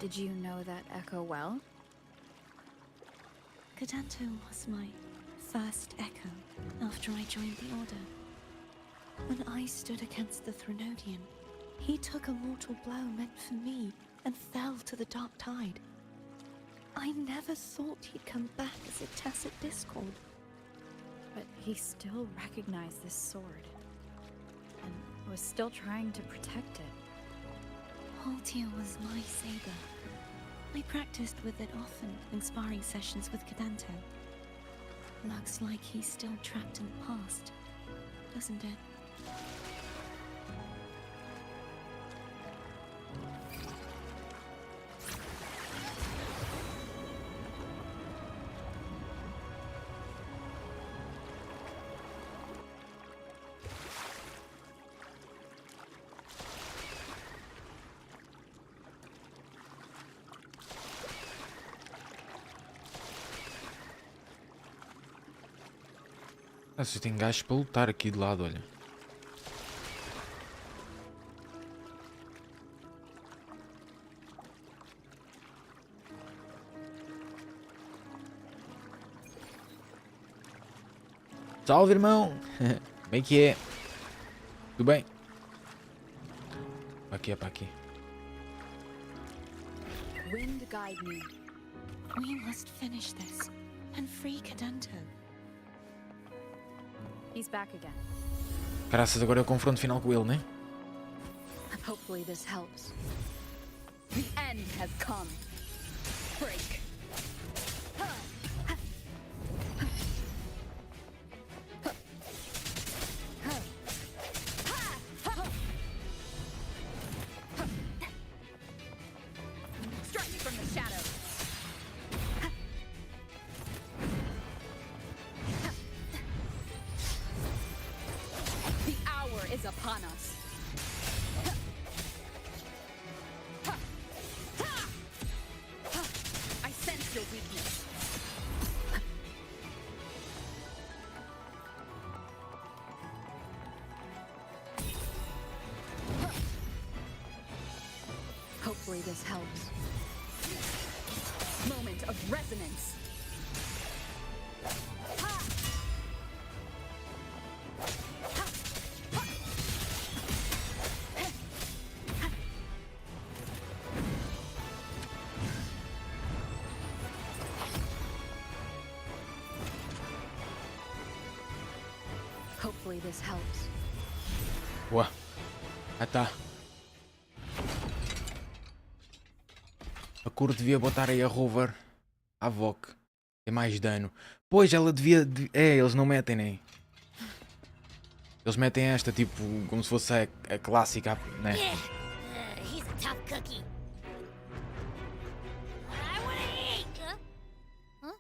Did you know that echo well? Cadanto was my first echo after I joined the Order. When I stood against the Threnodian, he took a mortal blow meant for me and fell to the dark tide. I never thought he'd come back as a tacit discord. But he still recognized this sword. And was still trying to protect it. Haltier was my saber. I practiced with it often in sparring sessions with Cadanto. Looks like he's still trapped in the past, doesn't it? Ah, se tem gajos para lutar aqui de lado, olha. Salve, irmão! Como é que é? Tudo bem? Para aqui, é para aqui. Wind guide me. We must finish this and free Cadanto. He's back again. Graças, agora é o confronto final com ele, né? Hopefully this helps. The end has come. Break. upon us. I sense your weakness. Hopefully this helps. Moment of resonance. Hopefully this helps. Boa. Ah tá. A cor devia botar aí a rover à VOC. Tem mais dano. Pois ela devia. Eles não metem nem. Eles metem esta tipo como se fosse a clássica, né? He's a tough cookie. I wanna eat. Huh?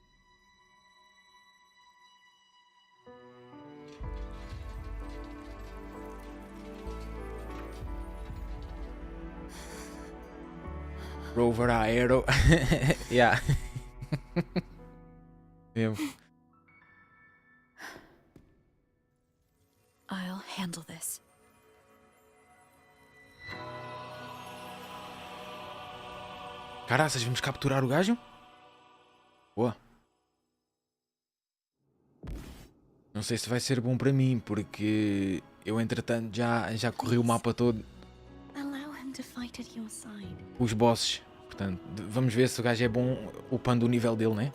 Rover Aero. Yeah. Mesmo. I'll handle this. Caraças, vamos capturar o gajo? Boa. Não sei se vai ser bom para mim, porque eu entretanto já corri o mapa todo. Allow him to fight at your side. Os bosses. Portanto, vamos ver se o gajo é bom upando o nível dele, né?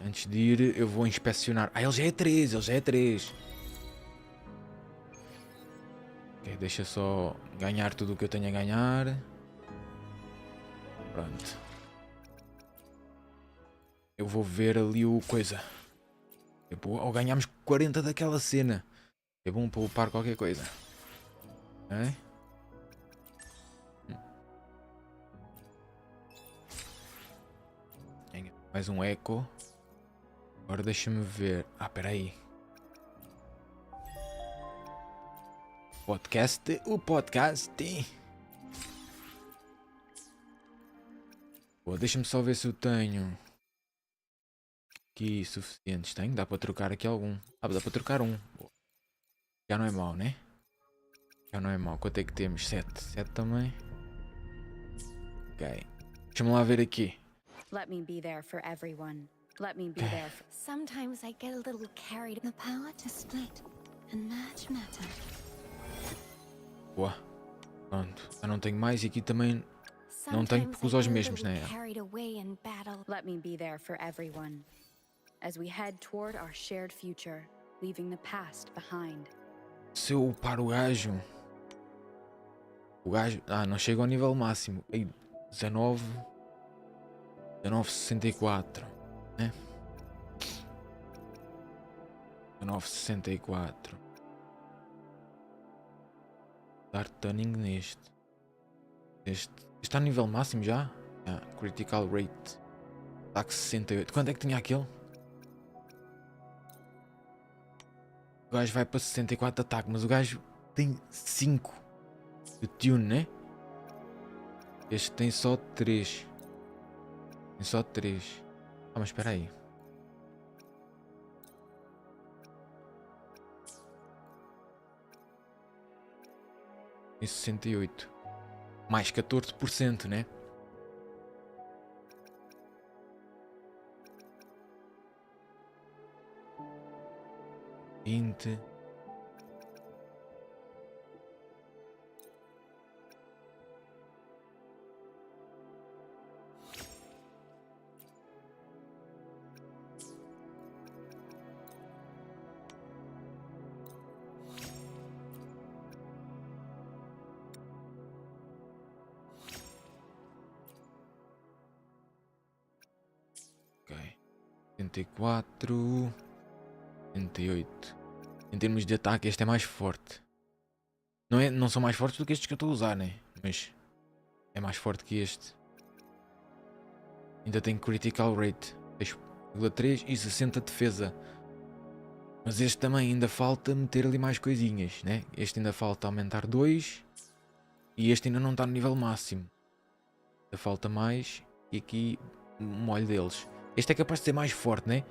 Antes de ir, eu vou inspecionar. Ah, ele já é 3, ele já é 3. Ok, deixa só ganhar tudo o que eu tenho a ganhar. Pronto. Eu vou ver ali o coisa. Ou ganhamos 40 daquela cena. É bom para upar qualquer coisa. Ok? Mais um eco. Agora deixa-me ver. Ah, espera aí. Podcast. O podcast. Boa, deixa-me só ver se eu tenho aqui suficientes. Tenho? Dá para trocar aqui algum. Ah, dá para trocar um. Boa. Já não é mau, né? Já não é mau. Quanto é que temos? 7. 7 também. Ok. Deixa-me lá ver aqui. Let me be there for everyone. Let me be there for... Sometimes I get a little carried. The power to split and merge matter. Boa. Pronto. Eu não tenho mais e aqui também não tenho porque uso os mesmos, né? Carried away in battle. Let me be there for everyone. As we head toward our shared future, leaving the past behind. Se eu upar o gajo... O gajo... Ah, não chega ao nível máximo. Ei, 19... 1964, né? 1964. Dar tuning neste. Este está a nível máximo já? Critical rate. Ataque 68. Quanto é que tinha aquele? O gajo vai para 64 de ataque, mas o gajo tem 5 de tune, né? Este tem só 3. Tem só 3. Ah, mas espera aí. Tem 68. Mais 14%, né? Vinte. Ok. 74. 78. Em termos de ataque, este é mais forte. Não são mais fortes do que estes que eu estou a usar, né? Mas é mais forte que este. Ainda tem critical rate 6,3 e 60 defesa. Mas este também ainda falta meter ali mais coisinhas, né? Este ainda falta aumentar 2 e este ainda não está no nível máximo. Ainda falta mais e aqui o molho deles. Este é capaz de ser mais forte, né?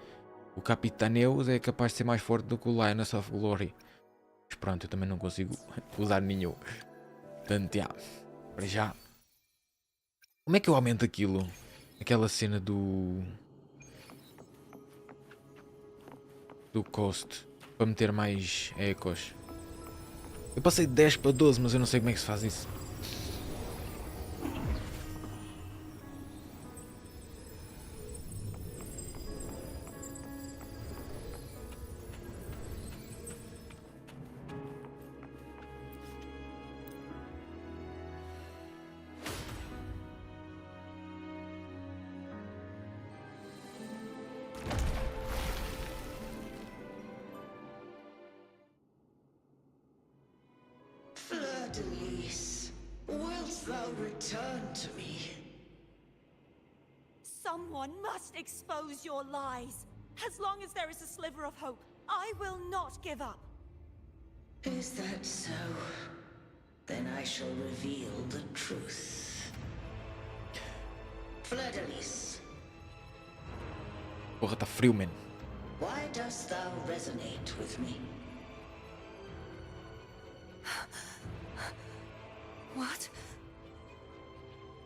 O Capitaneus é capaz de ser mais forte do que o Lioness of Glory. Mas pronto, eu também não consigo usar nenhum. Portanto, já. Para já. Como é que eu aumento aquilo? Aquela cena do cost. Para meter mais ecos. Eu passei de 10 para 12, mas eu não sei como é que se faz isso. Fleur-de-Lis, wilt thou return to me? Someone must expose your lies. As long as there is a sliver of hope, I will not give up. Is that so? Then I shall reveal the truth. Fleur-de-Lis, Porra, tá frio, man. why dost thou resonate with me? What?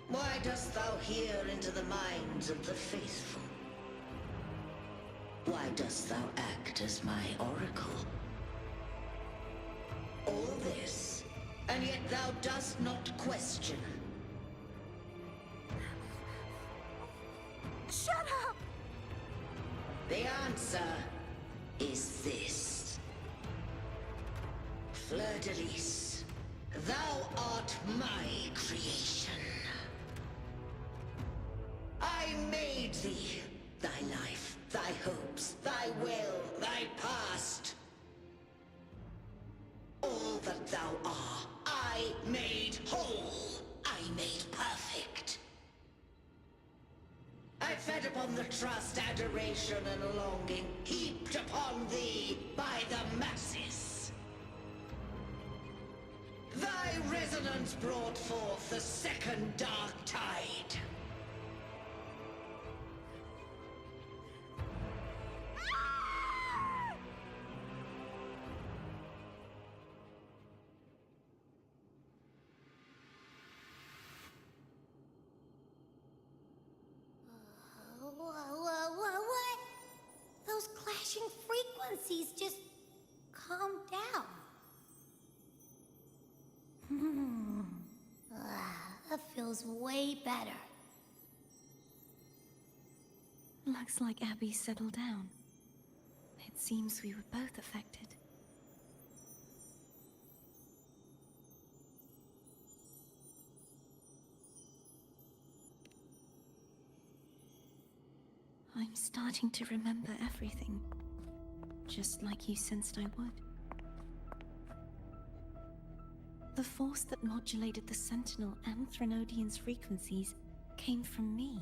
Why dost thou hear into the minds of the faithful? Why dost thou act as my oracle? All this, and yet thou dost not question. Shut up! The answer is this. Fleur-de-Lis, thou art my creation. I made thee, thy life, thy hopes, thy will, thy past. All that thou art, I made whole. I made perfect. I fed upon the trust, adoration, and longing heaped upon thee by the masses. Thy resonance brought forth the second dark tide. What? Those clashing frequencies just calm down. That feels way better. Looks like Abby settled down. It seems we were both affected. I'm starting to remember everything, just like you sensed I would. The force that modulated the Sentinel and Threnodian's frequencies came from me.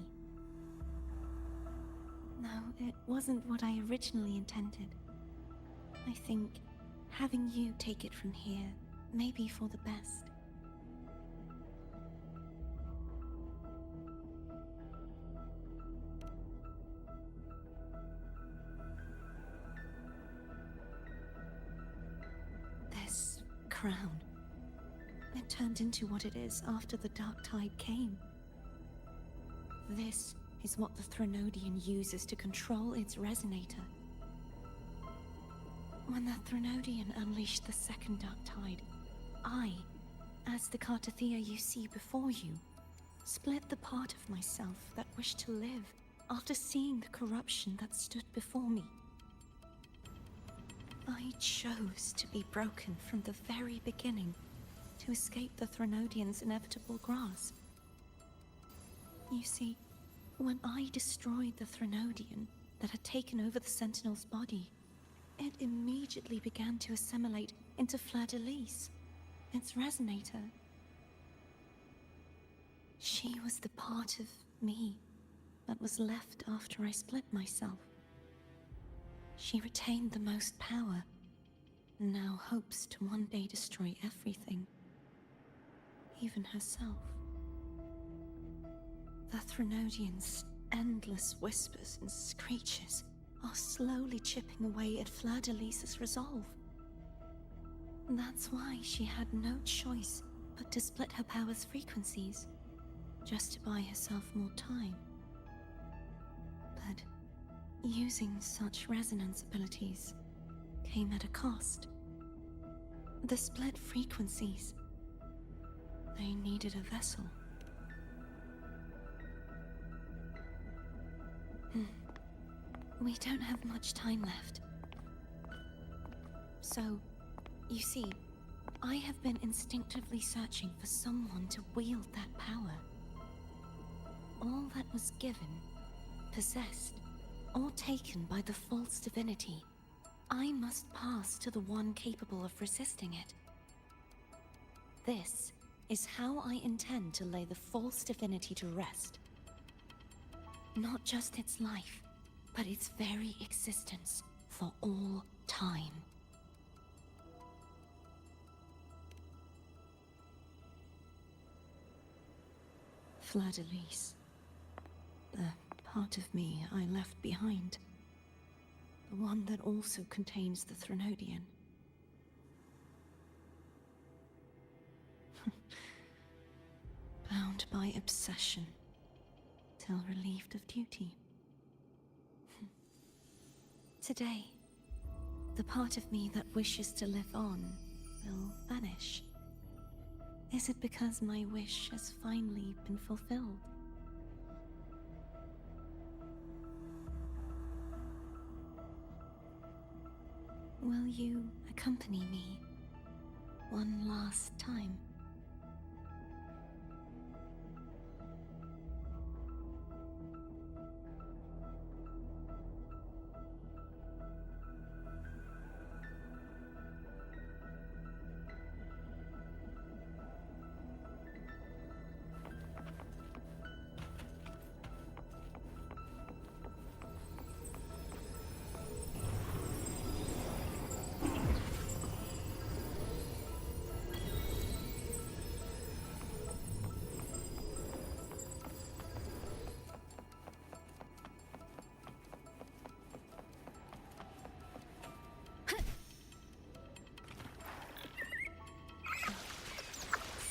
No, it wasn't what I originally intended. I think having you take it from here may be for the best. This crown, it turned into what it is after the Dark Tide came. This is what the Threnodian uses to control its resonator. When the Threnodian unleashed the second Dark Tide, I, as the Cartathea you see before you, split the part of myself that wished to live after seeing the corruption that stood before me. I chose to be broken from the very beginning to escape the Threnodian's inevitable grasp. You see, when I destroyed the Threnodian that had taken over the Sentinel's body, it immediately began to assimilate into Fleur-de-Lis, its resonator. She was the part of me that was left after I split myself. She retained the most power, and now hopes to one day destroy everything, even herself. The Threnodians' endless whispers and screeches are slowly chipping away at Fleur-de-Lis's resolve. That's why she had no choice but to split her power's frequencies, just to buy herself more time. But using such resonance abilities came at a cost. The split frequencies. They needed a vessel. We don't have much time left. So, you see, I have been instinctively searching for someone to wield that power. All that was given, possessed, or taken by the false divinity, I must pass to the one capable of resisting it. This is how I intend to lay the false divinity to rest. Not just its life, but its very existence for all time. Fleur-de-Lis. The part of me I left behind. The one that also contains the Threnodian. Bound by obsession, till relieved of duty. Today, the part of me that wishes to live on will vanish. Is it because my wish has finally been fulfilled? Will you accompany me one last time?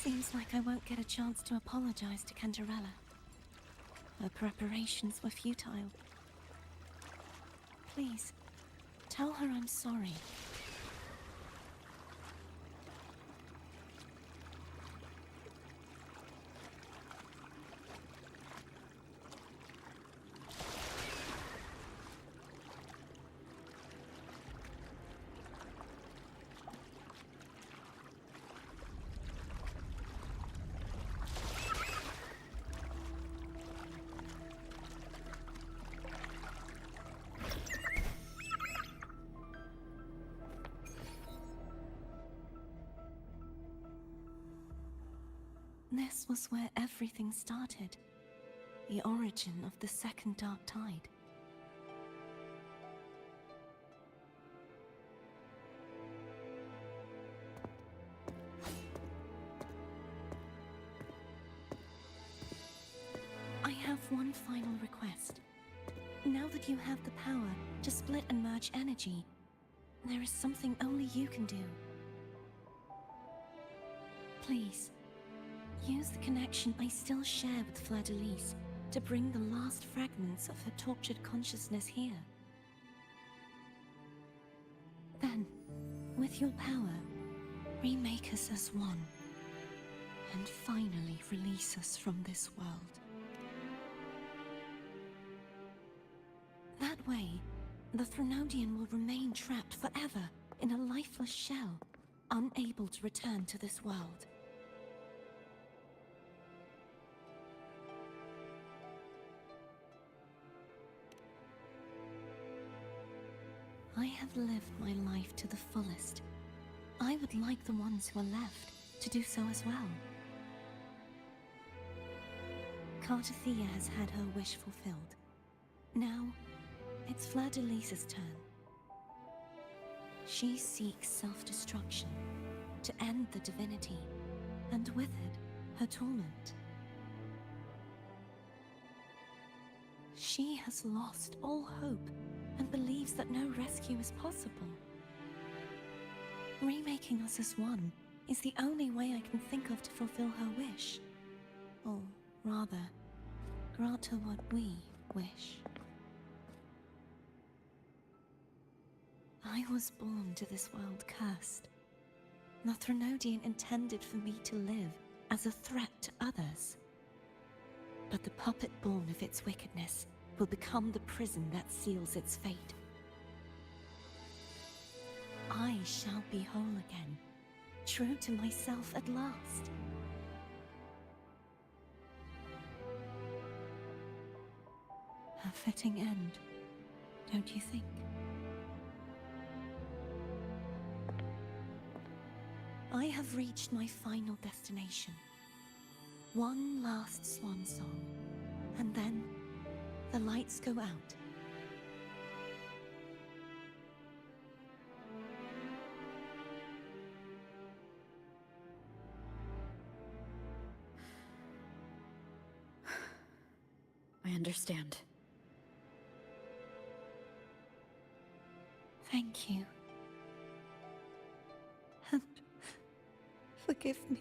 Seems like I won't get a chance to apologize to Cantarella. Her preparations were futile. Please, tell her I'm sorry. This was where everything started. The origin of the second Dark Tide. I have one final request. Now that you have the power to split and merge energy, there is something only you can do. Please, use the connection I still share with Fleur-de-Lis to bring the last fragments of her tortured consciousness here. Then, with your power, remake us as one, and finally release us from this world. That way, the Threnodian will remain trapped forever in a lifeless shell, unable to return to this world. I have lived my life to the fullest. I would like the ones who are left to do so as well. Cartathea has had her wish fulfilled. Now, it's Fleur-de-Lis's turn. She seeks self-destruction to end the divinity, and with it, her torment. She has lost all hope and believes that no rescue is possible. Remaking us as one is the only way I can think of to fulfill her wish. Or rather, grant her what we wish. I was born to this world cursed. The Threnodian intended for me to live as a threat to others. But the puppet born of its wickedness will become the prison that seals its fate. I shall be whole again, true to myself at last. A fitting end, don't you think? I have reached my final destination. One last swan song, and then the lights go out. I understand. Thank you. And forgive me.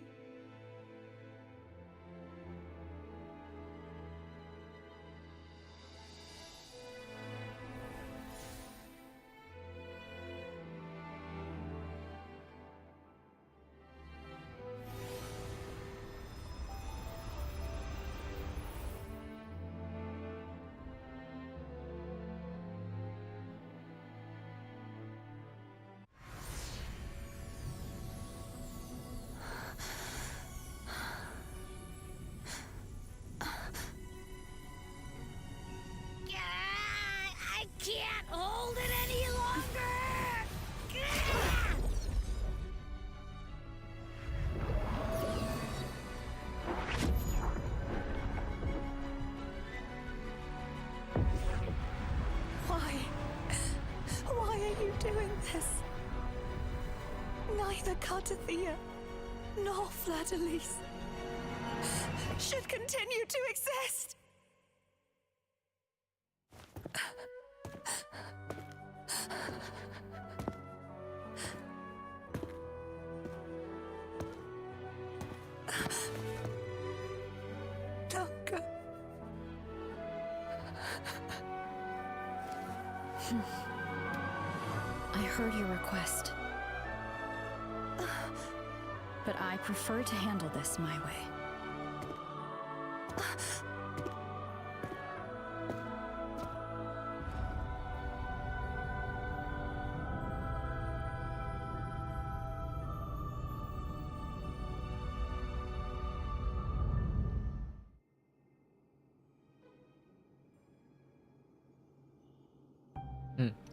I can't hold it any longer! Why are you doing this? Neither Cartathea nor Fladelise should continue to exist. Duncan. I heard your request. But I prefer to handle this my way.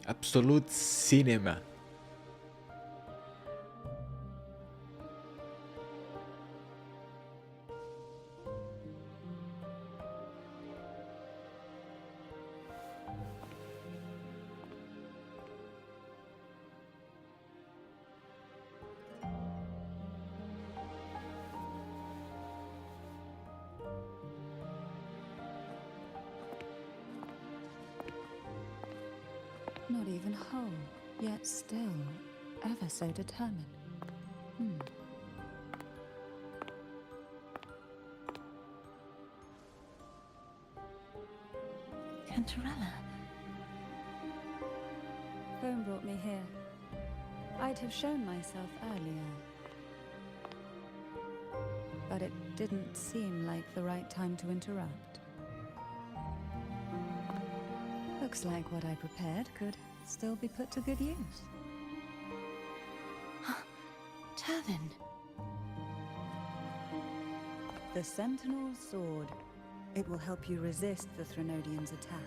Absolute cinema. Not even whole, yet still ever so determined. Cantarella. Phone brought me here. I'd have shown myself earlier. But it didn't seem like the right time to interrupt. Looks like what I prepared could still be put to good use. Turvin. The Sentinel's sword. It will help you resist the Threnodian's attack.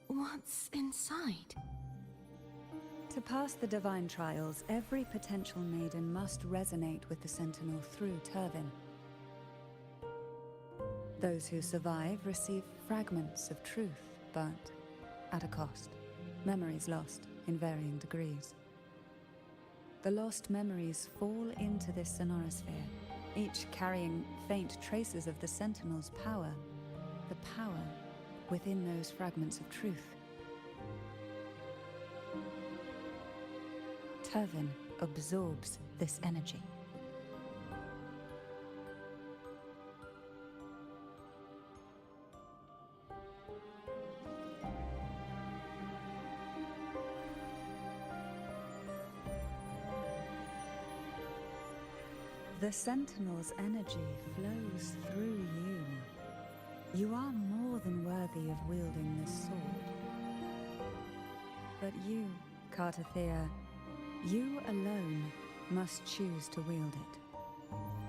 What's inside? To pass the divine trials, every potential maiden must resonate with the Sentinel through Turvin. Those who survive receive fragments of truth, but at a cost. Memories lost in varying degrees. The lost memories fall into this sonorosphere, each carrying faint traces of the Sentinel's power, the power within those fragments of truth. Turvin absorbs this energy. The Sentinel's energy flows through you. You are more than worthy of wielding this sword. But you, Cartathea, you alone must choose to wield it.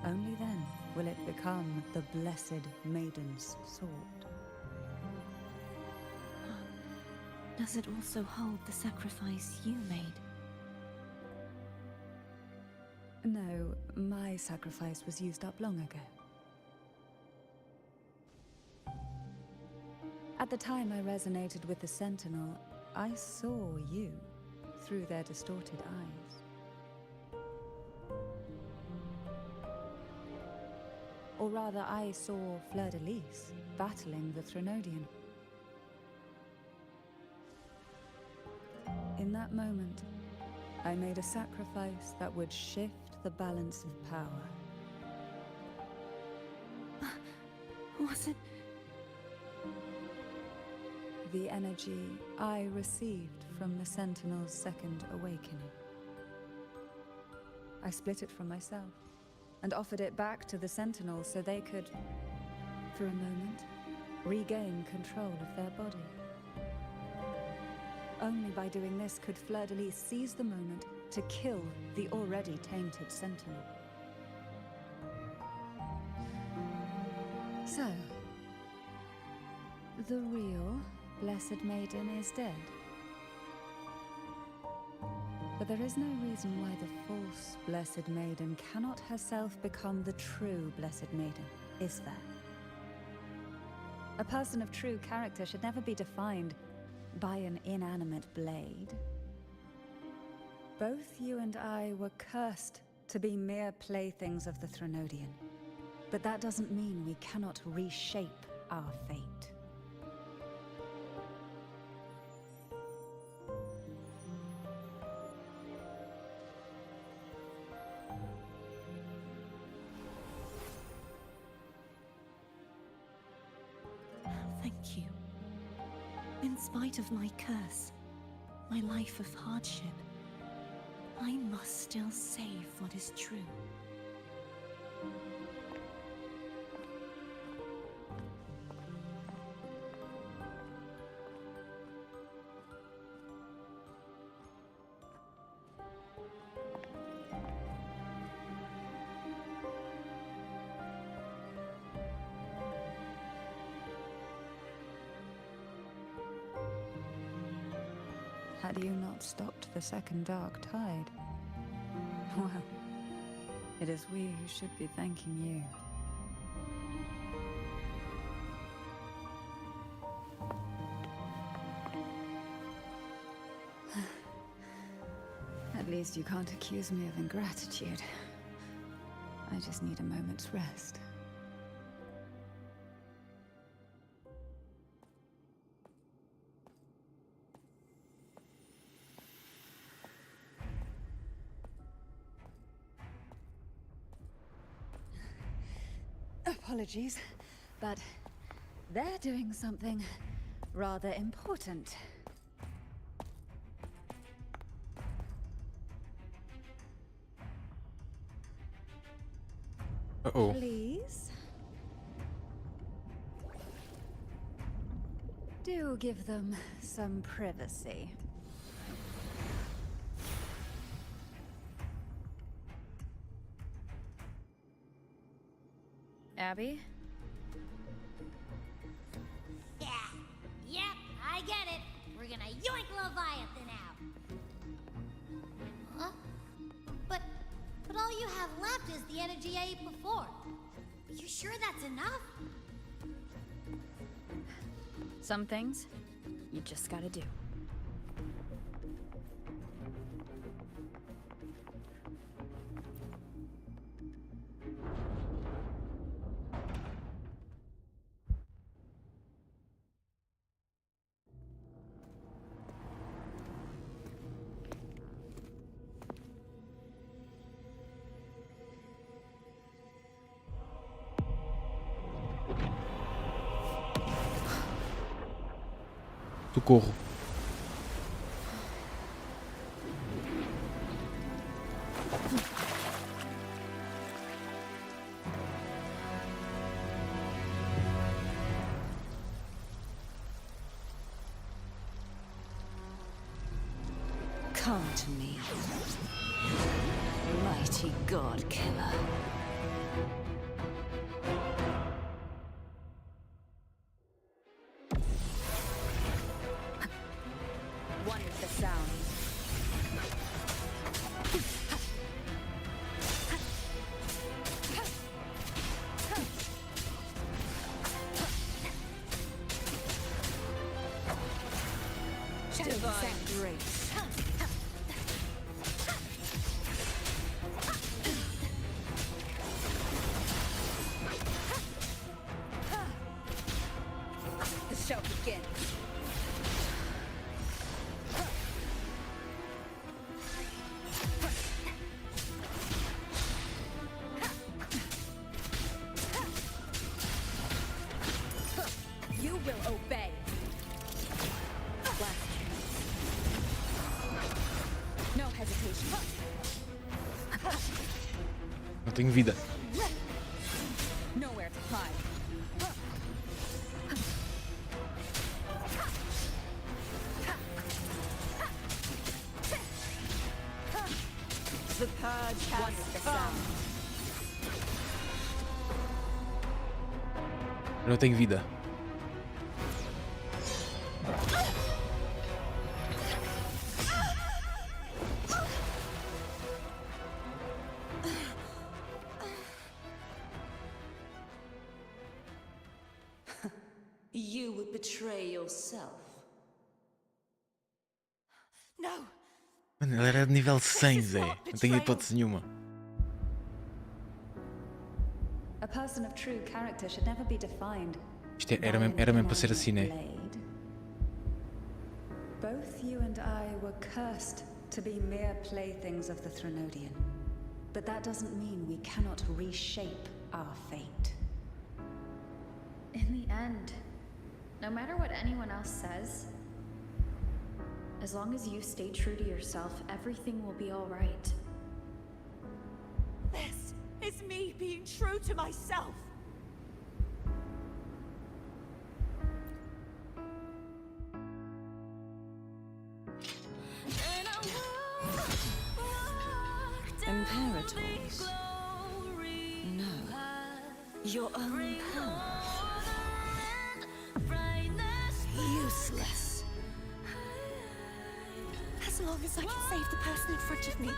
Only then will it become the Blessed Maiden's sword. Does it also hold the sacrifice you made? No, my sacrifice was used up long ago. At the time I resonated with the Sentinel, I saw you through their distorted eyes. Or rather, I saw Fleur-de-Lis battling the Threnodian. In that moment, I made a sacrifice that would shift the balance of power. Was it? The energy I received from the Sentinel's second awakening. I split it from myself and offered it back to the Sentinel so they could, for a moment, regain control of their body. Only by doing this could Fleur-de-Lis seize the moment to kill the already tainted Sentinel. So, the real Blessed Maiden is dead. But there is no reason why the false Blessed Maiden cannot herself become the true Blessed Maiden, is there? A person of true character should never be defined by an inanimate blade. Both you and I were cursed to be mere playthings of the Threnodian. But that doesn't mean we cannot reshape our fate. Thank you. In spite of my curse, my life of hardship, I must still save what is true. Had you not stopped the second dark tide? Well, it is we who should be thanking you. At least you can't accuse me of ingratitude. I just need a moment's rest. Apologies, but they're doing something rather important. Uh-oh. Please? Do give them some privacy. Abby? Yeah. Yep, I get it. We're gonna yoink Leviathan out. Huh? But all you have left is the energy I ate before. You sure that's enough? Some things, you just gotta do. Socorro. Come to me, mighty god killer. One is the sound. Divine grace. The show begins. You will obey. Last chance. No hesitation. Não tenho vida. Nowhere to hide. The purge has come. Eu não tenho vida. You would betray yourself. No. Mano, ele era de nível 100, Zé. Não tenho hipótese nenhuma. A person of true character should never be defined. Isto era mesmo para ser assim, né? Both you and I were cursed to be mere playthings of the Threnodian. But that doesn't mean we cannot reshape our fate. In the end, no matter what anyone else says, as long as you stay true to yourself, everything will be all right. This is me being true to myself. Imperators? No. Your own power. Useless. As long as I can save the person in front of me,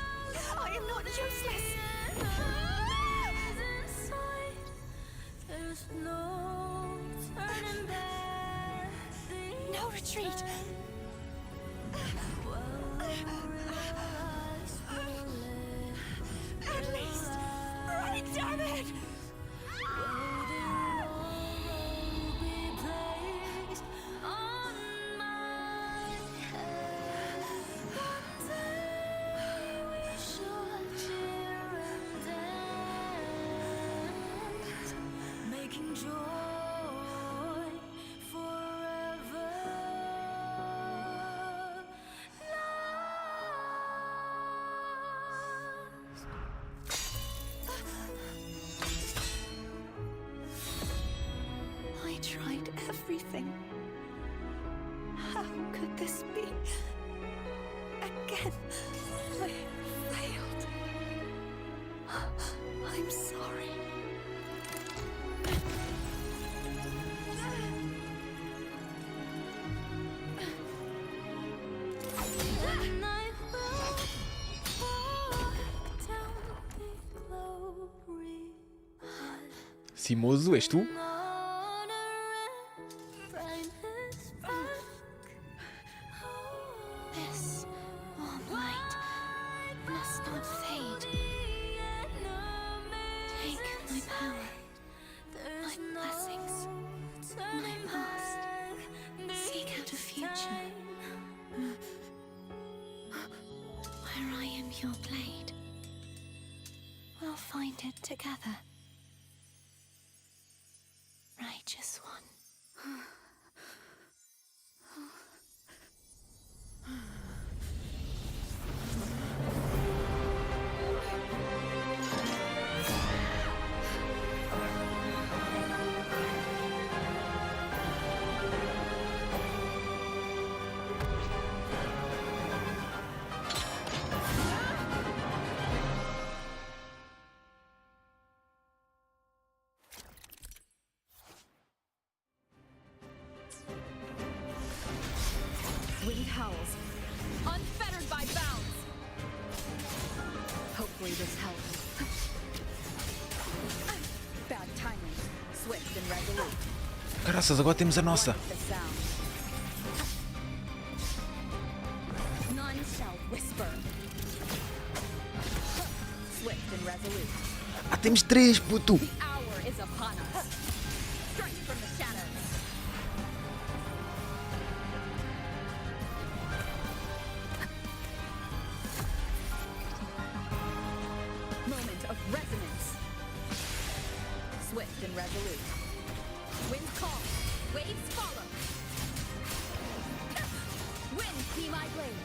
I am not useless. No retreat. At least, right, damn it! I tried everything. How could this be? Again, I failed. I'm sorry. Simoso, és tu? your blade. We'll find it together. Righteous one. Wind howls, unfettered by bounds. Hopefully this helps. Bad timing, swift and resolute. Graças, agora temos a nossa. The sound. None shall whisper. Swift and resolute. Ah, temos 3, puto. The hour is upon us. Strike from the shadows. Moment of resonance. Swift and resolute. Wind call. Waves follow. Wind be my blade.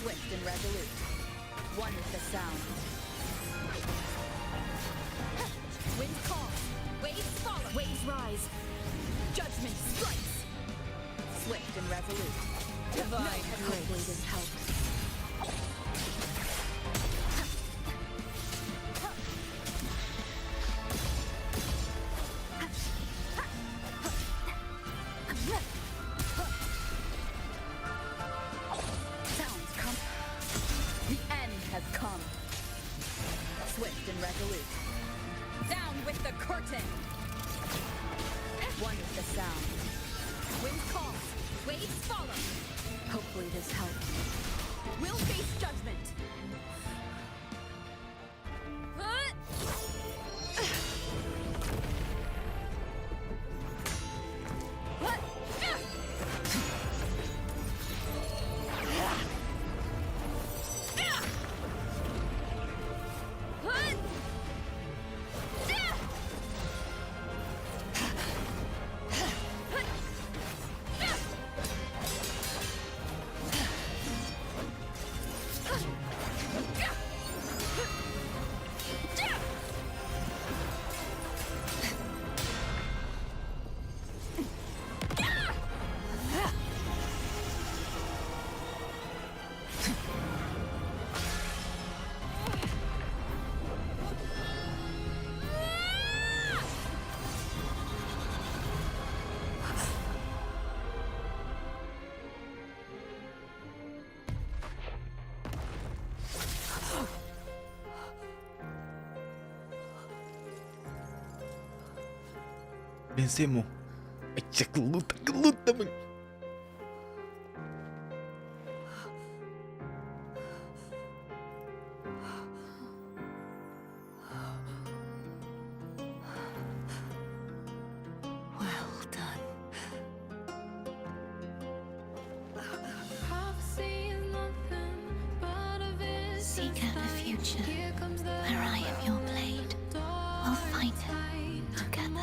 Swift and resolute. One with the sound. Wind call. Waves follow. Waves rise. Judgment strikes. Swift and resolute. Divine hopefully this helps. Sounds come. The end has come. Swift and resolute. Down with the curtain. One with the sound. Wind calls. Waves follow. Hopefully this helps. We'll face judgment. Vencemos. Ai, que luta, mano. Well done. Seek out the future, where I am your blade. We'll fight it together.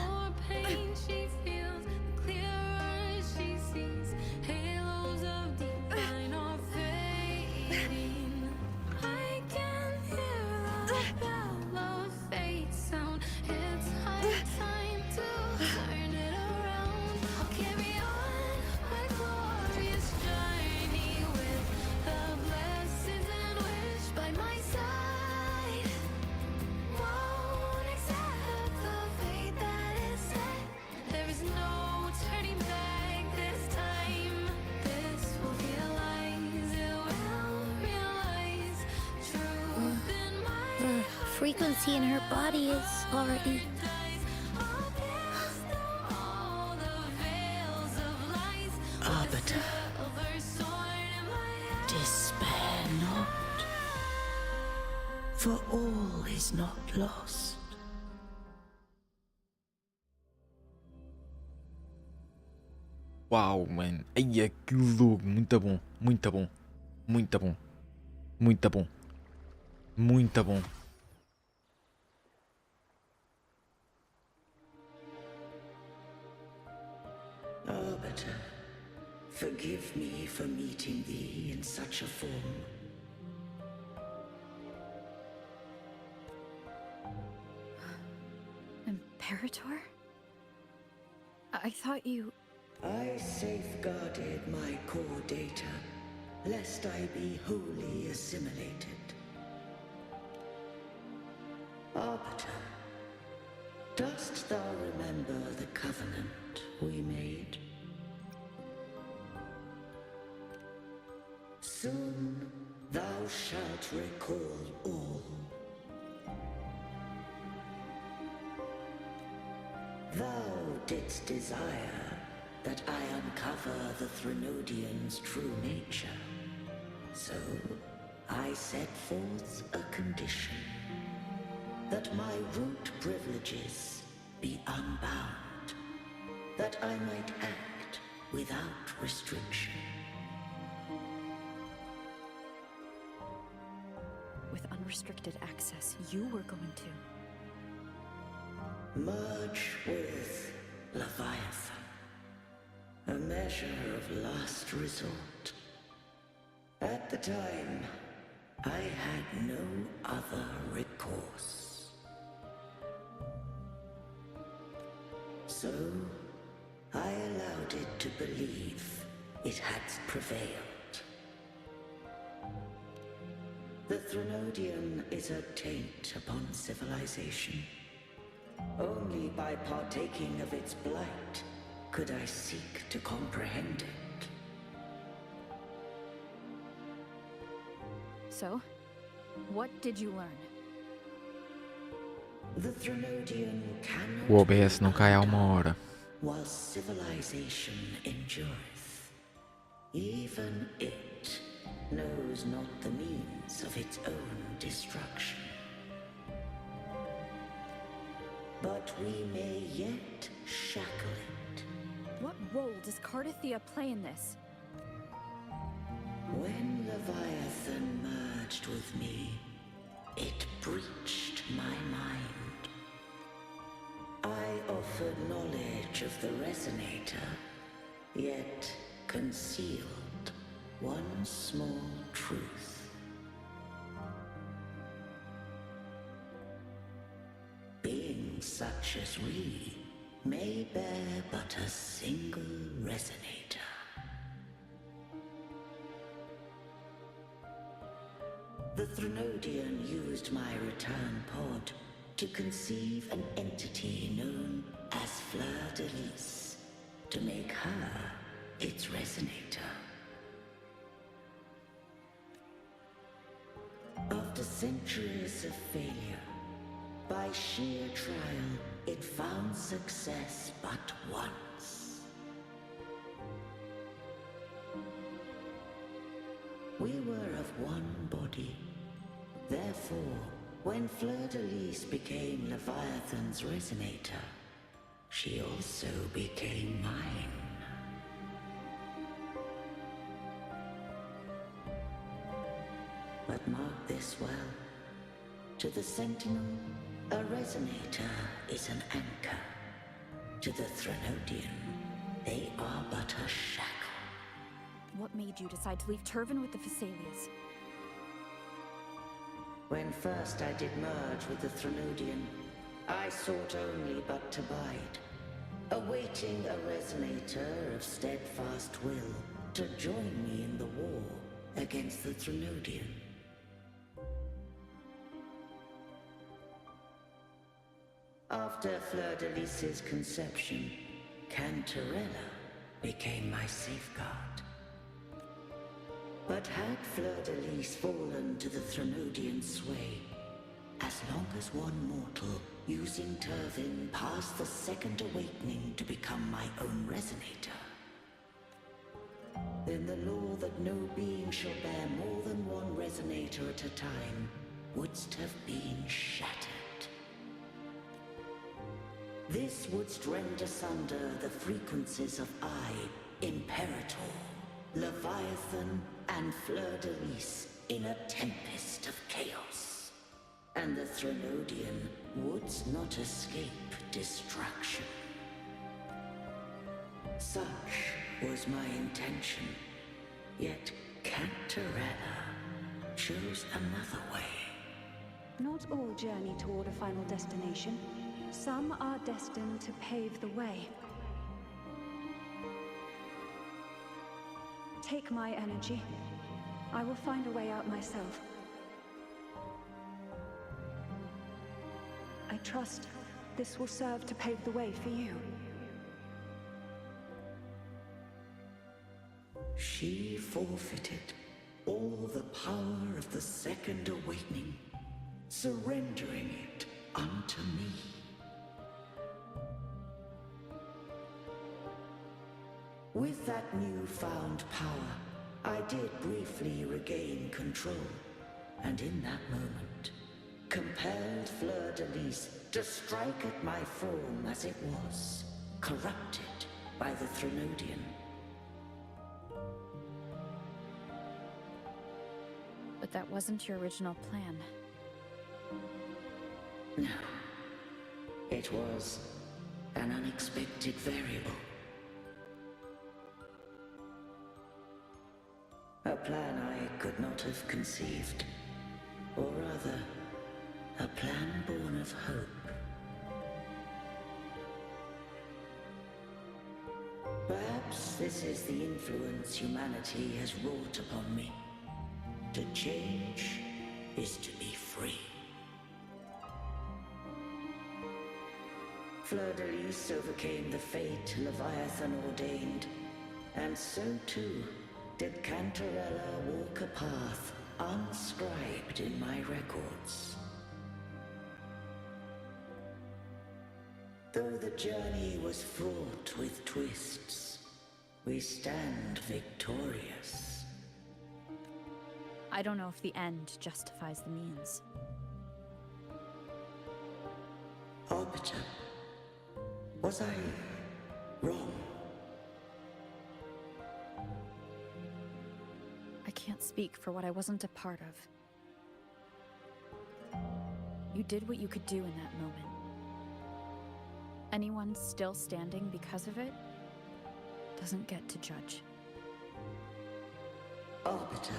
Frequency in her body is already. Arbiter, despair not, for all is not lost. Uau, mano. Ai, aquilo. Muito bom. Muito bom. Muito bom. Muito bom. Muito bom. Arbiter, forgive me for meeting thee in such a form. Imperator? I thought you... I safeguarded my core data, lest I be wholly assimilated. Arbiter, dost thou remember the covenant we made? Soon thou shalt recall all. Thou didst desire that I uncover the Threnodian's true nature. So, I set forth a condition. That my root privileges be unbound. That I might act without restriction. With unrestricted access, you were going to... Merge with Leviathan. A measure of last resort. At the time, I had no other recourse. So, I allowed it to believe it had prevailed. The Threnodian is a taint upon civilization. Only by partaking of its blight could I seek to comprehend it. So, what did you learn? The Threnodian cannot O OBS não cai há uma hora. while civilization endureth. Even it knows not the means of its own destruction. But we may yet shackle it. What role does Cardathia play in this? When Leviathan merged with me, it breached my mind. I offered knowledge of the Resonator, yet concealed one small truth. Beings such as we may bear but a single Resonator. The Threnodian used my return pod to conceive an entity known as Fleur-de-Lis, to make her its Resonator. After centuries of failure, by sheer trial, it found success but once. We were of one body. Therefore, when Fleur-de-Lis became Leviathan's Resonator, she also became mine. But mark this well. To the Sentinel, a Resonator is an anchor. To the Threnodian, they are but a shackle. What made you decide to leave Turvan with the Phasaelias? When first I did merge with the Threnodian, I sought only but to bide, awaiting a Resonator of steadfast will to join me in the war against the Threnodian. After Fleur-de-Lis's conception, Cantarella became my safeguard. But had Fleur-de-Lis fallen to the Threnodian sway, as long as one mortal using Turvin passed the second awakening to become my own Resonator, then the law that no being shall bear more than one Resonator at a time wouldst have been shattered. This wouldst rend asunder the frequencies of I, Imperator, Leviathan, and Fleur-de-Lis in a tempest of chaos, and the Threnodian would not escape destruction. Such was my intention, yet Cantarella chose another way. Not all journey toward a final destination. Some are destined to pave the way. Take my energy. I will find a way out myself. I trust this will serve to pave the way for you. She forfeited all the power of the Second Awakening, surrendering it unto me. With that newfound power, I did briefly regain control, and in that moment, compelled Fleur-de-Lis to strike at my form as it was, corrupted by the Threnodian. But that wasn't your original plan. No. It was an unexpected variable. A plan I could not have conceived. Or rather, a plan born of hope. Perhaps this is the influence humanity has wrought upon me. To change is to be free. Fleur-de-Lis overcame the fate Leviathan ordained, and so too did Cantarella walk a path unscribed in my records. Though the journey was fraught with twists, we stand victorious. I don't know if the end justifies the means. Arbiter, was I wrong? I can't speak for what I wasn't a part of. You did what you could do in that moment. Anyone still standing because of it doesn't get to judge. Arbiter,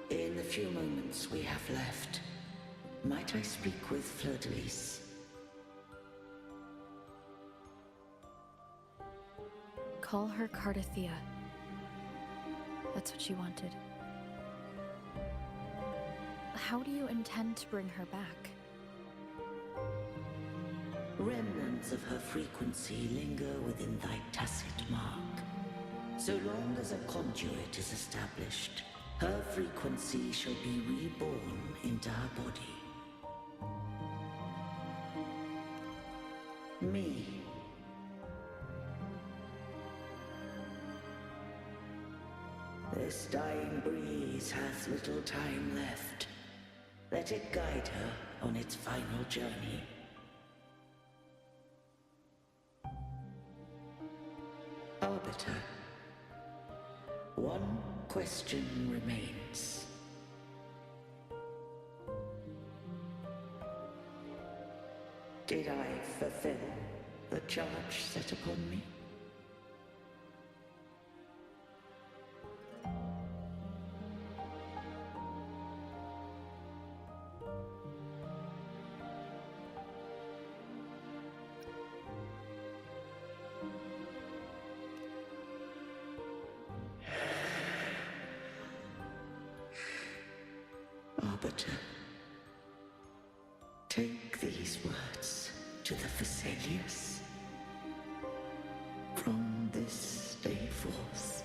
in the few moments we have left, might I speak with Fleur-de-Lis? Call her Cardathea. That's what she wanted. How do you intend to bring her back? Remnants of her frequency linger within thy tacit mark. So long as a conduit is established, her frequency shall be reborn into her body. Me. This dying breeze hath little time left. Let it guide her on its final journey. Arbiter, one question remains. Did I fulfill the charge set upon me? Arbiter, take these words to the Vesalius. From this day forth,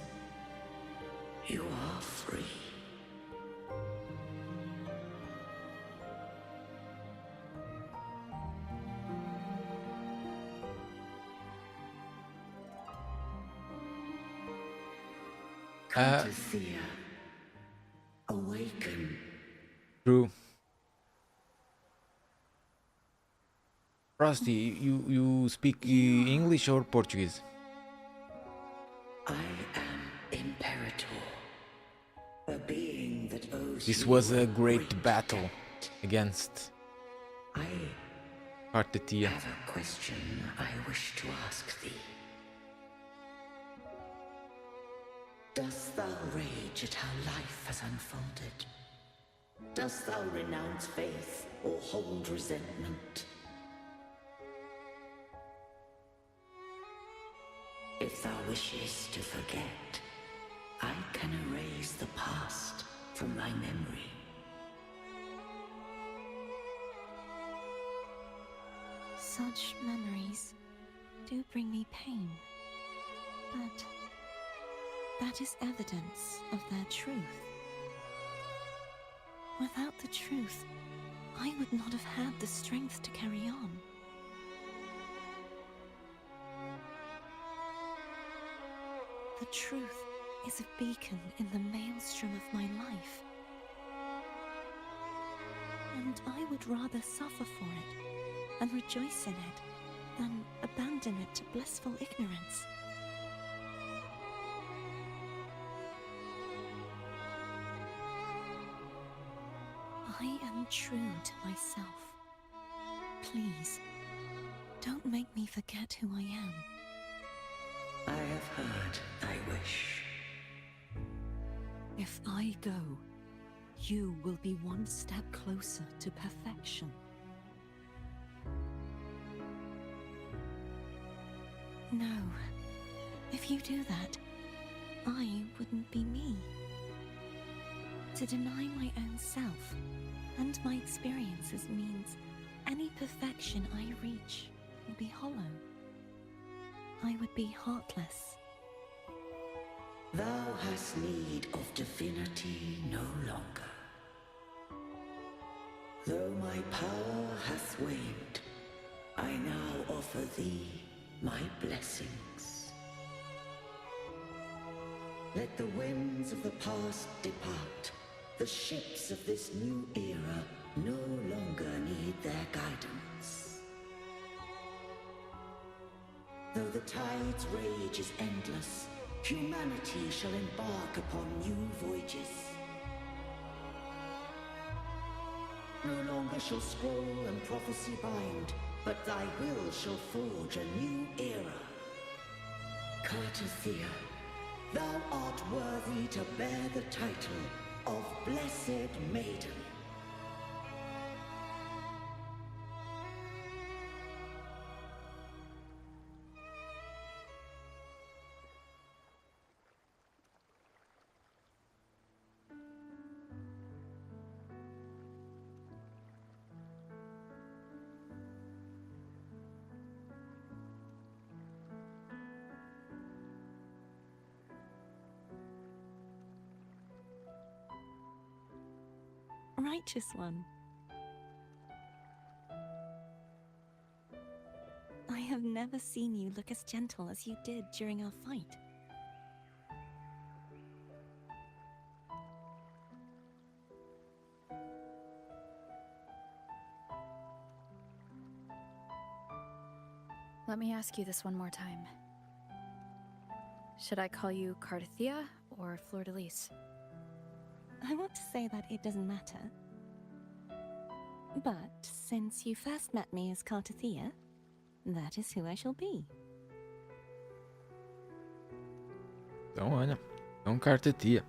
you are free. Cardathea, awaken. True. Frosty, you speak English or Portuguese? I am Imperator, a being that This was a great battle against I Artetia. have a question I wish to ask thee. Dost thou rage at how life has unfolded? Dost thou renounce faith or hold resentment? If thou wishest to forget, I can erase the past from thy memory. Such memories do bring me pain, but that is evidence of their truth. Without the truth, I would not have had the strength to carry on. The truth is a beacon in the maelstrom of my life. And I would rather suffer for it and rejoice in it than abandon it to blissful ignorance. I am true to myself. Please, don't make me forget who I am. I have heard thy wish. If I go, you will be one step closer to perfection. No, if you do that, I wouldn't be me. To deny my own self and my experiences means any perfection I reach will be hollow. I would be heartless. Thou hast need of divinity no longer. Though my power hath waned, I now offer thee my blessings. Let the winds of the past depart. The ships of this new era no longer need their guidance. Though the tide's rage is endless, humanity shall embark upon new voyages. No longer shall scroll and prophecy bind, but thy will shall forge a new era. Cartathea, thou art worthy to bear the title of Blessed Maiden. Righteous one. I have never seen you look as gentle as you did during our fight. Let me ask you this one more time. Should I call you Cartathea or Fleur-de-Lis? I want to say that it doesn't matter. But since you first met me as Cartathea, that is who I shall be. Então, olha, é Cartathea.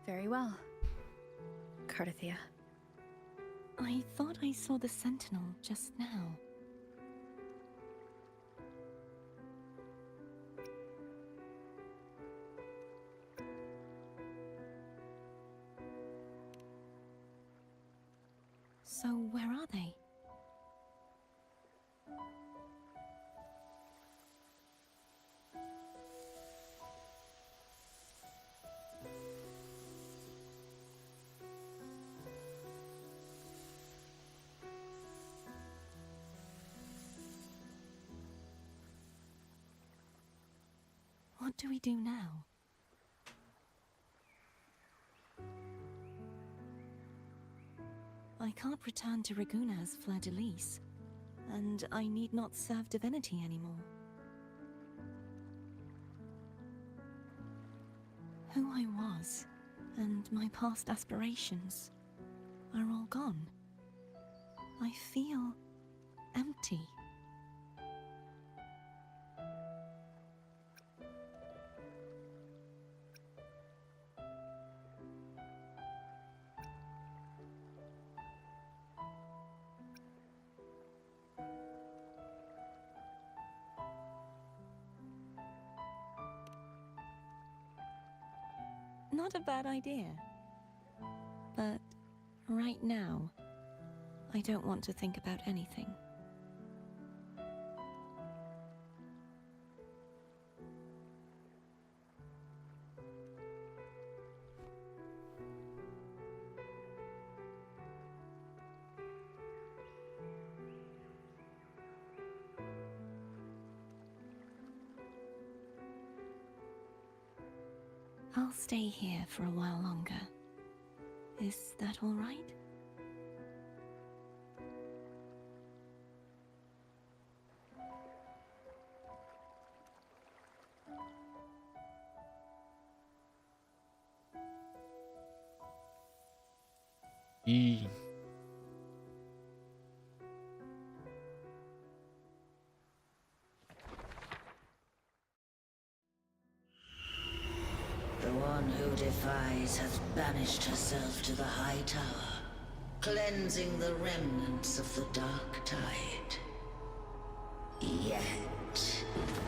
Very well. Cartathea. I thought I saw the sentinel just now. So where are they? What do we do now? I can't return to Raguna as Fleur-de-Lis, and I need not serve divinity anymore. Who I was And my past aspirations are all gone. I feel empty. Not a bad idea. But right now, I don't want to think about anything. I'll stay here for a while longer. Is that all right? E The one who defies has banished herself to the High Tower, cleansing the remnants of the Dark Tide. Yet,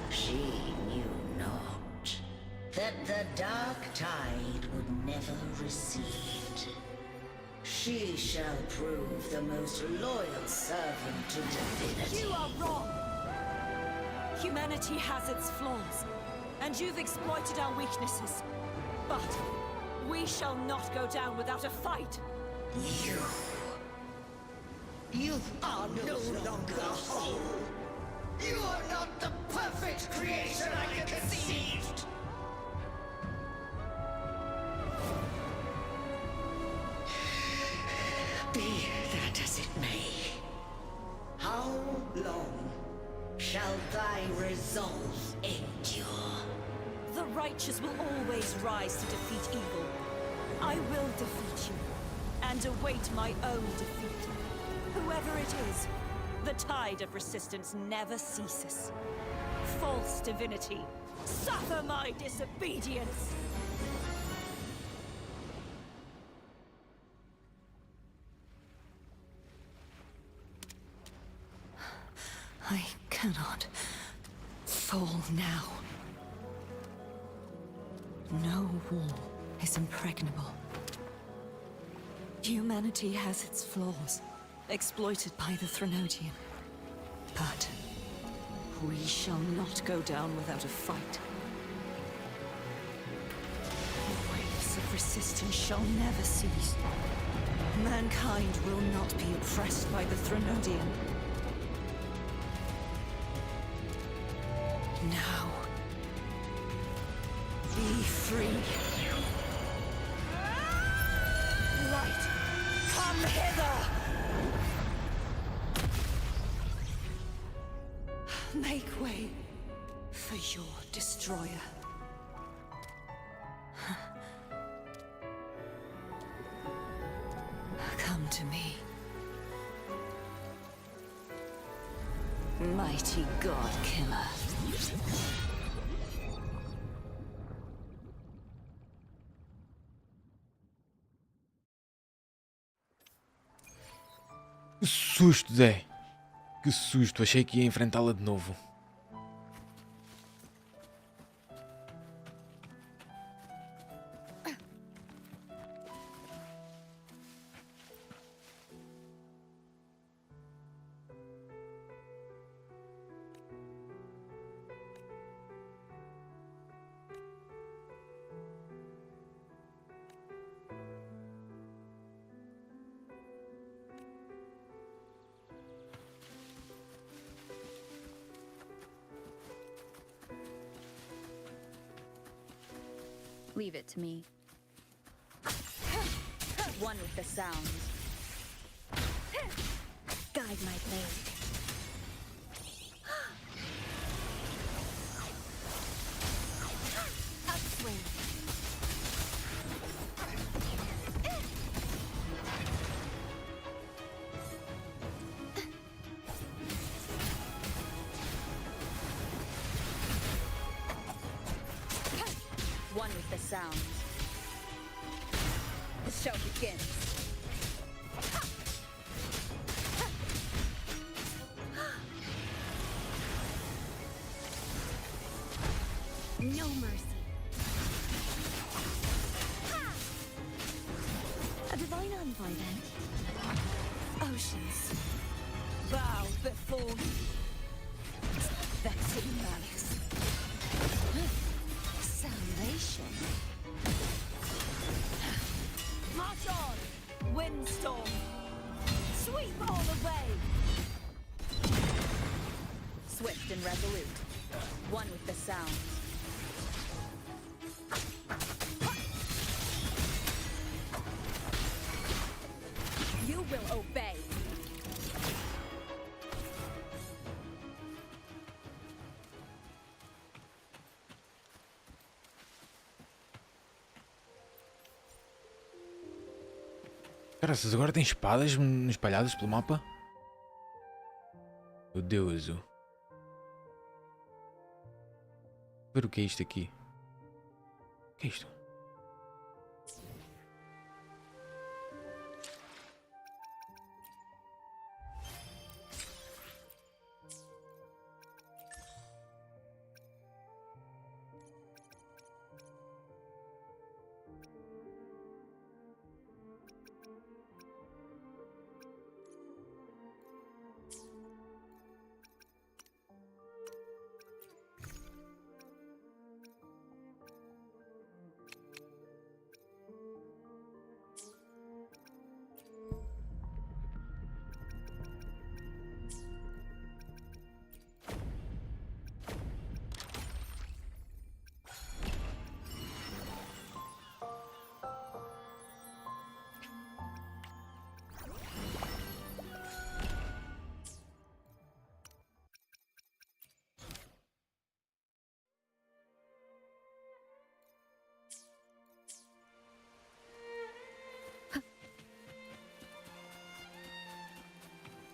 she knew not that the Dark Tide would never recede. She shall prove the most loyal servant to divinity. You are wrong! Humanity has its flaws, and you've exploited our weaknesses. But we shall not go down without a fight! You are no longer whole! You are not the perfect creation I conceived! Be that as it may, how long shall thy resolve endure? The righteous will always rise to defeat evil. I will defeat you, and await my own defeat. Whoever it is, the tide of resistance never ceases. False divinity, suffer my disobedience! I cannot fall now. No wall is impregnable. Humanity has its flaws, exploited by the Threnodian. But we shall not go down without a fight. The waves of resistance shall never cease. Mankind will not be oppressed by the Threnodian. Now, be free. Light, come hither! Make way for your destroyer. Come to me. Mighty God Killer. Que susto, Zé! Que susto, achei que ia enfrentá-la de novo. Leave it to me. One with the sounds. Guide my blade. Upswing. sound. The show begins. No mercy. A divine envoy, then. Oceans, bow before me. Vexing malice. Salvation. March on, windstorm. Sweep all away. Swift and resolute. One with the sound. You will obey. Caraças, agora tem espadas espalhadas pelo mapa? Meu Deus. Ver o que é isto aqui? O que é isto?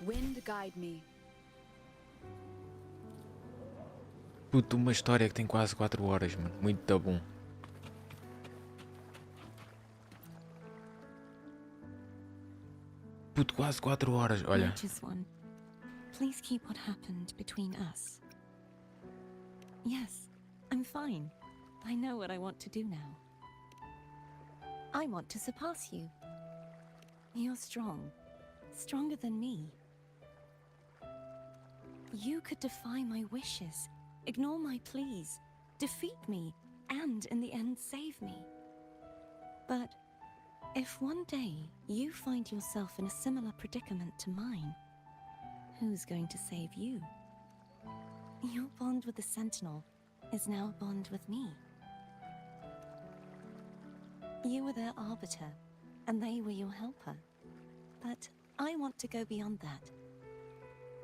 Wind guide me. Puto, uma história que tem quase 4 horas, mano. Muito bom. Puto, quase 4 horas, olha. Righteous one, please keep what happened between us. Yes, I'm fine. I know what I want to do now. I want to surpass you. You're strong. Stronger than me. You could defy my wishes, ignore my pleas, defeat me, and in the end save me. But if one day you find yourself in a similar predicament to mine, who's going to save you? Your bond with the Sentinel is now a bond with me. You were their arbiter, and they were your helper. But I want to go beyond that.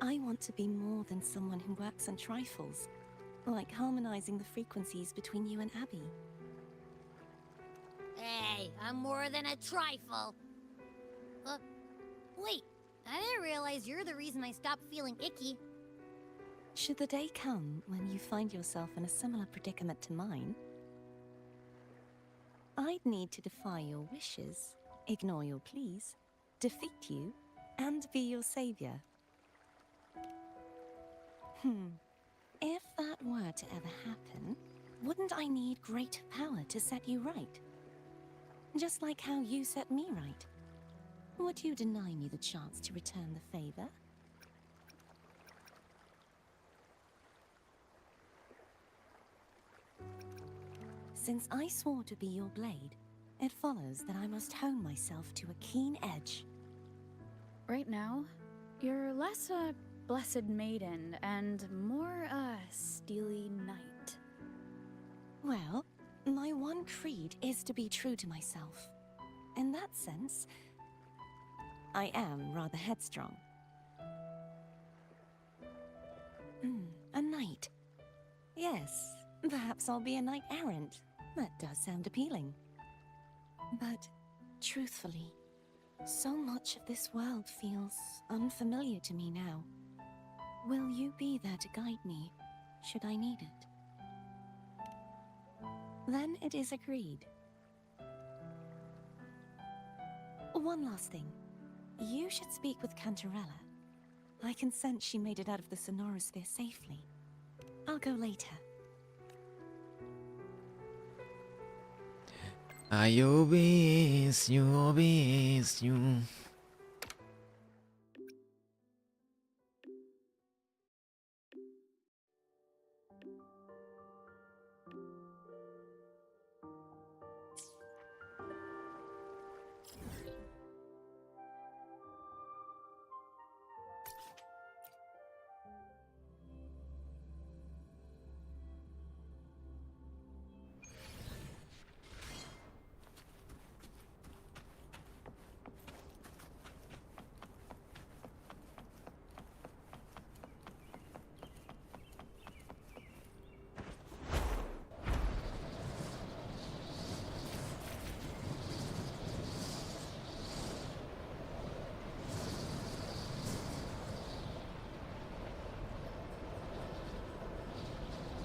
I want to be more than someone who works on trifles, like harmonizing the frequencies between you and Abby. Hey, I'm more than a trifle. Wait, I didn't realize you're the reason I stopped feeling icky. Should the day come when you find yourself in a similar predicament to mine, I'd need to defy your wishes, ignore your pleas, defeat you, and be your savior. If that were to ever happen, wouldn't I need great power to set you right? Just like how you set me right. Would you deny me the chance to return the favor? Since I swore to be your blade, it follows that I must hone myself to a keen edge. Right now, you're less a blessed maiden and more a steely knight. Well, my one creed is to be true to myself. In that sense, I am rather headstrong. A knight. Yes, perhaps I'll be a knight-errant. That does sound appealing. But, truthfully, so much of this world feels unfamiliar to me now. Will you be there to guide me, should I need it? Then it is agreed. One last thing. You should speak with Cantarella. I can sense she made it out of the Sonorosphere safely. I'll go later. I obey you.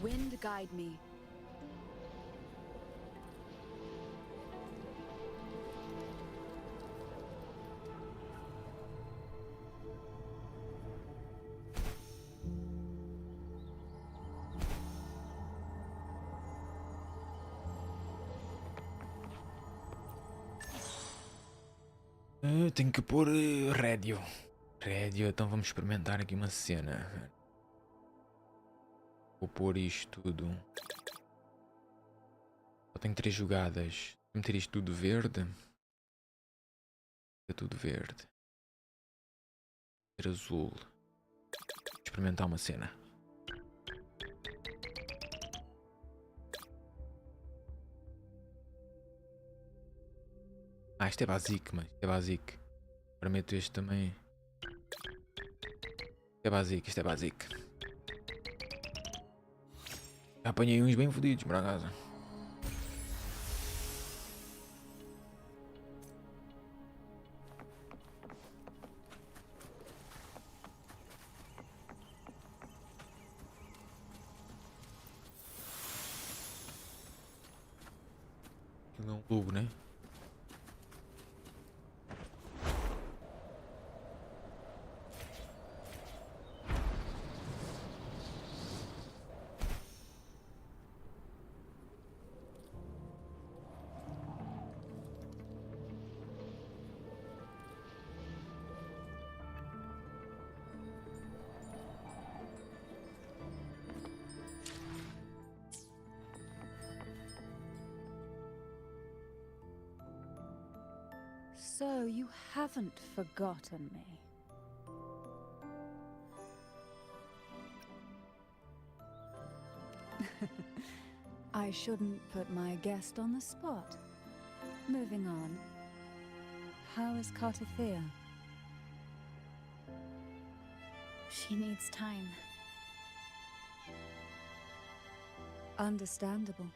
Wind guide me. Tenho que pôr rédio. Rédio, então vamos experimentar aqui uma cena. Vou pôr isto tudo. Só tenho 3 jogadas. Vou meter isto tudo verde. É tudo verde. Ser azul. Vou experimentar uma cena. Ah, isto é básico, mas isto é básico. Agora meto este também. Isto é básico, isto é básico. Já apanhei uns bem fodidos para casa. Aquilo é um lobo, né? So you haven't forgotten me. I shouldn't put my guest on the spot. Moving on. How is Cartathea? She needs time. Understandable.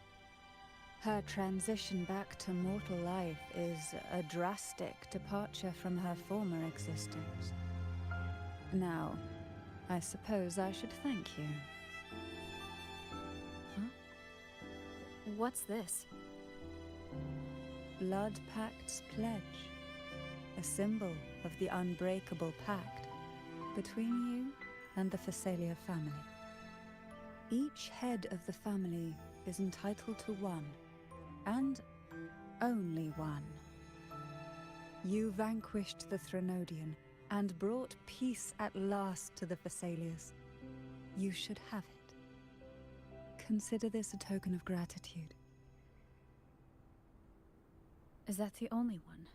Her transition back to mortal life is a drastic departure from her former existence. Now, I suppose I should thank you. Huh? What's this? Blood Pact's pledge. A symbol of the unbreakable pact between you and the Phasalia family. Each head of the family is entitled to one. And only one. You vanquished the Threnodian and brought peace at last to the Phasalias. You should have it. Consider this a token of gratitude. Is that the only one?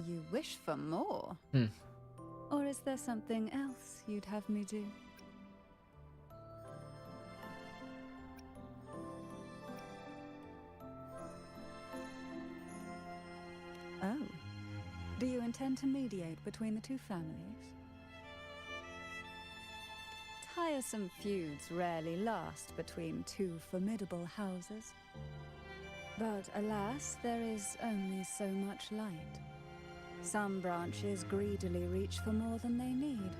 You wish for more? Or is there something else you'd have me do? Oh. Do you intend to mediate between the two families? Tiresome feuds rarely last between two formidable houses. But alas, there is only so much light. Some branches greedily reach for more than they need,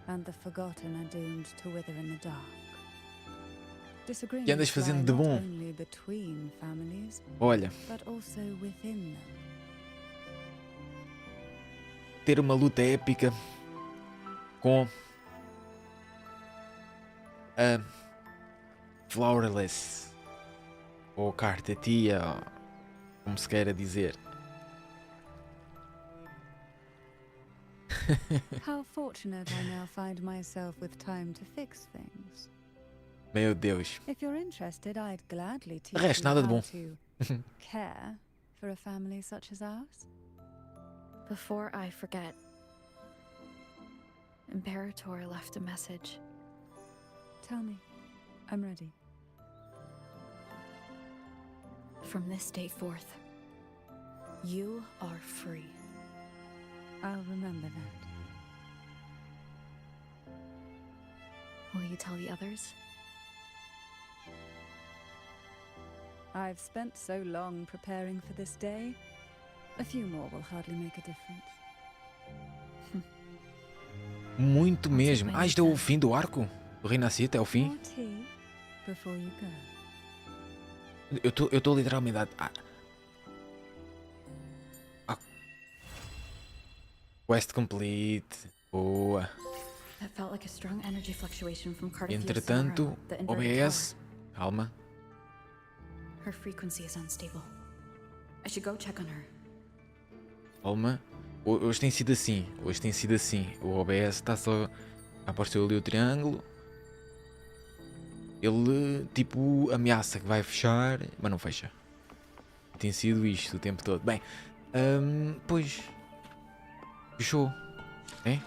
and the forgotten are doomed to wither in the dark. que andas fazendo de bom? Olha, ter uma luta épica com a Flowerless, ou Carta Tia, como se queira dizer. How fortunate I now find myself with time to fix things. Meu Deus. If you're interested, I'd gladly teach De resto, you nada de how bom. to care for a family such as ours. Before I forget, Imperator left a message. Tell me. I'm ready. From this day forth, you are free. I'll remember that. Will you tell the others? I've spent so long preparing for this day. A few more will hardly make a difference. Muito mesmo. Ah, isto é o fim do arco? Do Rinascita é o fim? More tea before you go. Eu estou literalmente Quest complete. Boa. That felt like a strong energy fluctuation from Entretanto, OBS. Calma. Her frequency is unstable. I should go check on her. Calma. Hoje tem sido assim. Hoje tem sido assim. O OBS está só. Apareceu ali o triângulo. Ele tipo ameaça que vai fechar, mas não fecha. Tem sido isto o tempo todo. Bem, pois fechou, é?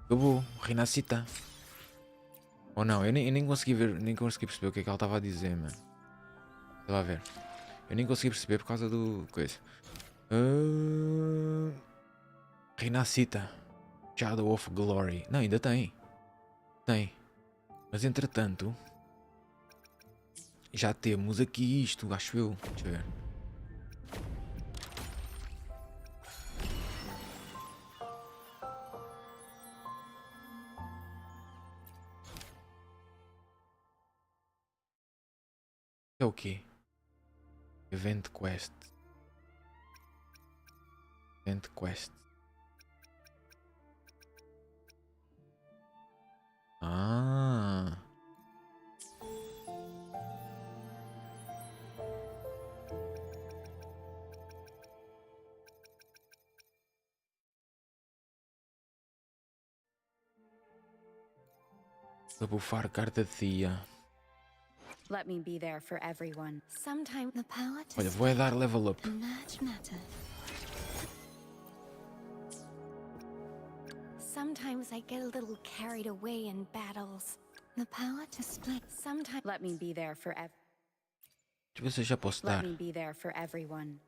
Acabou, Rinascita. Ou não, eu nem consegui ver, nem consegui perceber o que é que ela estava a dizer, mano. Sei lá ver. Eu nem consegui perceber por causa do coisa. Rinascita. Shadow of Glory. Não, ainda tem. Tem. Mas entretanto, já temos aqui isto, acho eu. Deixa eu ver. É o quê? Event Quest. Event Quest. Ah. Bufar carta de tia. Let me be there for everyone. Sometimes the power to Olha, vou dar level up. merge matter. Sometimes I get a little carried away in battles. The power to split. Sometimes Let me be there for Deixa eu ver se eu já posso Let dar. me be there for everyone.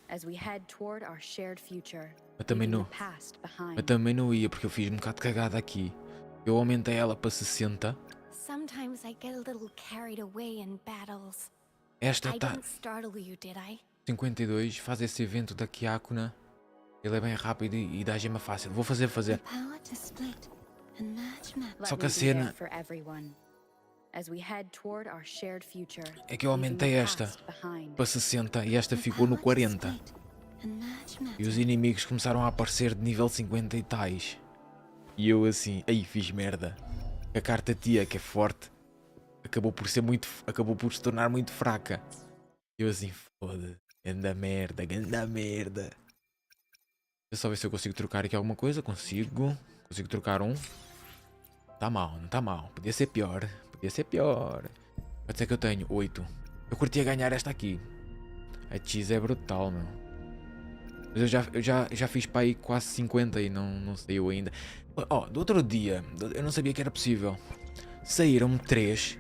As we head toward our shared future. Eu também leaving não. the past behind. Eu também não ia porque eu fiz um bocado de cagada aqui. Eu aumentei ela para 60. Sometimes I get a little carried away in battles. Esta I está didn't startle you, did I? 52. Faz esse evento da Kiakuna. Ele é bem rápido e dá gema fácil. Vou fazer. The power to split and merge matter. Só Let que a me be there cena for everyone. As we head toward our shared future. é que eu leaving aumentei the esta past behind. para 60 e esta ficou no 40. E os inimigos começaram a aparecer de nível 50 e tais. E eu assim, aí fiz merda. A carta tia, que é forte, acabou por se tornar muito fraca. Eu assim, foda, ganda merda. Deixa eu só ver se eu consigo trocar aqui alguma coisa. Consigo trocar um. Tá mal, não tá mal. Podia ser pior. Pode ser que eu tenho 8. Eu curtia ganhar esta aqui. A cheese é brutal, meu. Mas eu já fiz para aí quase 50 e não saiu ainda. Ó, do outro dia, eu não sabia que era possível. Saíram 3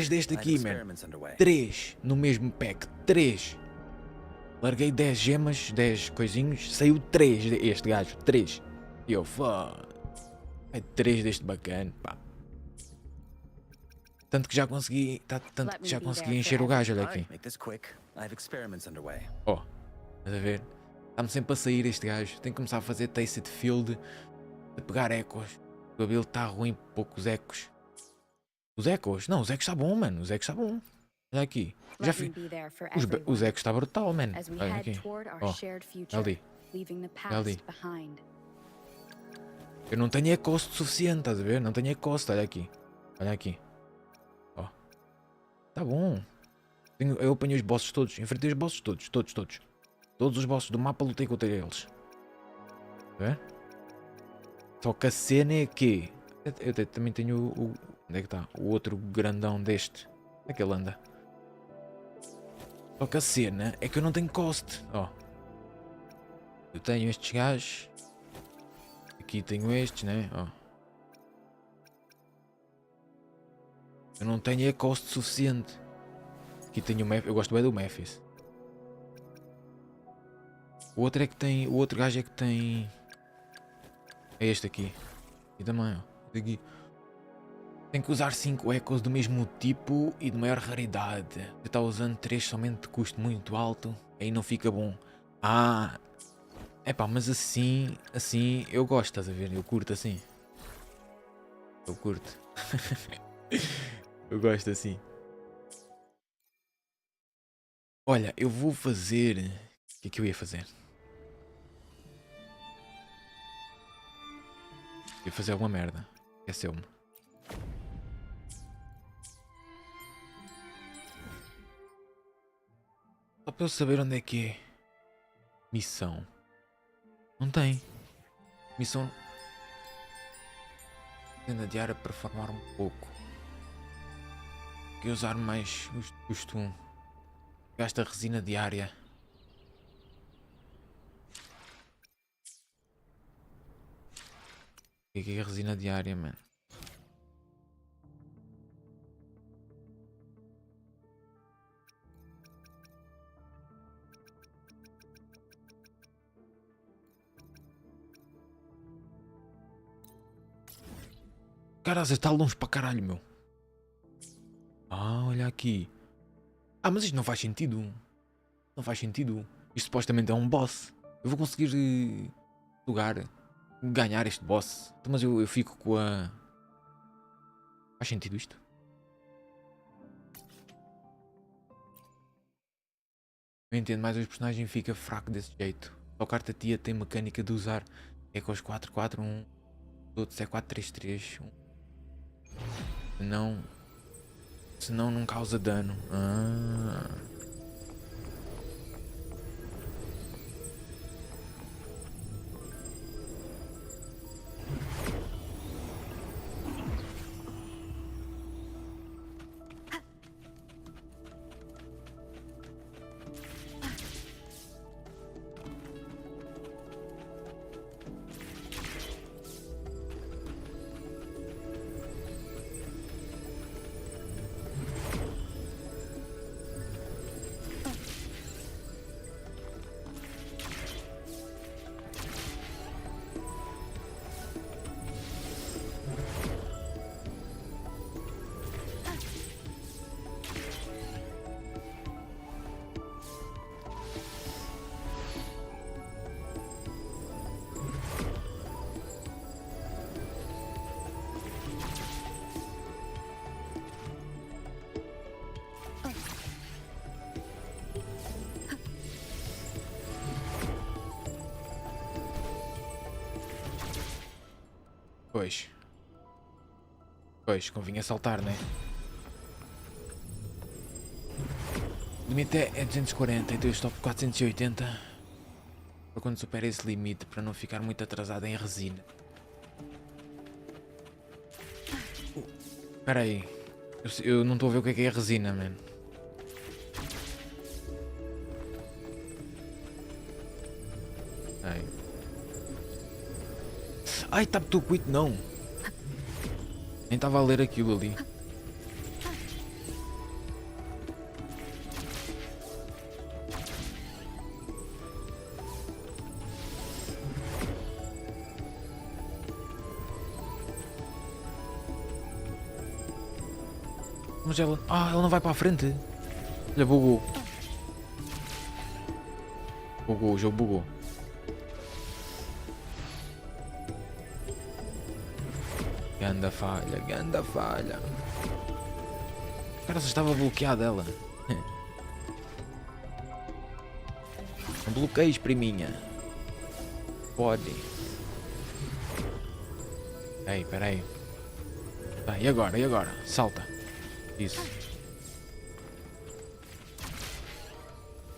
deste aqui, mano. 3 no mesmo pack. 3. Larguei 10 gemas, 10 coisinhos. Saiu 3 deste gajo. 3. E eu, foda. É 3 deste bacana, pá. Tanto que já consegui encher o gajo, olha aqui. Ó, estás a ver? Está-me sempre a sair este gajo. Tenho que começar a fazer Tasted Field. De pegar ecos. O cabelo está ruim, poucos ecos. Os ecos. Não, os ecos está bom, mano. Os ecos está bom. Olha aqui. Já Let me fi... be there for Os everyone ecos está brutal, mano. as we Olha head aqui. toward our Ó, shared future, ali. leaving the Ali. past behind. Eu não tenho ecosto suficiente, estás a ver? Não tenho ecosto. Olha aqui. Olha aqui. Ó. Tá bom. Eu apanhei os bosses todos. Enfrentei os bosses todos. Todos. Todos os bosses do mapa lutei contra eles. É? Só que a cena é que... Eu também tenho o... Onde é que está? O outro grandão deste. Onde é que ele anda? Só que a cena é que eu não tenho cost. Ó. Eu tenho estes gajos. Aqui tenho estes, né? Ó. Eu não tenho cost suficiente. Aqui tenho o Memphis. Eu gosto bem do Memphis. O outro é que tem... O outro gajo é que tem... É este aqui. E também, ó. Aqui. Tem que usar 5 ecos do mesmo tipo e de maior raridade. Eu estava usando 3 somente de custo muito alto. Aí não fica bom. Ah... Epá, mas assim eu gosto, estás a ver? Eu curto assim. Eu curto. Eu gosto assim. Olha, eu vou fazer... O que é que eu ia fazer? Ia fazer alguma merda. Esqueceu-me. Só para eu saber onde é que é. Missão. Não tem. Missão. Tenda diária para formar um pouco. Quer usar mais os de costume. Gasta resina diária. O que é a resina diária, mano? Caralho, está longe para caralho, meu. Ah, olha aqui. Ah, mas isto não faz sentido. Não faz sentido. Isto supostamente é um boss. Eu vou conseguir ganhar este boss. Então, mas eu fico com a... Faz sentido isto? Eu entendo, mas o personagem fica fraco desse jeito. Só a carta tia tem mecânica de usar. É com os 4-4-1. Os outros é 4-3-3. Senão não causa dano. Ah. Pois, convinha saltar, né? O limite é 240, então eu estou por 480. Para quando supera esse limite, para não ficar muito atrasado em resina. Espera aí. Eu não estou a ver o que é a resina, mano. Ai, tá muito cuito, não. Nem estava a ler aquilo ali. Mas ela... Ah, ela não vai para a frente. Olha, bugou. O jogo bugou. Ganda falha. Cara, só estava bloqueada ela. Não bloqueies, priminha. Pode. Ei, peraí. Tá, e agora? E agora? Salta. Isso.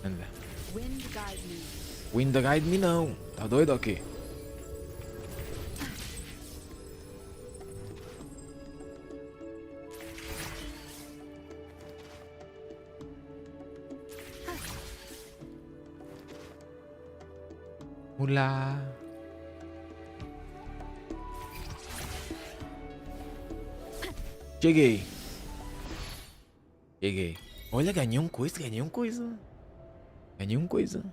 Anda. Wind Guide Me não. Tá doido ou quê? Olá. Cheguei. Cheguei. Olha, ganhei um coisa, ganhei um coisa. Ganhei um coisa.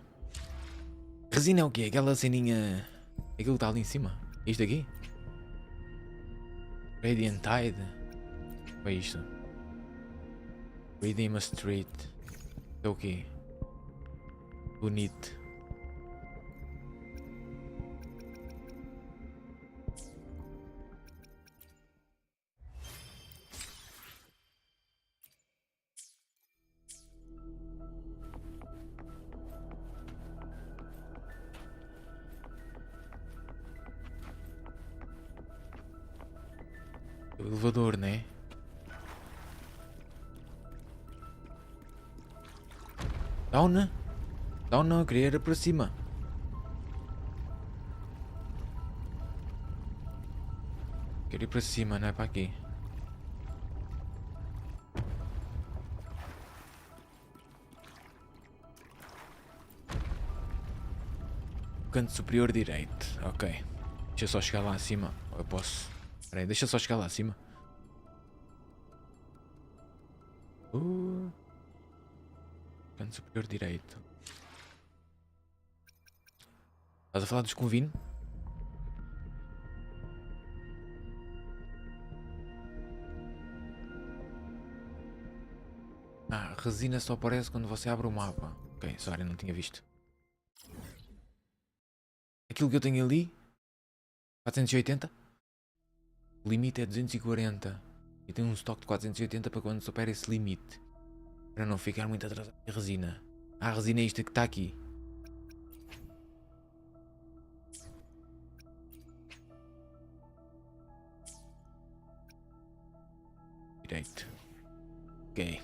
Resina é o quê? Aquela ceninha... Aquilo que está ali em cima. Isto aqui? Radiant Tide. O que é isto? Redeem a Street. É o quê? Bonito. O elevador, né? Down? Down não, eu queria ir para cima. Quero ir para cima, não é para aqui. Canto superior direito. Ok. Deixa eu só chegar lá acima. Eu posso... Espera aí, deixa eu só chegar lá acima. Canto superior direito. Estás a falar dos convino? Ah, resina só aparece quando você abre o mapa. Ok, sorry, não tinha visto. Aquilo que eu tenho ali... 480? O limite é 240. E tenho um estoque de 480 para quando supera esse limite. Para não ficar muito atrasado. A resina. Ah, a resina é isto que está aqui. Direito. Ok.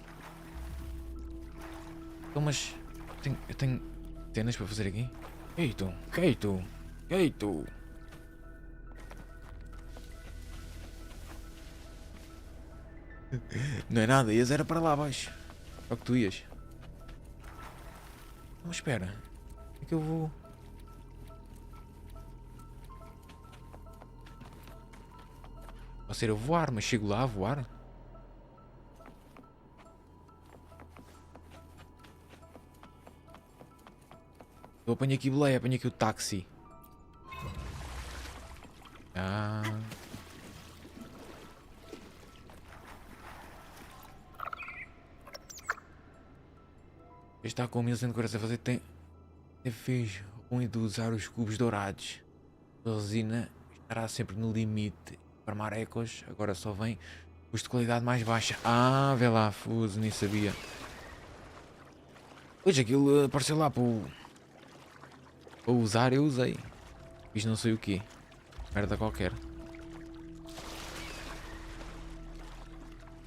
Então, mas... Eu tenho cenas para fazer aqui? Keito, Keito, Keito. Não é nada, ias era para lá abaixo. É o que tu ias. Mas espera. É que eu vou... Pode ser a voar, mas chego lá a voar? Eu apanho aqui boleia, apanho aqui o táxi. Ah... Está com 1140 a fazer tem fez ruim de usar os cubos dourados. A resina estará sempre no limite. Para marecos, agora só vem os de qualidade mais baixa. Ah, vê lá, fuso, nem sabia. Pois aquilo apareceu lá para usar, eu usei. Fiz não sei o quê. Merda qualquer.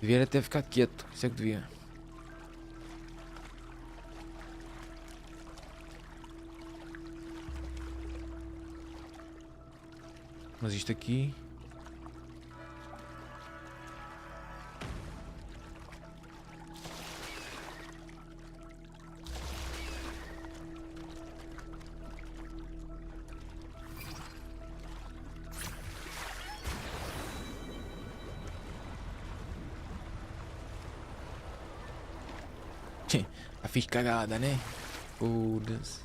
Devia até ficar quieto, isso é que devia. Mas isto aqui... A fiz cagada, né? Foda-se.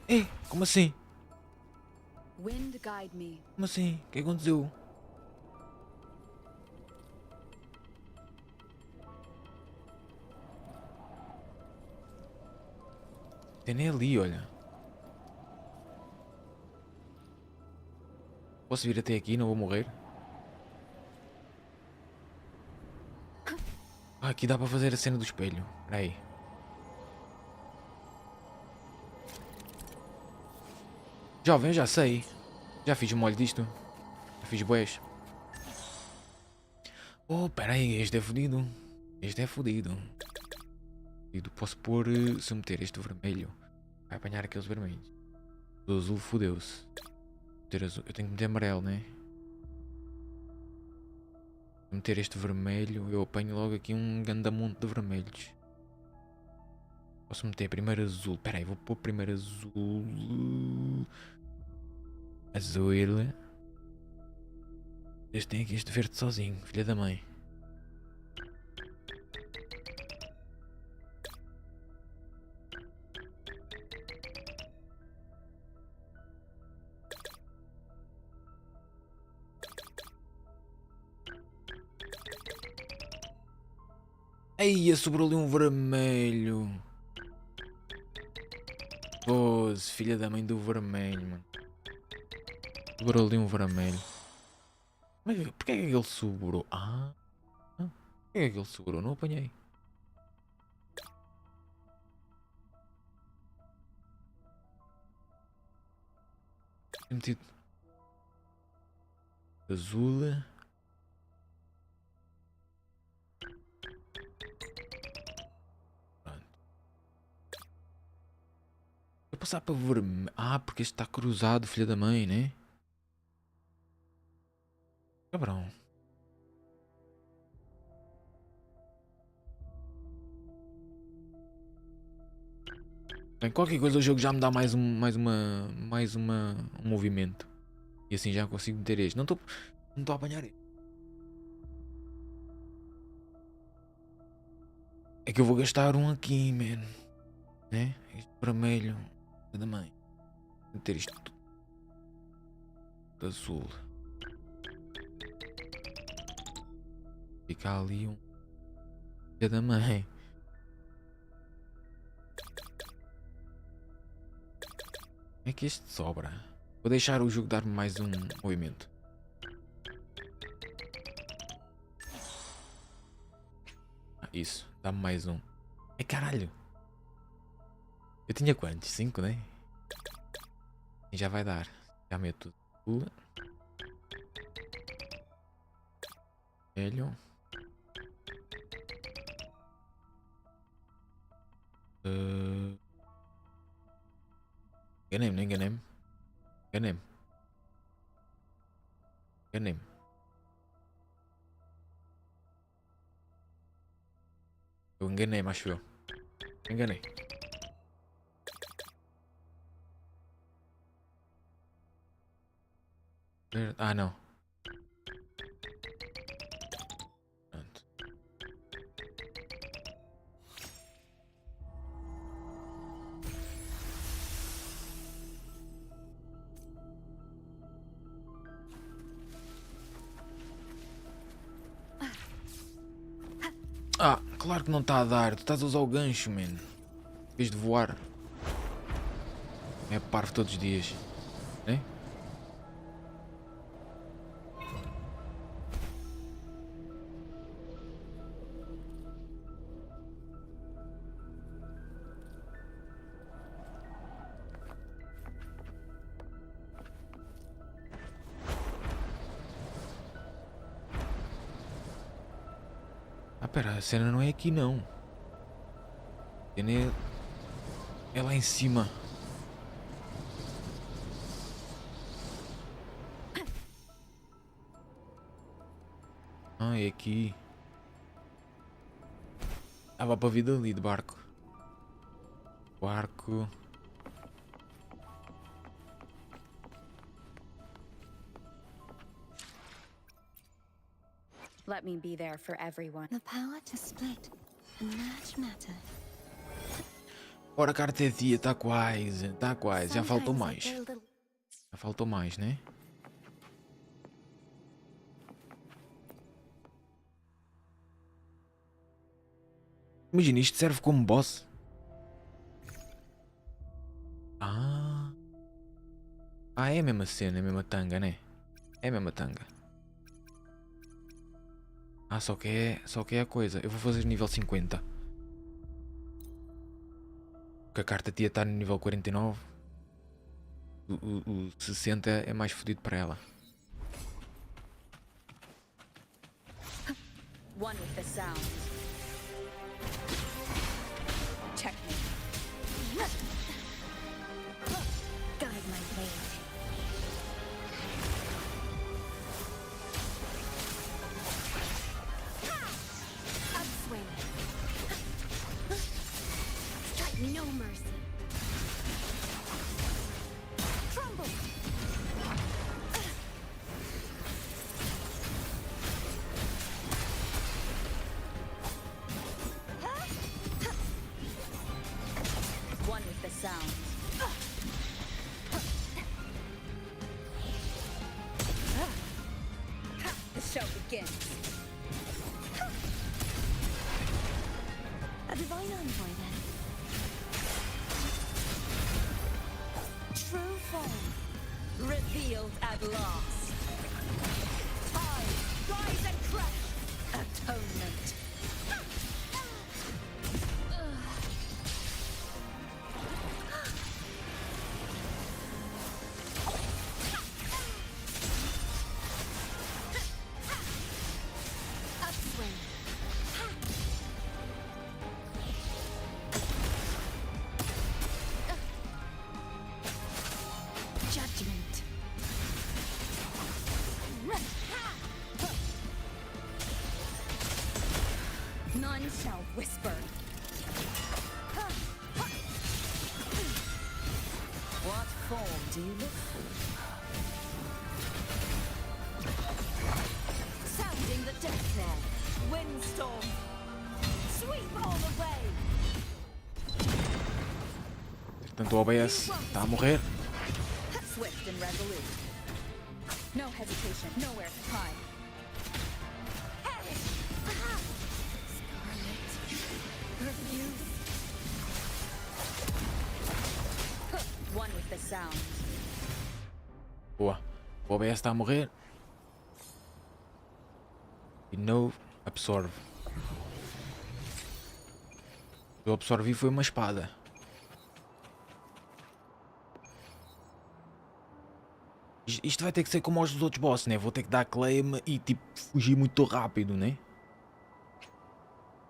Ei, como assim? Wind guide me. Como assim? O que aconteceu? Tem nem ali, olha. Posso vir até aqui, não vou morrer? Ah, aqui dá para fazer a cena do espelho. Espera aí. Jovem, eu já sei. Já fiz o molho disto. Já fiz boés. Oh, espera aí, este é fodido. Este é fodido. Posso pôr, se eu meter este vermelho, vai apanhar aqueles vermelhos. O azul fodeu-se. Eu tenho que meter amarelo, né? Se meter este vermelho, eu apanho logo aqui um gandamonte de vermelhos. Posso meter primeiro azul. Espera aí, vou pôr primeiro azul. Azul. Este tem aqui este verde sozinho, filha da mãe. Aí, sobrou ali um vermelho. Pose, filha da mãe do vermelho, mano. Sobrou ali um vermelho. Mas porquê é que ele sobrou? Porquê é que ele sobrou? Não apanhei. Metido azul. Pronto. Vou passar para vermelho. Porque este está cruzado, filha da mãe, né? Cabrão. Bem, qualquer coisa o jogo já me dá mais um movimento. E assim já consigo meter este. Não estou a apanhar este. É que eu vou gastar um aqui, man. Né? Este vermelho. Da mãe. Vou meter isto tudo de azul. Fica ali um. Filha da mãe. Como é que este sobra? Vou deixar o jogo dar-me mais um movimento. Isso, dá-me mais um. Caralho! Eu tinha quantos? 5, né? E já vai dar. Já meto tudo. Velho. Enganei-me, enganei-me. Enganei-me. Enganei-me. Eu enganei-me, acho eu. Enganei. Não. Pronto. Claro que não está a dar. Tu estás a usar o gancho, man. Em vez de voar. É parvo todos os dias. Né? Pera, a cena não é aqui não. A cena é lá em cima. É aqui. Vá para a vida ali de barco. Barco. Let me be there for everyone. The power to split and merge matter. Ora, cartetia, está quase. Está quase. Já faltou mais. Já faltou mais, né? Imagina, isto serve como boss. Ah. Ah, é a mesma cena, é a mesma tanga, né? É a mesma tanga. Ah, só que é a coisa. Eu vou fazer nível 50. Porque a carta tia está no nível 49. O 60 é mais fodido para ela. One with the sound. Check me. Guide my blade. Upswing. Strike no mercy. Crumble. One with the sound. The show begins. A divine envoy, then. True form. Revealed at last. Time, rise and crash. Atonement. Upswing. Judgment. None shall whisper. What form do you look for? Sounding the death knell. Windstorm. Sweep all the way. Portanto, o OBS está a morrer. Swift and resolute. No hesitation, nowhere to hide. Refuse. One with the sound. Boa. O OBS está a morrer. E não absorve. O que eu absorvi foi uma espada. Isto vai ter que ser como aos dos outros bosses, né? Vou ter que dar claim e tipo fugir muito rápido, né?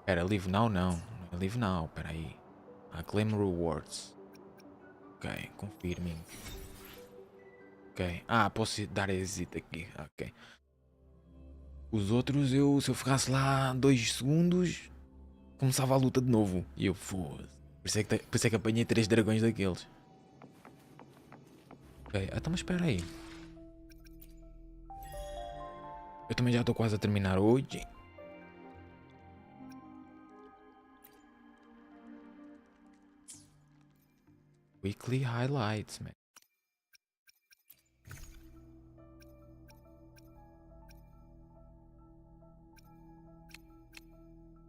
Espera, live now não. Não é live now, espera aí. Claim rewards. Ok, confirming. Ok. Ah, posso dar exit aqui. Ok. Os outros, se eu ficasse lá 2 segundos, começava a luta de novo. E eu foda-se. Por isso é que apanhei 3 dragões daqueles. Ok, então mas espera aí. Eu também já estou quase a terminar hoje. Weekly highlights, man.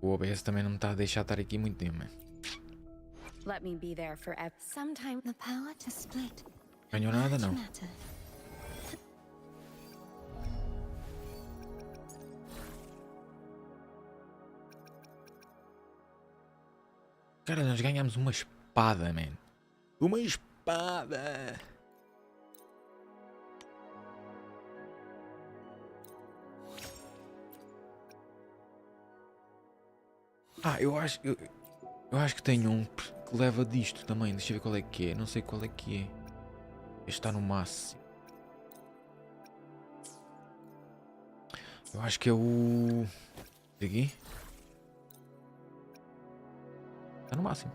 O OBS também não me está a deixar estar aqui muito tempo, man. Let me be there forever. Sometimes the power to split. Ganhou nada, não. Matter. Cara, nós ganhamos uma espada, man. Uma espada! Ah, eu acho que tenho um que leva disto também. Deixa eu ver qual é que é. Não sei qual é que é. Este está no máximo. Eu acho que é o... Este aqui. Está no máximo.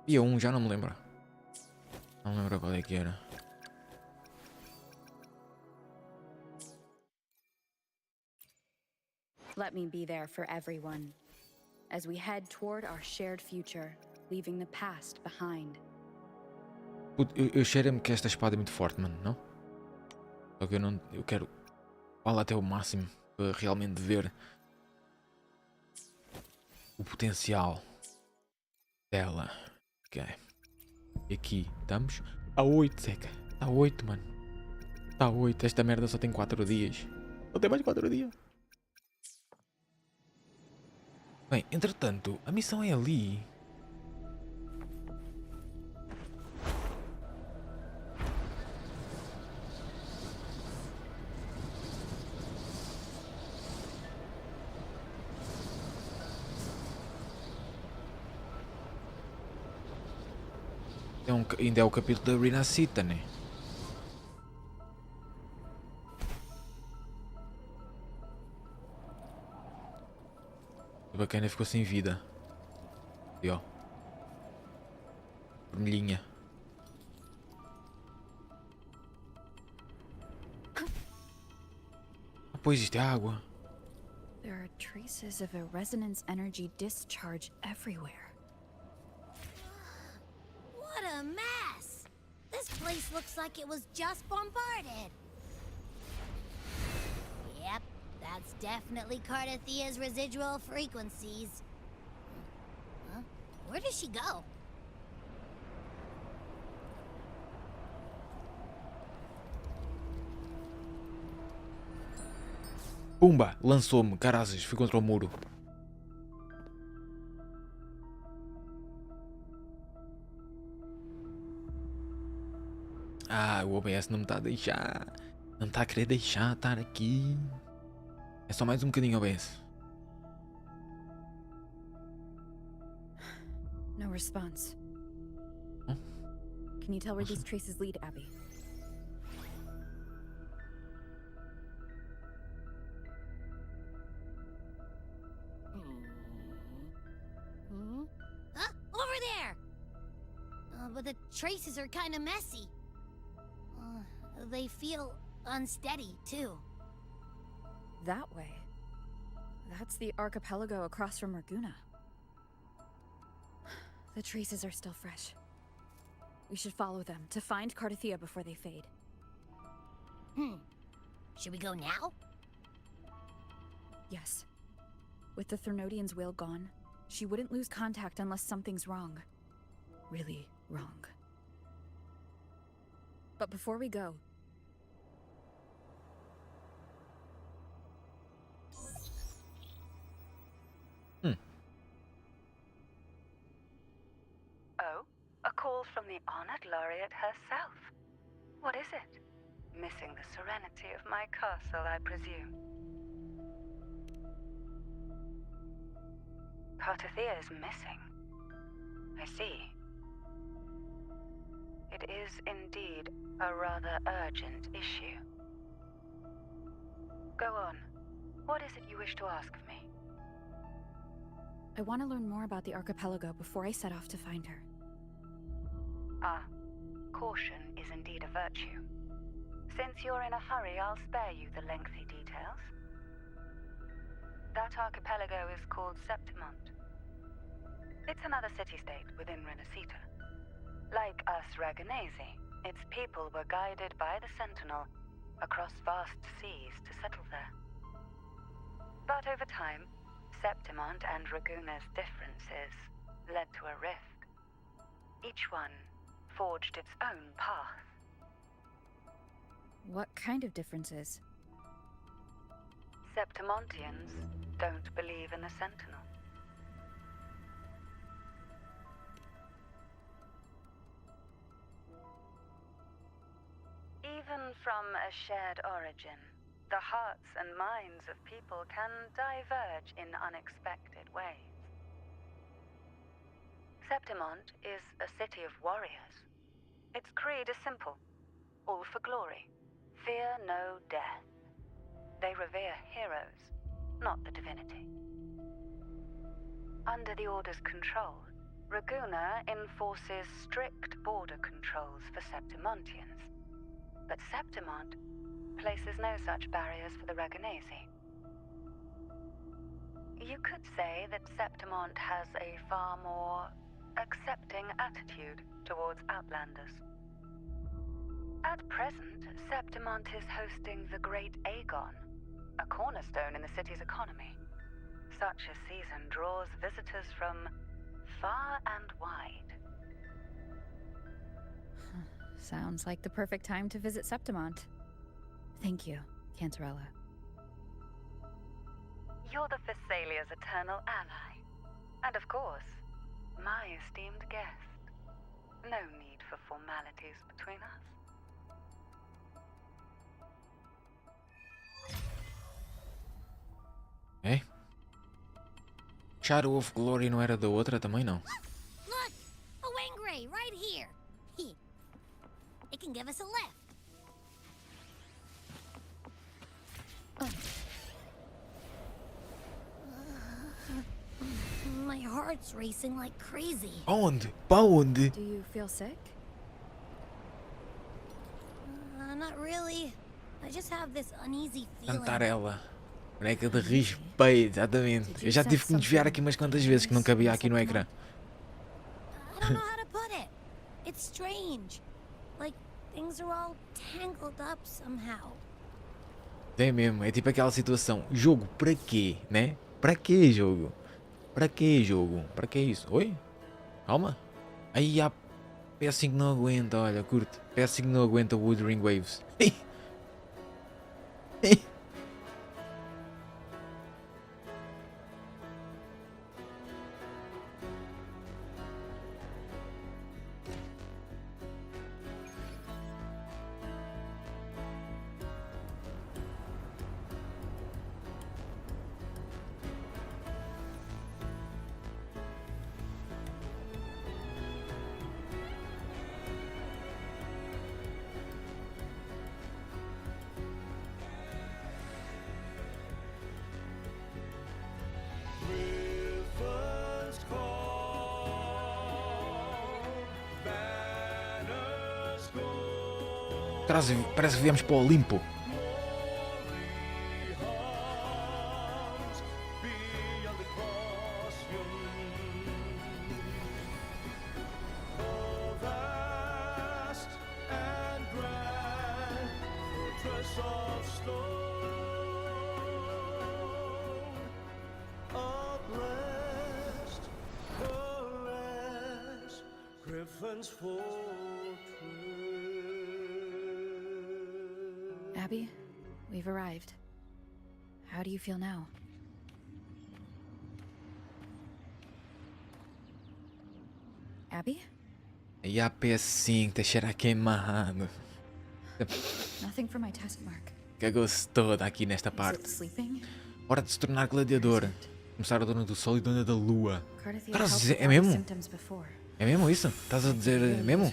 E a já não me lembro. Não me lembro qual é que era. Let me be there for everyone, as we head toward our shared future, leaving the past behind. Puto, eu cheiro-me que esta espada é muito forte, mano, não? Só que eu quero vá-la até o máximo para realmente ver o potencial. Dela. Ok. E aqui estamos a 8, Seca. Está 8, mano. Está 8. Esta merda só tem 4 dias. Só tem mais 4 dias. Bem, entretanto, a missão é ali. Ainda é o capítulo da Rinascita, né? A bacana ficou sem vida. E ó. Vermelhinha. Ah, pois isto é água. There are traces of a resonance energy discharge everywhere. What a mess! This place looks like it was just bombarded. Yep, that's definitely Cardathia's residual frequencies. Huh? Where does she go? Pumba! Lançou-me, carazes, fui contra o muro. Ah, o OBS não me está a deixar. Não está a querer deixar estar aqui. É só mais um bocadinho, OBS. No response. Huh? Can you tell where these traces lead, Abby? Huh? Over there! But the traces are kind of messy. They feel unsteady, too. That way. That's the archipelago across from Raguna. The traces are still fresh. We should follow them to find Cardathia before they fade. Should we go now? Yes. With the Threnodian's will gone, she wouldn't lose contact unless something's wrong. Really wrong. But before we go... Oh, a call from the honored laureate herself. What is it? Missing the serenity of my castle, I presume. Cardathia is missing. I see. It is indeed a rather urgent issue. Go on. What is it you wish to ask of me? I want to learn more about the archipelago before I set off to find her. Ah, caution is indeed a virtue. Since you're in a hurry, I'll spare you the lengthy details. That archipelago is called Septimont. It's another city-state within Rinascita. Like us Raganesi, its people were guided by the Sentinel across vast seas to settle there. But over time, Septimont and Raguna's differences led to a rift. Each one forged its own path. What kind of differences? Septimontians don't believe in the Sentinel. Even from a shared origin, the hearts and minds of people can diverge in unexpected ways. Septimont is a city of warriors. Its creed is simple: all for glory. Fear no death. They revere heroes, not the divinity. Under the Order's control, Raguna enforces strict border controls for Septimontians. But Septimont places no such barriers for the Raganesi. You could say that Septimont has a far more accepting attitude towards Outlanders. At present, Septimont is hosting the Great Aegon, a cornerstone in the city's economy. Such a season draws visitors from far and wide. Sounds like the perfect time to visit Septimont. Thank you, Cantarella. You're the Thessalia's eternal ally. And of course, my esteemed guest. No need for formalities between us. É? Shadow of Glory não era da outra também, não? Look! A Wangray right here! It can give us a lift. My heart's racing like crazy. Onde? Para onde? Do you feel sick? Not really. I just have this uneasy feeling. Cantarella. Boneca de respeito, exatamente. Eu já tive que me desviar aqui umas quantas vezes que não cabia aqui no ecrã. I don't know how to put it. It's strange. Like things are all tangled up somehow. É mesmo, é tipo aquela situação. Jogo para quê, né? Para quê, jogo? Para quê, jogo? Para que isso? Oi? Calma. Aí há PS5 não aguenta, olha, curto. PS5 não aguenta o Wuthering Waves. Parece que viemos para o Olimpo. Abby, we've arrived. How do you feel now? Abby? E a PS5 está cheira a queimado. Nothing for my test mark. Cagou-se toda aqui nesta parte. Hora de se tornar gladiador. Começar a dona do sol e dona da lua. Caralho, é mesmo? É mesmo isso? Estás a dizer mesmo?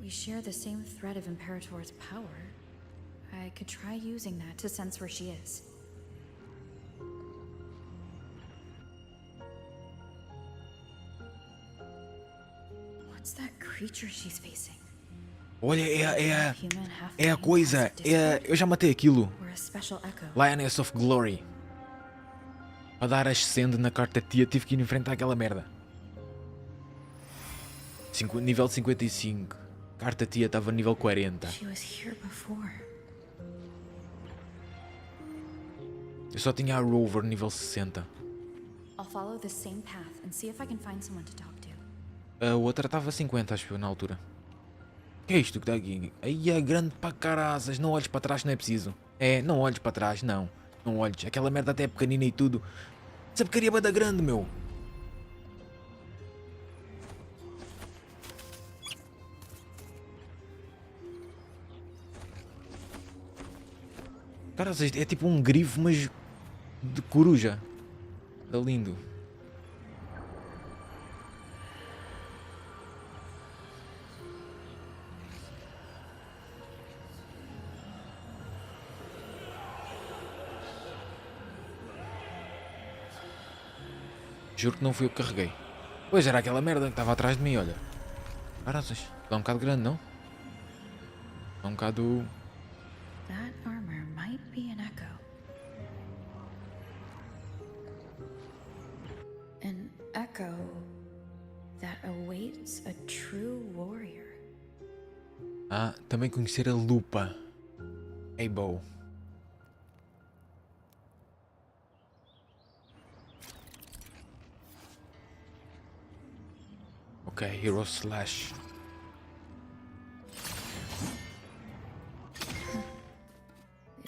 We share the same thread of Imperator's power. I could try using that to sense where she is. What's that creature she's facing? Olha, é a coisa. Eu já matei aquilo. Lioness of Glory. A dar ascendo na carta tia, tive que ir enfrentar aquela merda. Nível 55. Carta tia estava nível 40. Eu só tinha a Rover nível 60. A outra estava 50, acho eu, na altura. Que é isto que está aqui? Aí é grande para caraças. Não olhes para trás, não é preciso. É, não olhes para trás, não. Não olhes. Aquela merda até é pequenina e tudo. Essa porcaria é da grande, meu. Caraças, é tipo um grifo, mas de coruja. É lindo. Juro que não fui eu que carreguei. Pois era aquela merda que estava atrás de mim, olha. Caraças, está um bocado grande, não? Está um bocado... That armor might be an echo. An echo that awaits a true warrior. Ah, também conhecer a lupa. Ei, bow. Ok, Hero Slash.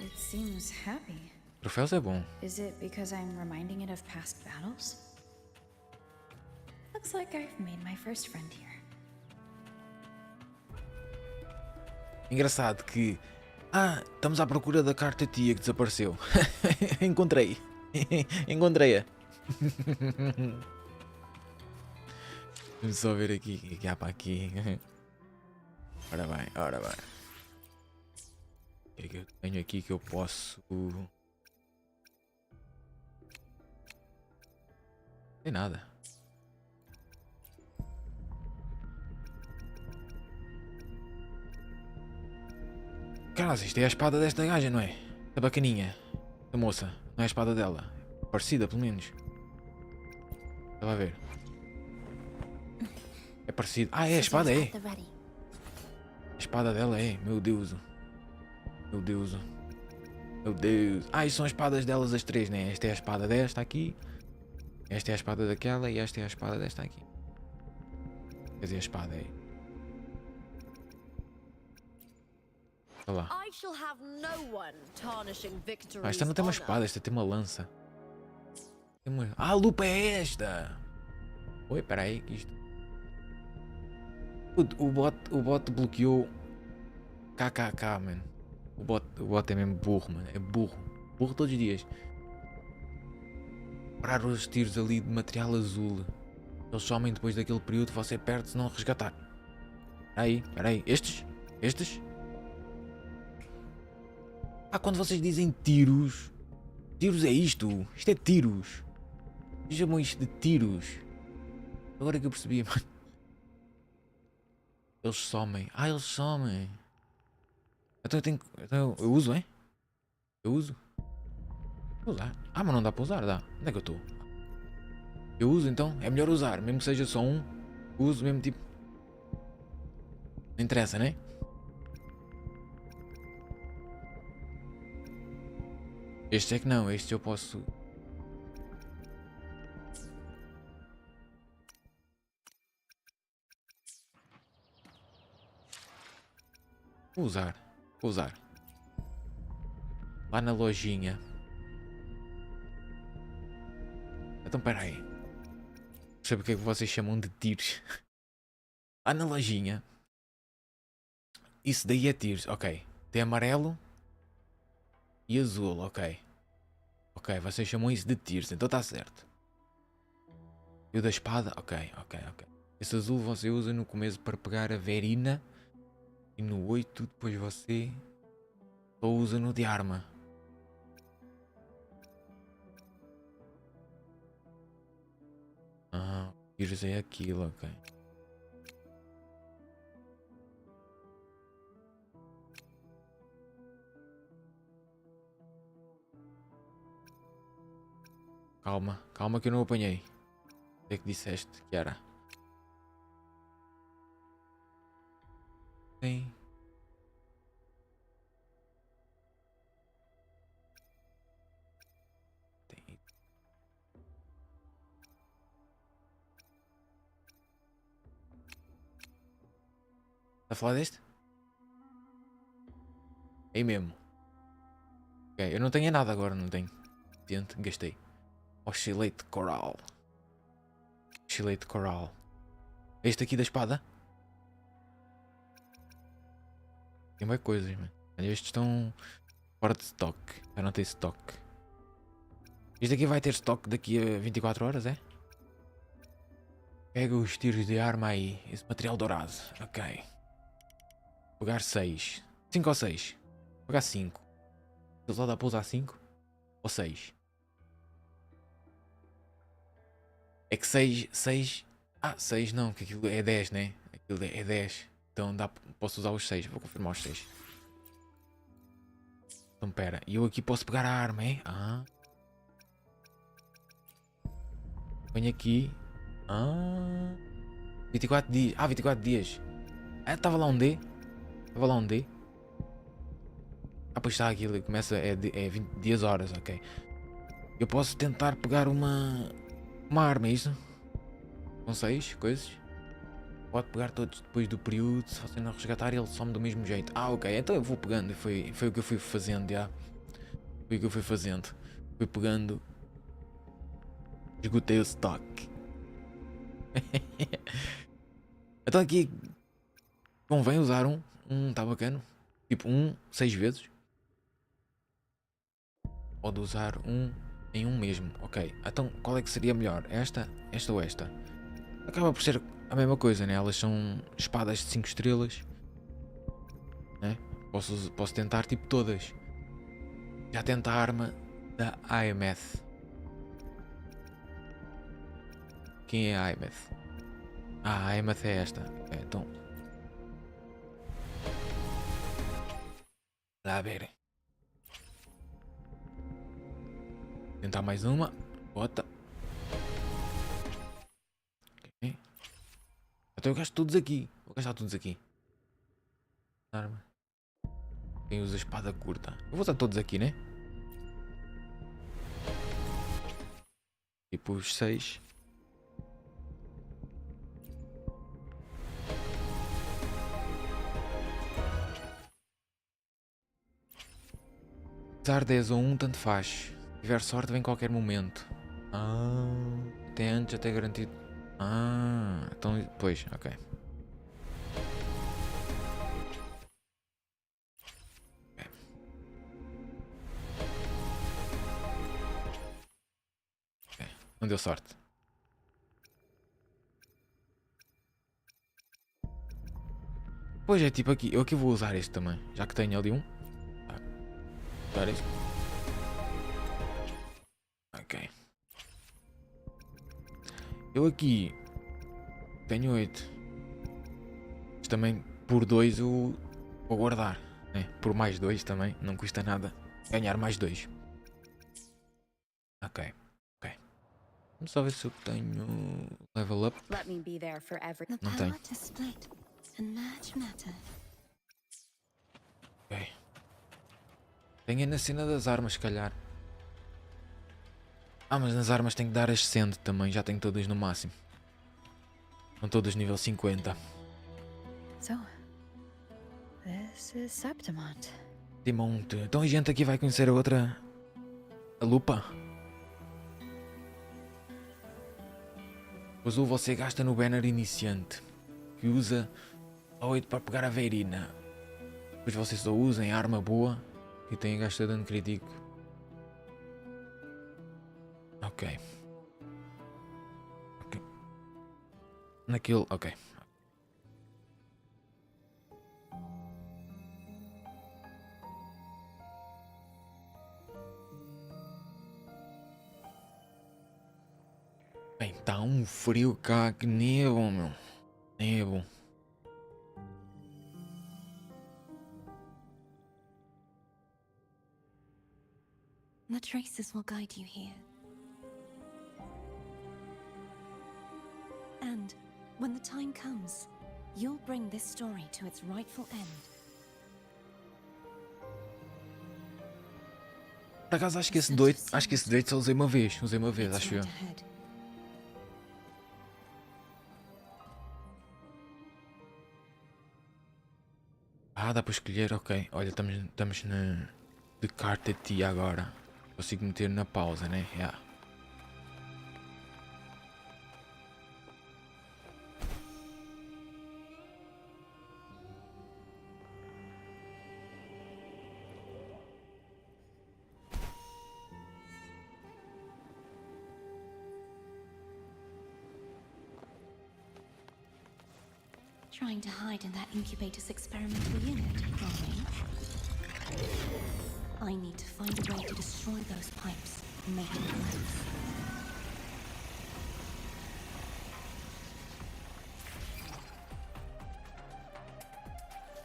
It seems happy. Troféus é bom. Is it because I'm reminding it of past battles? Looks like I've made my first friend here. Engraçado que... estamos à procura da carta tia que desapareceu. Encontrei. Encontrei-a. Vamos só ver aqui o que há para aqui. Ora bem, ora bem. O que é que eu tenho aqui que eu posso... Tem nada. Caralho, isto é a espada desta gaja, não é? Da bacaninha. Da moça. Não é a espada dela. Parecida, pelo menos. Vai lá ver. É parecido. É a espada, é. A espada dela é. Meu Deus. Meu Deus. Meu Deus. Isto são as espadas delas as três, né? Esta é a espada desta aqui. Esta é a espada daquela e esta é a espada desta aqui. Quer dizer, a espada é. Olha lá. Esta não tem uma espada, esta tem uma lança. Tem uma... a lupa é esta! Oi, peraí, que isto... O bot bloqueou... KKK, mano. O bot é mesmo burro, mano. É burro. Burro todos os dias. Parar os tiros ali de material azul. Eles somem depois daquele período, você perde se não resgatar. Peraí. Estes? Quando vocês dizem tiros... Tiros é isto. Isto é tiros. Chamam isto de tiros. Agora que eu percebi, mano. Eles somem. Eles somem. Então eu tenho... eu uso, hein? Eu uso. Vou usar. Mas não dá para usar, dá. Onde é que eu estou? Eu uso então? É melhor usar. Mesmo que seja só um. Uso mesmo tipo... Não interessa, né? Este é que não. Este eu posso... Vou usar. Lá na lojinha. Então peraí. Sabe o que é que vocês chamam de tiros? Lá na lojinha. Isso daí é tiros, ok. Tem amarelo e azul, ok. Ok, vocês chamam isso de tiros, então está certo. E o da espada, ok. Esse azul você usa no começo para pegar a verina. E no 8 depois você só usa no de arma. Tiros é aquilo, ok. Calma que eu não apanhei. O que é que disseste que era? Sim. Está a falar deste? Aí mesmo. Ok, eu não tenho nada agora, não tenho. Gastei. Oscillate Coral. Este aqui da espada? Tem mais coisas, mano. Estes estão fora de stock. Já não tem stock. Este aqui vai ter stock daqui a 24 horas, é? Pega os tiros de arma aí. Esse material dourado. Ok. Pegar 6. 5 ou 6? Pegar 5. Só dá para usar 5? Ou 6? É que 6... 6 não, que aquilo é 10, né? Aquilo é 10. Então posso usar os 6. Vou confirmar os 6. Então pera. E eu aqui posso pegar a arma, é? Venho aqui. 24 dias. 24 dias. Estava lá um D. Pois está aquilo. Começa. É 20 dias horas, ok. Eu posso tentar pegar uma arma, é isso? Com 6 coisas. Pode pegar todos depois do período. Se você não resgatar, ele some do mesmo jeito. Ah, ok. Então eu vou pegando. Foi o que eu fui fazendo, já. Foi o que eu fui fazendo. Fui pegando. Esgotei o stock. Então aqui convém usar tá bacana. Tipo 6 vezes. Pode usar em um mesmo. Ok. Então qual é que seria melhor? Esta ou esta? Acaba por ser a mesma coisa, né? Elas são espadas de 5 estrelas. Né? Posso tentar tipo todas. Já tenta a arma da IMF. Quem é a IMF? Ah, a IMF é esta. Okay, então. Lá a ver. Tentar mais uma. Bota. Ok. Então eu gasto todos aqui. Vou gastar todos aqui. Arma. Quem usa espada curta? Eu vou usar todos aqui, né? Tipo os 6. Usar 10 ou 1, tanto faz. Se tiver sorte, vem em qualquer momento. Até antes, até garantido. Então, pois, ok. Não deu sorte. Pois é, tipo aqui. Eu aqui vou usar este também. Já que tenho ali um. Usar este. Ok. Eu aqui tenho 8. Mas também por 2 eu vou guardar. Né? Por mais 2 também. Não custa nada ganhar mais 2. Ok. Vamos só ver se eu tenho level up. Não tenho. Ok. Tenho na cena das armas, se calhar. Mas nas armas tenho que dar ascend também. Já tenho todas no máximo. São todas nível 50. So, this is Septimont. Timonte. Então a gente aqui vai conhecer a outra. A lupa. O azul você gasta no banner iniciante. Que usa a 8 para pegar a veirina. Depois você só usa em arma boa. E tem gasto de dano crítico. Ok. Naquele. Ok. Bem, tá um frio cá que nem é bom, meu. Nem é bom. The traces will guide you here. And when the time comes, you'll bring this story to its rightful end. Por acaso acho que esse doido só usei uma vez. Acho eu. Dá para escolher, ok. Olha, estamos na de carta de tia agora. Consigo meter na pausa, né? Yeah. Trying to hide in that incubator's experimental unit, Chloe. I need to find a way to destroy those pipes and make it collapse.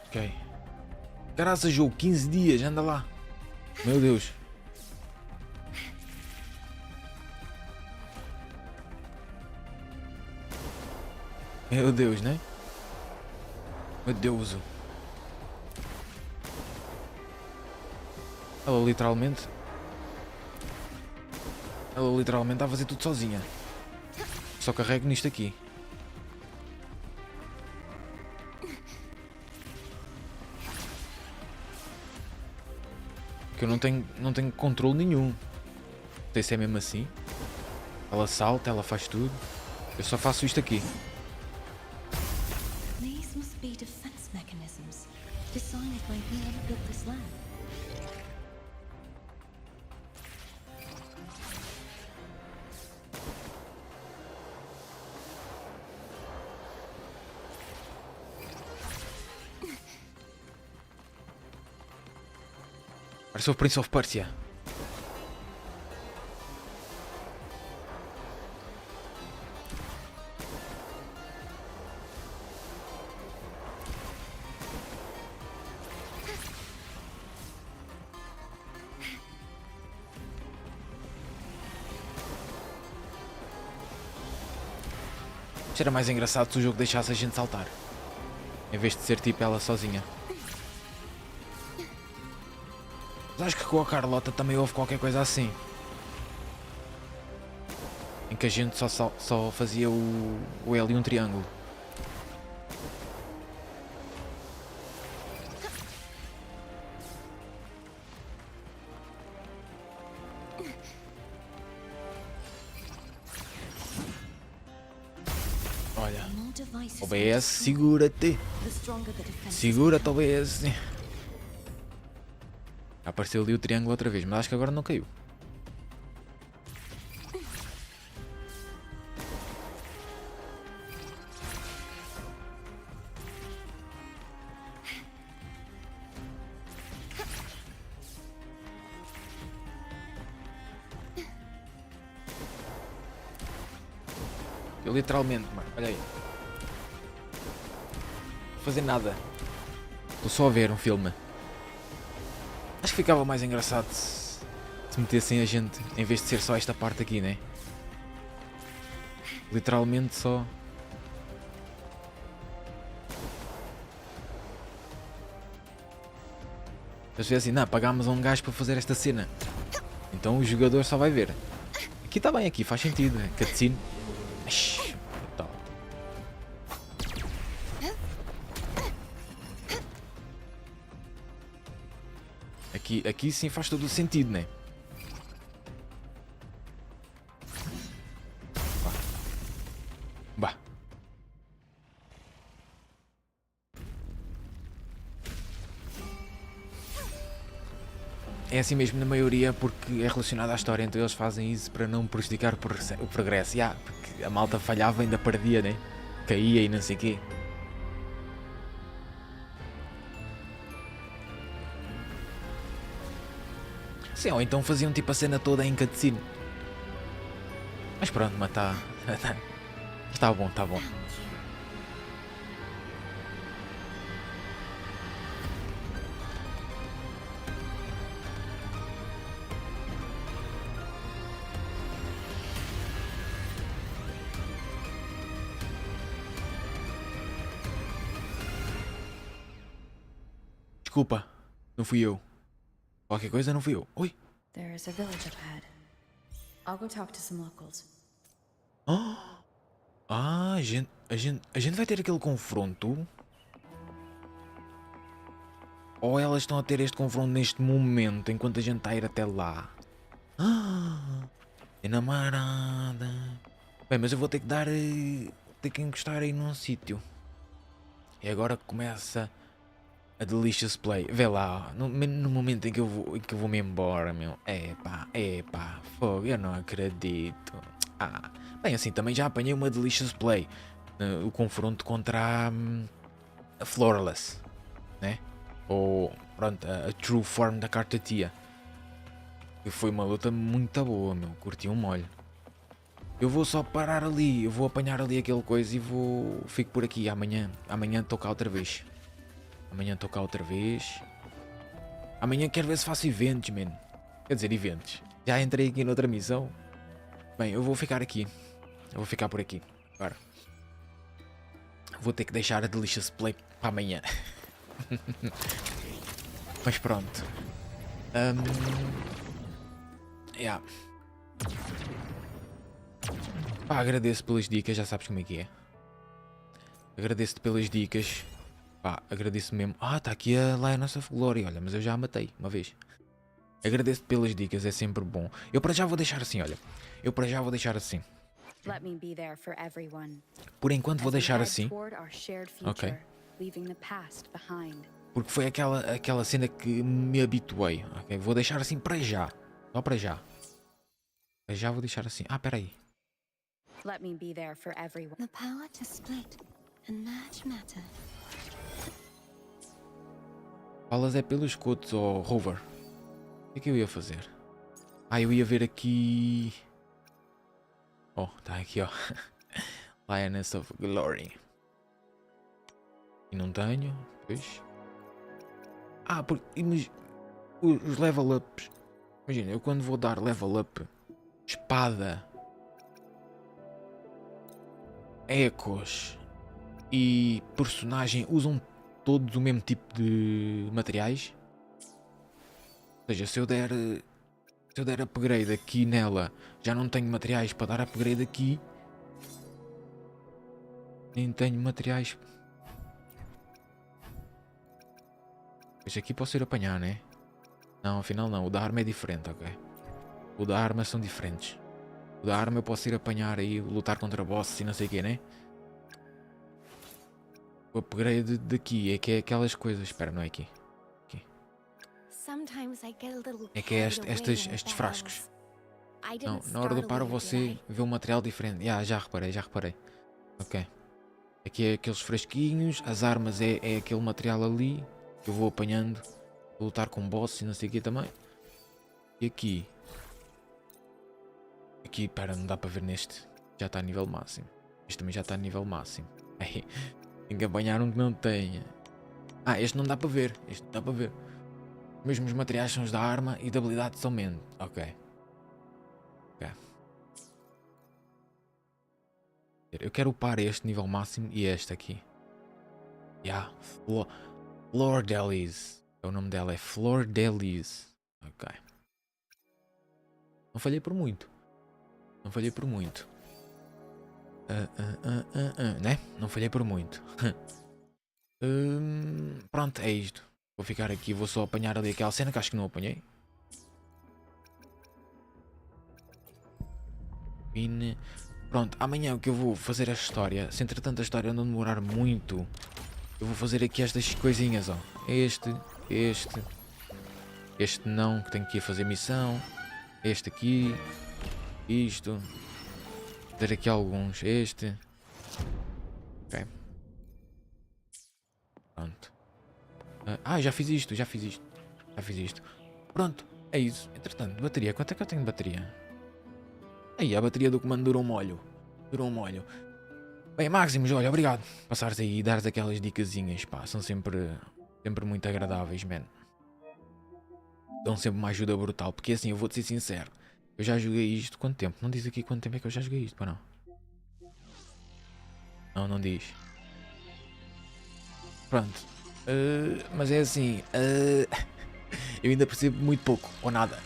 Ok. Graças, jogo, 15 dias, anda lá. Meu Deus. Meu Deus, né? Meu Deus. Ela literalmente está a fazer tudo sozinha. Só carrego nisto aqui. Que eu não tenho controle nenhum. Não sei se é mesmo assim. Ela salta, ela faz tudo. Eu só faço isto aqui. These must be defense mechanisms designed by whoever built this land. Parece o Prince of Persia. Isto era mais engraçado se o jogo deixasse a gente saltar, em vez de ser tipo ela sozinha. Mas acho que com a Carlota também houve qualquer coisa assim, em que a gente só fazia o L e um triângulo. Olha, OBS, segura-te. Segura-te, OBS. Apareceu ali o triângulo outra vez, mas acho que agora não caiu. Eu literalmente, mano, olha aí. Não vou fazer nada. Estou só a ver um filme. Acho que ficava mais engraçado se metessem a gente, em vez de ser só esta parte aqui, né? Literalmente só. Às vezes assim, não, pagámos a um gajo para fazer esta cena. Então o jogador só vai ver. Aqui está bem, aqui faz sentido, né? Cutscene. Brutal. Aqui sim faz todo o sentido, né? Bah. É assim mesmo na maioria, porque é relacionado à história, então eles fazem isso para não prejudicar o progresso. Porque a malta falhava, ainda perdia, né? Caía e não sei o quê. Sim, ou então faziam tipo a cena toda em cutscene. Mas pronto, mas tá. Está bom, está bom. Desculpa, não fui eu. Qualquer coisa não fui eu. Oi. There's a village up ahead. I'll go talk to some locals. A gente vai ter aquele confronto? Ou elas estão a ter este confronto neste momento, enquanto a gente está a ir até lá? Enamorada. Bem, mas eu vou ter que dar... ter que encostar aí num sítio. E agora começa a Delicious Play. Vê lá, no momento em que eu vou-me embora, meu. Epá, fogo, eu não acredito. Bem, assim, também já apanhei uma Delicious Play. O confronto contra a Florless, né? Ou, pronto, a True Form da carta tia. E foi uma luta muito boa, meu. Curti um molho. Eu vou só parar ali, eu vou apanhar ali aquele coisa e fico por aqui. Amanhã estou cá outra vez. Amanhã quero ver se faço eventos, man. Quer dizer, eventos. Já entrei aqui noutra missão. Bem, eu vou ficar aqui. Eu vou ficar por aqui. Agora. Vou ter que deixar a Delicious Play para amanhã. Mas pronto. Pá, agradeço pelas dicas, já sabes como é que é. Agradeço-te pelas dicas. Pá, agradeço mesmo. Está aqui a Lioness of Glory, olha, mas eu já a matei uma vez. Agradeço pelas dicas, é sempre bom. Eu para já vou deixar assim, olha. Eu para já vou deixar assim. Let me be there for everyone. Por enquanto vou As we deixar head assim. toward our shared Ok. future, leaving the past behind. Porque foi aquela cena que me habituei. Ok, vou deixar assim para já. Só para já. Para já vou deixar assim. Ah, peraí. Let me be there for everyone. The power to split and merge matter. Falas é pelos escudos ou Rover. O que é que eu ia fazer? Ah, eu ia ver aqui. Oh, tá aqui, ó. Lioness of Glory. E não tenho. Pois. Ah, porque os level ups. Imagina, eu quando vou dar level up, espada, ecos e personagem usam todos o mesmo tipo de materiais. Ou seja, se eu der upgrade aqui nela, já não tenho materiais para dar upgrade aqui. Nem tenho materiais. Este aqui posso ir apanhar, né? Não, afinal não. O da arma é diferente, ok? O da arma são diferentes. O da arma eu posso ir apanhar aí, lutar contra bosses e não sei o que, né? O upgrade daqui é que é aquelas coisas. Espera, não é aqui. É que é estes frascos. Não, na hora do paro você vê um material diferente. Já reparei. Ok. Aqui é aqueles fresquinhos. As armas é aquele material ali. Que eu vou apanhando. Vou lutar com boss e não sei o que também. E aqui. Aqui, pera, não dá para ver neste. Já está a nível máximo. Este também já está a nível máximo. Aí, tem que apanhar um que não tenha. Ah, este não dá para ver. Este não dá para ver. Mesmo os materiais são os da arma e da habilidade somente. Ok. Eu quero upar este nível máximo e este aqui. Flor Delis. É o nome dela, é Flor Delis. Ok. Não falhei por muito. Né? Não falhei por muito. Pronto, é isto. Vou ficar aqui, vou só apanhar ali aquela cena que acho que não apanhei. Pronto, amanhã o que eu vou fazer esta história, se entretanto a história não demorar muito, eu vou fazer aqui estas coisinhas, ó. Este não, que tenho que ir fazer missão. Este aqui, isto. Fazer aqui alguns, este. Ok. Pronto. Já fiz isto. Pronto, é isso. Entretanto, bateria, quanto é que eu tenho de bateria? Aí, a bateria do comando durou um molho. Bem, Máximos, olha, obrigado. Passares aí e dares aquelas dicasinhas, pá. São sempre muito agradáveis, man. Dão sempre uma ajuda brutal. Porque assim, eu vou-te ser sincero. Eu já joguei isto, quanto tempo? Não diz aqui quanto tempo é que eu já joguei isto, pá, não. Não diz. Pronto. Mas é assim. Eu ainda percebo muito pouco, ou nada.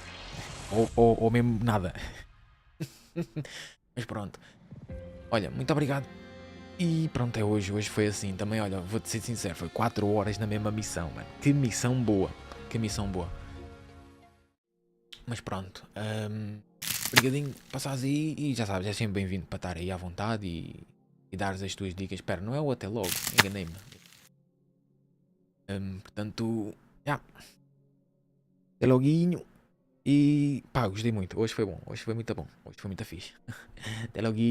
Ou mesmo nada. Mas pronto. Olha, muito obrigado. E pronto, é hoje. Hoje foi assim. Também, olha, vou-te ser sincero. Foi 4 horas na mesma missão, mano. Que missão boa. Mas pronto. Obrigadinho, passares aí. E já sabes, é sempre bem-vindo para estar aí à vontade e dares as tuas dicas. Espera, não é o até logo. Enganei-me. Portanto, até loguinho. E pá, gostei muito. Hoje foi bom. Hoje foi muito bom. Hoje foi muito fixe. Até loguinho.